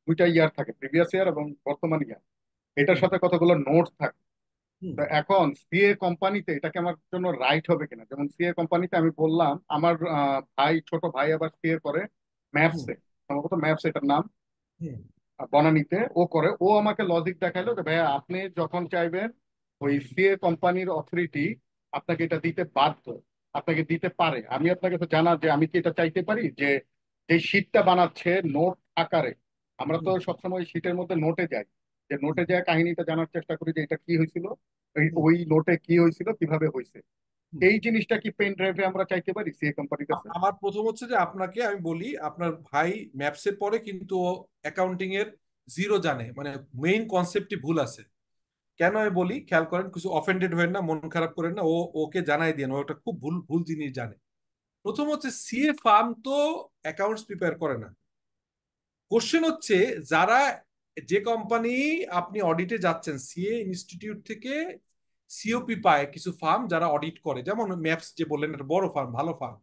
দুইটা ইয়ার থাকে, প্রিভিয়াস ইয়ার এবং বর্তমান ইয়ার। এটার সাথে কতগুলো নোটস থাকে। তো এখন সিএ কোম্পানিতে এটা কি আমার জন্য রাইট হবে কিনা? যেমন সিএ কোম্পানিতে আমি বললাম আমার ছোট ভাই আবার সিএ করে ম্যাপসে, সম্ভবত ম্যাপস এটার নাম, বনানীতে ও করে। ও আমাকে লজিক দেখাইলো যে ভাইয়া আপনি যখন চাইবেন ওই সিএ কোম্পানির অথরিটি আপনাকে এটা দিতে বাধ্য, আপনাকে দিতে পারে। আমি আপনাকে তো জানা যে আমি কি এটা চাইতে পারি যে যে শীটটা বানাচ্ছে নোট আকারে, আমরা তো সবসময় শীটের মধ্যে নোটে যাই, যে নোটে যায় কাহিনীটা জানার চেষ্টা করি যে এটা কি হয়েছিল, ওই নোটে কি হয়েছিল, কিভাবে হয়েছে। এই জিনিসটা কি পেন ড্রাইভে আমরা চাইতে পারি সিএ কোম্পানির কাছে? আমার প্রথম হচ্ছে যে আপনাকে আমি বলি, আপনার ভাই ম্যাপসের পরে কিন্তু অ্যাকাউন্টিং এর 0 জানে, মানে মেইন কনসেপ্টই ভুল আছে। কেন আমি বলি খেয়াল করেন, কিছু অফেন্ডেড হবেন না, মন খারাপ করেন না, ওকে জানাই দেন, ও একটা খুব ভুল ভুল জিনিস জানে। প্রথম হচ্ছে সিএ ফার্ম তো অ্যাকাউন্টস প্রিপেয়ার করে না। কোশ্চেন হচ্ছে যারা, যে কোম্পানি আপনি অডিটে যাচ্ছেন, সিএ ইনস্টিটিউট থেকে সিওপি পায় কিছু ফার্ম যারা অডিট করে, যেমন ম্যাপস যে বললেন একটা বড় ফার্ম, ভালো ফার্ম,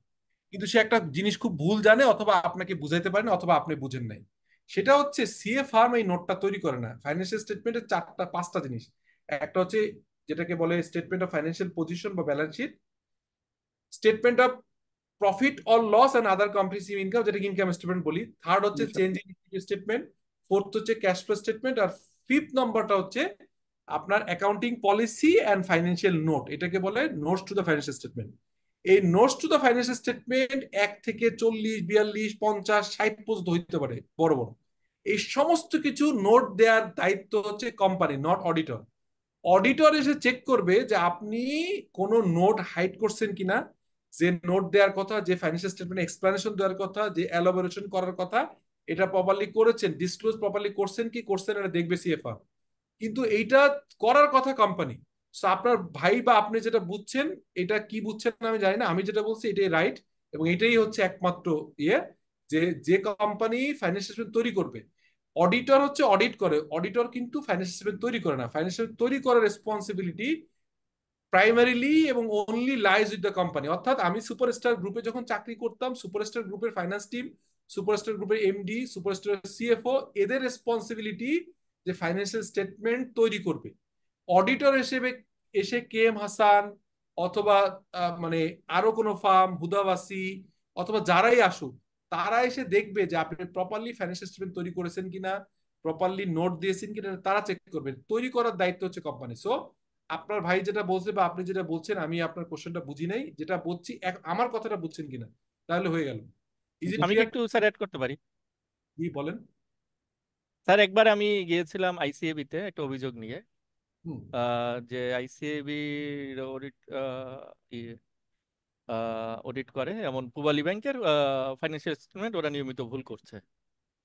কিন্তু সে একটা জিনিস খুব ভুল জানে, অথবা আপনাকে বুঝাইতে পারে না, অথবা আপনি বুঝেন নাই। সেটা হচ্ছে সিএ ফার্ম এই নোটটা তৈরি করে না। ফাইন্যান্সিয়াল স্টেটমেন্টের 4-5টা জিনিস, একটা হচ্ছে যেটাকে বলে স্টেটমেন্ট অফ ফাইন্যান্সিয়াল পজিশন বা balance sheet, statement of profit or loss and other comprehensive income, যেটাকে ইনকাম স্টেটমেন্ট বলি। থার্ড হচ্ছে চেঞ্জ ইন স্টেটমেন্ট, ফোর্থ হচ্ছে ক্যাশ ফ্লো স্টেটমেন্ট, আর ফিফথ নম্বরটা হচ্ছে আপনার accounting policy and financial note, এটাকে বলে notes to the financial statement. এই notes to the financial statement 1 থেকে 40, 42, 50, 60 পর্যন্ত হইতে পারে, বড় বড়। এই সমস্ত কিছু নোট দেওয়ার দায়িত্ব হচ্ছে কোম্পানি, নট অডিটর। অডিটর এসে চেক করবে যে আপনি কোনো নোট হাইড করছেন কিনা, যে নোট দেওয়ার কথা, যে ফাইন্যান্সিয়াল স্টেটমেন্ট এক্সপ্লানেশন দেওয়ার কথা, যে এলাবোরেশন করার কথা, এটা প্রপারলি করেছেন, ডিসক্লোজ প্রপারলি করছেন কি করছেন, এটা দেখবে সিএফআর। কিন্তু এইটা করার কথা কোম্পানি। সো আপনার ভাই বা আপনি যেটা বুঝছেন, এটা কি বুঝছেন আমি জানি না, আমি যেটা বলছি এটাই রাইট, এবং এটাই হচ্ছে একমাত্র ইয়ে, যে যে কোম্পানি ফাইন্যান্সিয়াল স্টেটমেন্ট তৈরি করবে, অডিটর হচ্ছে অডিট করে, অডিটর কিন্তু ফাইন্যান্সিয়াল স্টেটমেন্ট তৈরি করে না। ফাইন্যান্সিয়াল তৈরি করার রেসপন্সিবিলিটি প্রাইমারিলি এবং only lies with the company. অর্থাৎ আমি সুপারস্টার গ্রুপে যখন চাকরি করতাম, সুপারস্টার গ্রুপের ফাইন্যান্স টিম, সুপারস্টার গ্রুপের এমডি, সুপারস্টার সিএফও, এদের রেসপন্সিবিলিটি যে ফাইন্যান্সিয়াল স্টেটমেন্ট তৈরি করবে। অডিটর হিসেবে এসে কে এম হাসান অথবা মানে আরো কোনো ফার্ম, হুদাবাসী অথবা যারাই আসুক, তারা এসে দেখবে যে আপনি প্রপারলি ফাইন্যান্সিয়াল স্টেটমেন্ট তৈরি করেছেন কিনা, প্রপারলি নোট দিয়েছেন কিনা, তারা চেক করবে। তৈরি করার দায়িত্ব হচ্ছে কোম্পানি। সো আপনার ভাই যেটা বলছে বা আপনি যেটা বলছেন, আমি আপনার কোশ্চেনটা বুঝি নাই, যেটা বলছি আমার কথাটা বুঝছেন কিনা, তাহলে হয়ে গেল। আমি কি একটু স্যার অ্যাড করতে পারি? কি বলেন স্যার, একবার আমি গিয়েছিলাম আইসিএবি তে একটা অভিযোগ নিয়ে, হুম যে আইসিএবি অডিট অডিট করে এমন পূবালী ব্যাংকের ফাইন্যান্সিয়াল স্টেটমেন্ট ওরা নিয়মিত ভুল করছে।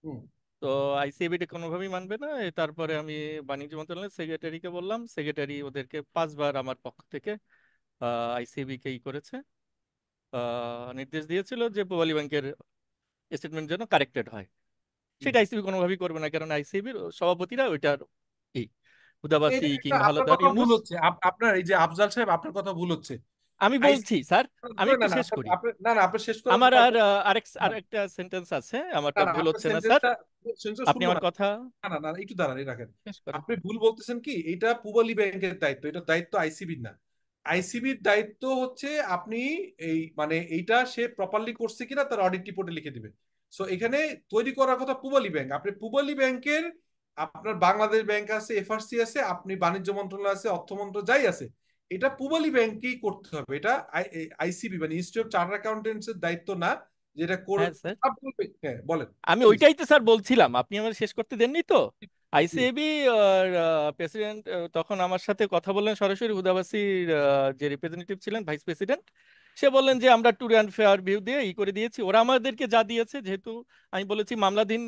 হুম তো আইসিএবি টা কোনোভাবেই মানবে না। তারপরে আমি বাণিজ্য মন্ত্রণালয়ের সেক্রেটারিকে বললাম, সেক্রেটারি ওদেরকে 5 বার আমার পক্ষ থেকে আইসিএবি কে করেছে, নির্দেশ দিয়েছিল যে পূবালী ব্যাংকের স্টেটমেন্ট যেন কারেক্টেড হয়। সেটা আইসিবি কোনোভাবেই করবে না, কারণ আইসিবির সভাপতিরা ওইটার এই হুদাবাসী কিংবা আপনার হাওলাদার কথা ভুল ইউনুস। হচ্ছে, আপনার এই যে আফজাল সাহেব, আপনার কথা ভুল হচ্ছে। আমি বলছি স্যার, আমি একটু শেষ করি। না না, আপনি শেষ করেন। আমার আরেকটা সেন্টেন্স আছে, আমারটা ভুল হচ্ছে না স্যার, আপনি আমার কথা না না না, একটু দাঁড়ান, রাখেন। শেষ করেন। আপনি ভুল বলতেছেন কি, এটা পূবালী ব্যাংকের দায়িত্ব, এটা দায়িত্ব আইসিবির না। আইসিবির দায়িত্ব হচ্ছে আপনি এই মানে এইটা সে প্রপারলি করছে কিনা তার অডিট রিপোর্টে লিখে দিবে। সো এখানে তৈরি করার কথা পূবালী ব্যাংক। আপনি পূবালী ব্যাংকের, আপনার বাংলাদেশ ব্যাংক আছে, এফআরসি আছে, আপনি বাণিজ্য মন্ত্রণালয় আছে, অর্থ মন্ত্রণালয় যাই আছে, এটা পূবালী ব্যাংকেই করতে হবে। এটা আইসিবি মানে ইনস্টিটিউট অফ চার্টার্ড অ্যাকাউন্টেন্টস এর দায়িত্ব না, যেটা করে। হ্যাঁ স্যার, হ্যাঁ বলেন। আমি ওইটাই তো স্যার বলছিলাম, আপনি আমার শেষ করতে দেননি তো। আইসিএবি প্রেসিডেন্ট তখন আমার সাথে কথা বললেন সরাসরি, হুদাবাসীর যে রিপ্রেজেন্টেটিভ ছিলেন, ভাইস প্রেসিডেন্ট, সে বললেন যে আমরা ট্রু অ্যান্ড ফেয়ার ভিউ দিয়ে করে দিয়েছি। ওরা আমাদেরকে যা দিয়েছে, যেহেতু আমি বলেছি মামলাধীন,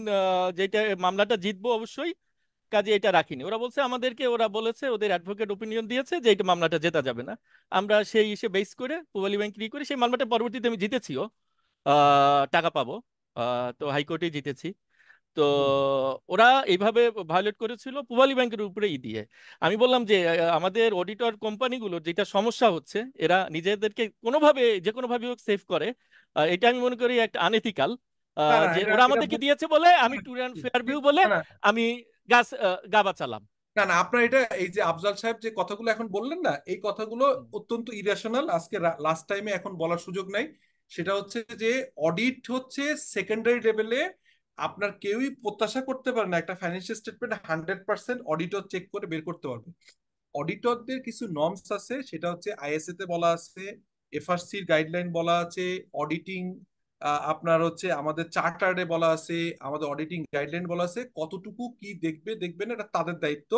যেটা মামলাটা জিতবো অবশ্যই, কাজে এটা রাখিনি। ওরা বলছে আমাদেরকে, ওরা বলেছে ওদের অ্যাডভোকেট ওপিনিয়ন দিয়েছে যে এটা মামলাটা জেতা যাবে না। আমরা সেই ইসে বেস করে পূবালী ব্যাংক করে সেই মামলাটা পরবর্তীতে আমি জিতেছিও, টাকা পাবো, তো হাইকোর্টে জিতেছি। তো ওরা এইভাবে ভায়োলেট করেছিল পূবালী ব্যাংকের উপরে দিয়ে। আমি বললাম যে আমাদের অডিটর কোম্পানিগুলোর যেটা সমস্যা হচ্ছে, এরা নিজেদেরকে কোনোভাবে যে কোনোভাবে সেভ করে। এটা আমি মনে করি একটা আনএথিক্যাল, না না, যে এটা ওরা এটা আমাদেরকে দিয়েছে বলে আমি ট্রু অ্যান্ড ফেয়ার ভিউ বলে না না আমি গা বাঁচালাম। না না, আপনার এটা এই যে আফজাল সাহেব যে কথাগুলো এখন বললেন না, এই কথাগুলো অত্যন্ত ইরেশনাল। আজকে লাস্ট টাইমে এখন বলার সুযোগ নাই। সেটা হচ্ছে যে অডিট হচ্ছে সেকেন্ডারি লেভেলে, আপনার কেউই প্রত্যাশা করতে পারে না একটা ফাইন্যান্সিয়াল স্টেটমেন্ট 100% অডিটর চেক করে বের করতে পারবে। অডিটরদের কিছু নর্মস আছে, সেটা হচ্ছে আইএসএ তে বলা আছে, এফআরসির গাইডলাইন বলা আছে, অডিটিং আপনার হচ্ছে আমাদের চার্টার্ডে বলা আছে, আমাদের অডিটিং গাইডলাইন বলা আছে, কতটুকু কি দেখবে দেখবে না এটা তাদের দায়িত্ব,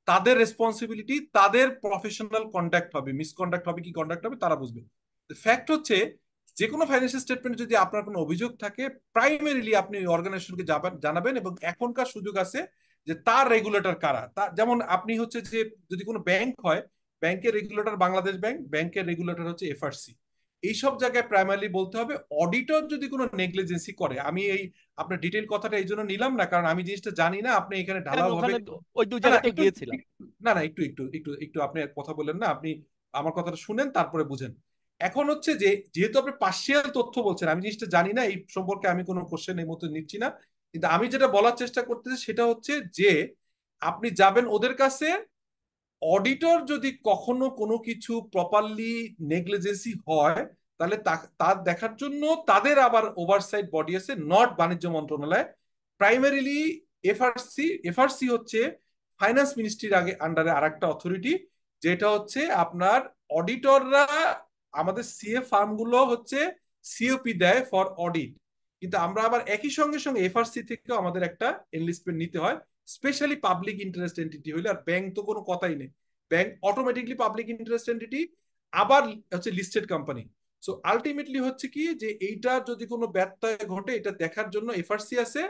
তাদের রেসপন্সিবিলিটি, তাদের প্রফেশনাল কন্ডাক্ট হবে, মিসকন্ডাক্ট হবে কি কন্ডাক্ট হবে তারা বুঝবে। ফ্যাক্ট হচ্ছে যে কোনো ফাইন্যান্সিয়াল স্টেটমেন্ট যদি আপনার কোনো অভিযোগ থাকে, প্রাইমারিলি আপনি অর্গানাইজেশনকে জানাবেন, এবং এখনকার সুযোগ আছে যে তার রেগুলেটর কারা। যেমন আপনি হচ্ছে যে যদি কোনো ব্যাংক হয়, ব্যাংকের রেগুলেটর বাংলাদেশ ব্যাংক, ব্যাংকের রেগুলেটর হচ্ছে এফআরসি। এইসব জায়গায় প্রাইমারিলি বলতে হবে। অডিটর যদি কোনো নেগলিজেন্সি করে, আমি এই আপনার ডিটেইল কথাটা এই জন্য নিলাম না, কারণ আমি জিনিসটা জানি না, আপনি এখানে ঢালাও ভাবে ওই দুই জায়গায় তো গিয়েছিলাম। না না, একটু একটু একটু একটু আপনি কথা বলেন না, আপনি আমার কথাটা শুনেন তারপরে বুঝেন। এখন হচ্ছে যে যেহেতু আপনি পার্সিয়াল তথ্য বলছেন, আমি জিনিসটা জানি না, এই সম্পর্কে আমি কোনো কোশ্চেন এই মতো নিচ্ছি না, কিন্তু আমি যেটা বলার চেষ্টা করতেছি সেটা হচ্ছে যে আপনি যাবেন ওদের কাছে। অডিটর যদি কখনো কোনো কিছু প্রপারলি নেগলিজেন্সি হয়, তাহলে তার দেখার জন্য তাদের আবার ওভারসাইট বডি আছে, নট বাণিজ্য মন্ত্রণালয়। প্রাইমারিলি এফআরসি হচ্ছে ফাইন্যান্স মিনিস্ট্রির আগে আন্ডারে আরেকটা অথরিটি, যেটা হচ্ছে আপনার অডিটররা, আমাদের সিএ ফার্মগুলো হচ্ছে সিওপি দেয় ফর অডিট, কিন্তু আমরা আবার একই সঙ্গে সঙ্গে এফআরসি থেকেও আমাদের একটা এনলিস্টমেন্ট নিতে হয়, স্পেশালি পাবলিক ইন্টারেস্ট এন্টিটি হইলে। আর ব্যাংক তো কোনো কথাই নেই, bank automatically public interest entity, আবার হচ্ছে লিস্টেড কোম্পানি। সো আলটিমেটলি হচ্ছে কি যে এইটা যদি কোনো ব্যত্যয় ঘটে এটা দেখার জন্য এফআরসি আছে,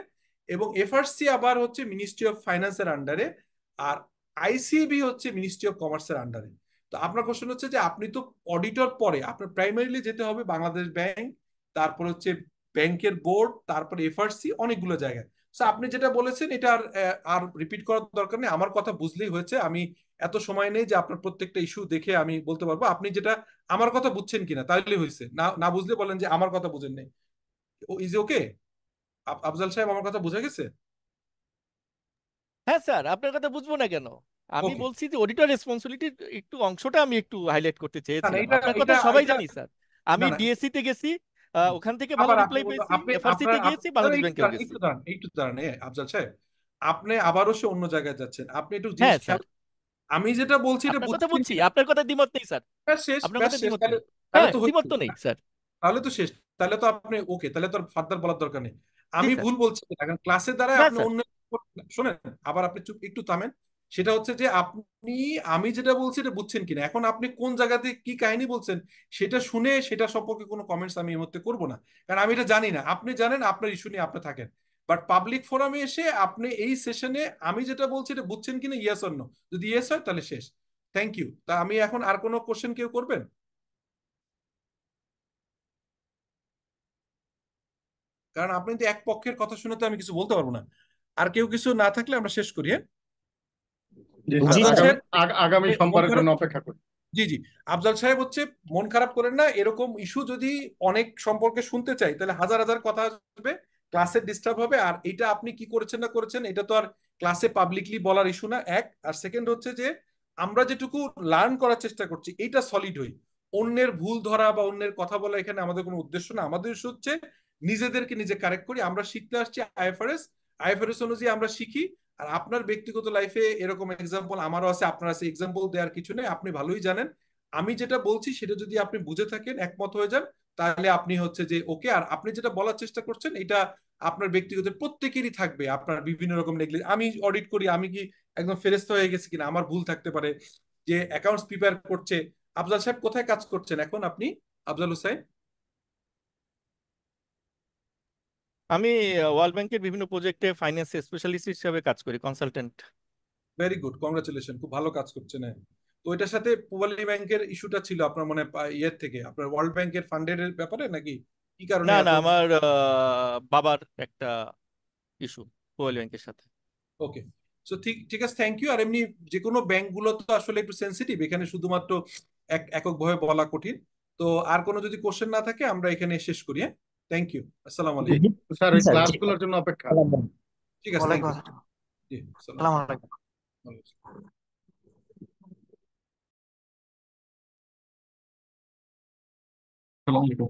এবং এফআরসি আবার হচ্ছে মিনিস্ট্রি অফ ফাইন্যান্সের আন্ডারে, আর আইসিবি হচ্ছে মিনিস্ট্রি অফ কমার্সের আন্ডারে। তো আপনার কোশ্চেন হচ্ছে যে আপনি তো অডিটর, পরে আপনার প্রাইমারিলি যেতে হবে বাংলাদেশ ব্যাংক, তারপর হচ্ছে ব্যাংকের বোর্ড, তারপর এফআরসি, অনেকগুলো জায়গায়। তো আপনি যেটা বলেছেন এটা আর রিপিট করার দরকার নেই, আমার কথা বুঝলেই হয়েছে। আমি এত সময় নেই যে আপনার প্রত্যেকটা ইস্যু দেখে আমি বলতে পারবো। আপনি যেটা আমার কথা বুঝছেন কিনা তাহলে হয়েছে, না না বুঝলে বলেন যে আমার কথা বুঝেন নাই। Is okay? আফজাল সাহেব, আমার কথা বুঝে গেছে? হ্যাঁ স্যার, আপনার কথা বুঝবো না কেন? আমি ওকে। বলছি যে অডিটর রেসপন্সিবিলিটির একটু অংশটা আমি একটু হাইলাইট করতে না না, চেয়েছিলাম। এটা আপনার কথা এটা সবাই এটা জানি স্যার। না আমি না, ডিএসসি তে গেছি, ওখান থেকে ভালো আবার আপনি রিপ্লাই পেয়েছি, আপনি এফআরসি তে গিয়েছি, বাংলাদেশ একটু ব্যাংকেও দাঁড়ান, গেছি। একটু দাঁড়ান আফজাল সাহেব, আপনি আবারও সে অন্য জায়গায় যাচ্ছেন। আপনি একটু জিনিস হ্যাঁ খেয়াল, স্যার, আমি যেটা বলছি এটা আপনার কথা বুঝছেন বুঝছি, কিনা। আপনার কথা দ্বিমত নেই স্যার, ব্যাস শেষ, আপনার ব্যাস কথা শেষ, দ্বিমত তাহলে নেই। তাহলে হ্যাঁ, তো দ্বিমত হচ্ছে, তো নেই স্যার। তাহলে তো শেষ, তাহলে তো আপনি ওকে, তাহলে তো আর ফার্দার বলার দরকার নেই। জি আমি স্যার। ভুল বলছি না, কারণ ক্লাসের দ্বারাই না আপনি স্যার। অন্য, শোনেন, আবার আপনি চুপ একটু থামেন। সেটা হচ্ছে যে আপনি, আমি যেটা বলছি এটা বুঝছেন কিনা, এখন আপনি কোন জায়গাতে কি কাহিনী বলছেন সেটা শুনে সেটা সম্পর্কে কোনো কমেন্টস আমি এই মুহূর্তে করবো না, কারণ আমি এটা জানি না। আপনি জানেন, আপনার ইস্যু নিয়ে আপনি থাকেন, বাট পাবলিক ফোরামে এসে আপনি এই সেশনে আমি যেটা বলছি এটা বুঝছেন কিনা, ইয়েস অর নো। যদি ইয়েস হয় তাহলে শেষ। Thank you. তা আমি এখন আর কোনো কোশ্চেন কেউ করবেন? কারণ আপনি তো এক পক্ষের কথা শুনে তো আমি কিছু বলতে পারবো না। আর কেউ কিছু না থাকলে আমরা শেষ করি, হ্যাঁ? জি জি স্যার, আফজাল স্যার। আগামী সাহেব, আগামী মন সোমবারের খারাপ, জন্য অপেক্ষা করি। জি জি, আফজাল সাহেব হচ্ছে মন খারাপ করেন না, এরকম ইস্যু যদি অনেক সম্পর্কে শুনতে চাই তাহলে হাজার হাজার কথা আসবে, ক্লাসে ডিস্টার্ব হবে। আর এটা আপনি কি করেছেন না করেছেন এটা তো আর ক্লাসে পাবলিকলি বলার ইস্যু না, এক। আর সেকেন্ড হচ্ছে যে আমরা যেটুকু লার্ন করার চেষ্টা করছি এইটা সলিড হই, অন্যের ভুল ধরা বা অন্যের কথা বলা এখানে আমাদের কোনো উদ্দেশ্য না। আমাদের উদ্দেশ্য হচ্ছে নিজেদেরকে নিজে কারেক্ট করি। আমরা শিখতে আসছি আইএফআরএস, আইএফআরএস অনুযায়ী আমরা শিখি। আর আপনার ব্যক্তিগত লাইফে এরকম এক্সাম্পল আমারও আছে, আপনার আছে, এক্সাম্পল দেওয়ার কিছু নেই, আপনি ভালোই জানেন। আমি যেটা বলছি সেটা যদি আপনি বুঝে থাকেন, একমত হয়ে যান, তাহলে আপনি হচ্ছে যে ওকে। আর আপনি যেটা বলার চেষ্টা করছেন এটা আপনার ব্যক্তিগত প্রত্যেকেরই থাকবে, আপনার বিভিন্ন রকম নেগলি, আমি অডিট করি, আমি কি একদম ফেরেস্তা হয়ে গেছি কিনা, আমার ভুল থাকতে পারে। যে অ্যাকাউন্টস প্রিপেয়ার করছে, আফজাল সাহেব কোথায় কাজ করছেন এখন আপনি, আফজাল হোসেন? আমি ওয়ার্ল্ড ব্যাংকের বিভিন্ন প্রজেক্টে ফাইন্যান্স স্পেশালিস্ট হিসেবে কাজ করি, কনসালটেন্ট। ভেরি গুড, কংগ্রাচুলেশন, খুব ভালো কাজ করছেন, হ্যাঁ। তো এটার সাথে পূবালী ব্যাংকের ইস্যুটা ছিল আপনার মনে ইয়ের থেকে, আপনার ওয়ার্ল্ড ব্যাংকের ফান্ডের ব্যাপারে নাকি কি কারণে না না, এত? আমার বাবার একটা ইস্যু ওয়ার্ল্ড ব্যাংকের সাথে। ওকে, সো ঠিক ঠিক আছে, থ্যাংক ইউ। আর এমনি যে কোনো ব্যাংকগুলো তো আসলে একটু সেন্সিটিভ, এখানে শুধুমাত্র এককভাবে বলা কঠিন। তো আর কোনো যদি কোশ্চেন না থাকে আমরা এখানে শেষ করি, হ্যাঁ? থ্যাংক ইউ, আসসালামু জি আলাইকুম। স্যার, জি ওই স্যার, জি স্যার। ক্লাসগুলোর জন্য অপেক্ষা। ঠিক আছে, থ্যাংক ওয়ালাইকুম ইউ। আসসালাম। জি, আসসালাম। আসসালামু আলাইকুম। আসসালামু আলাইকুম।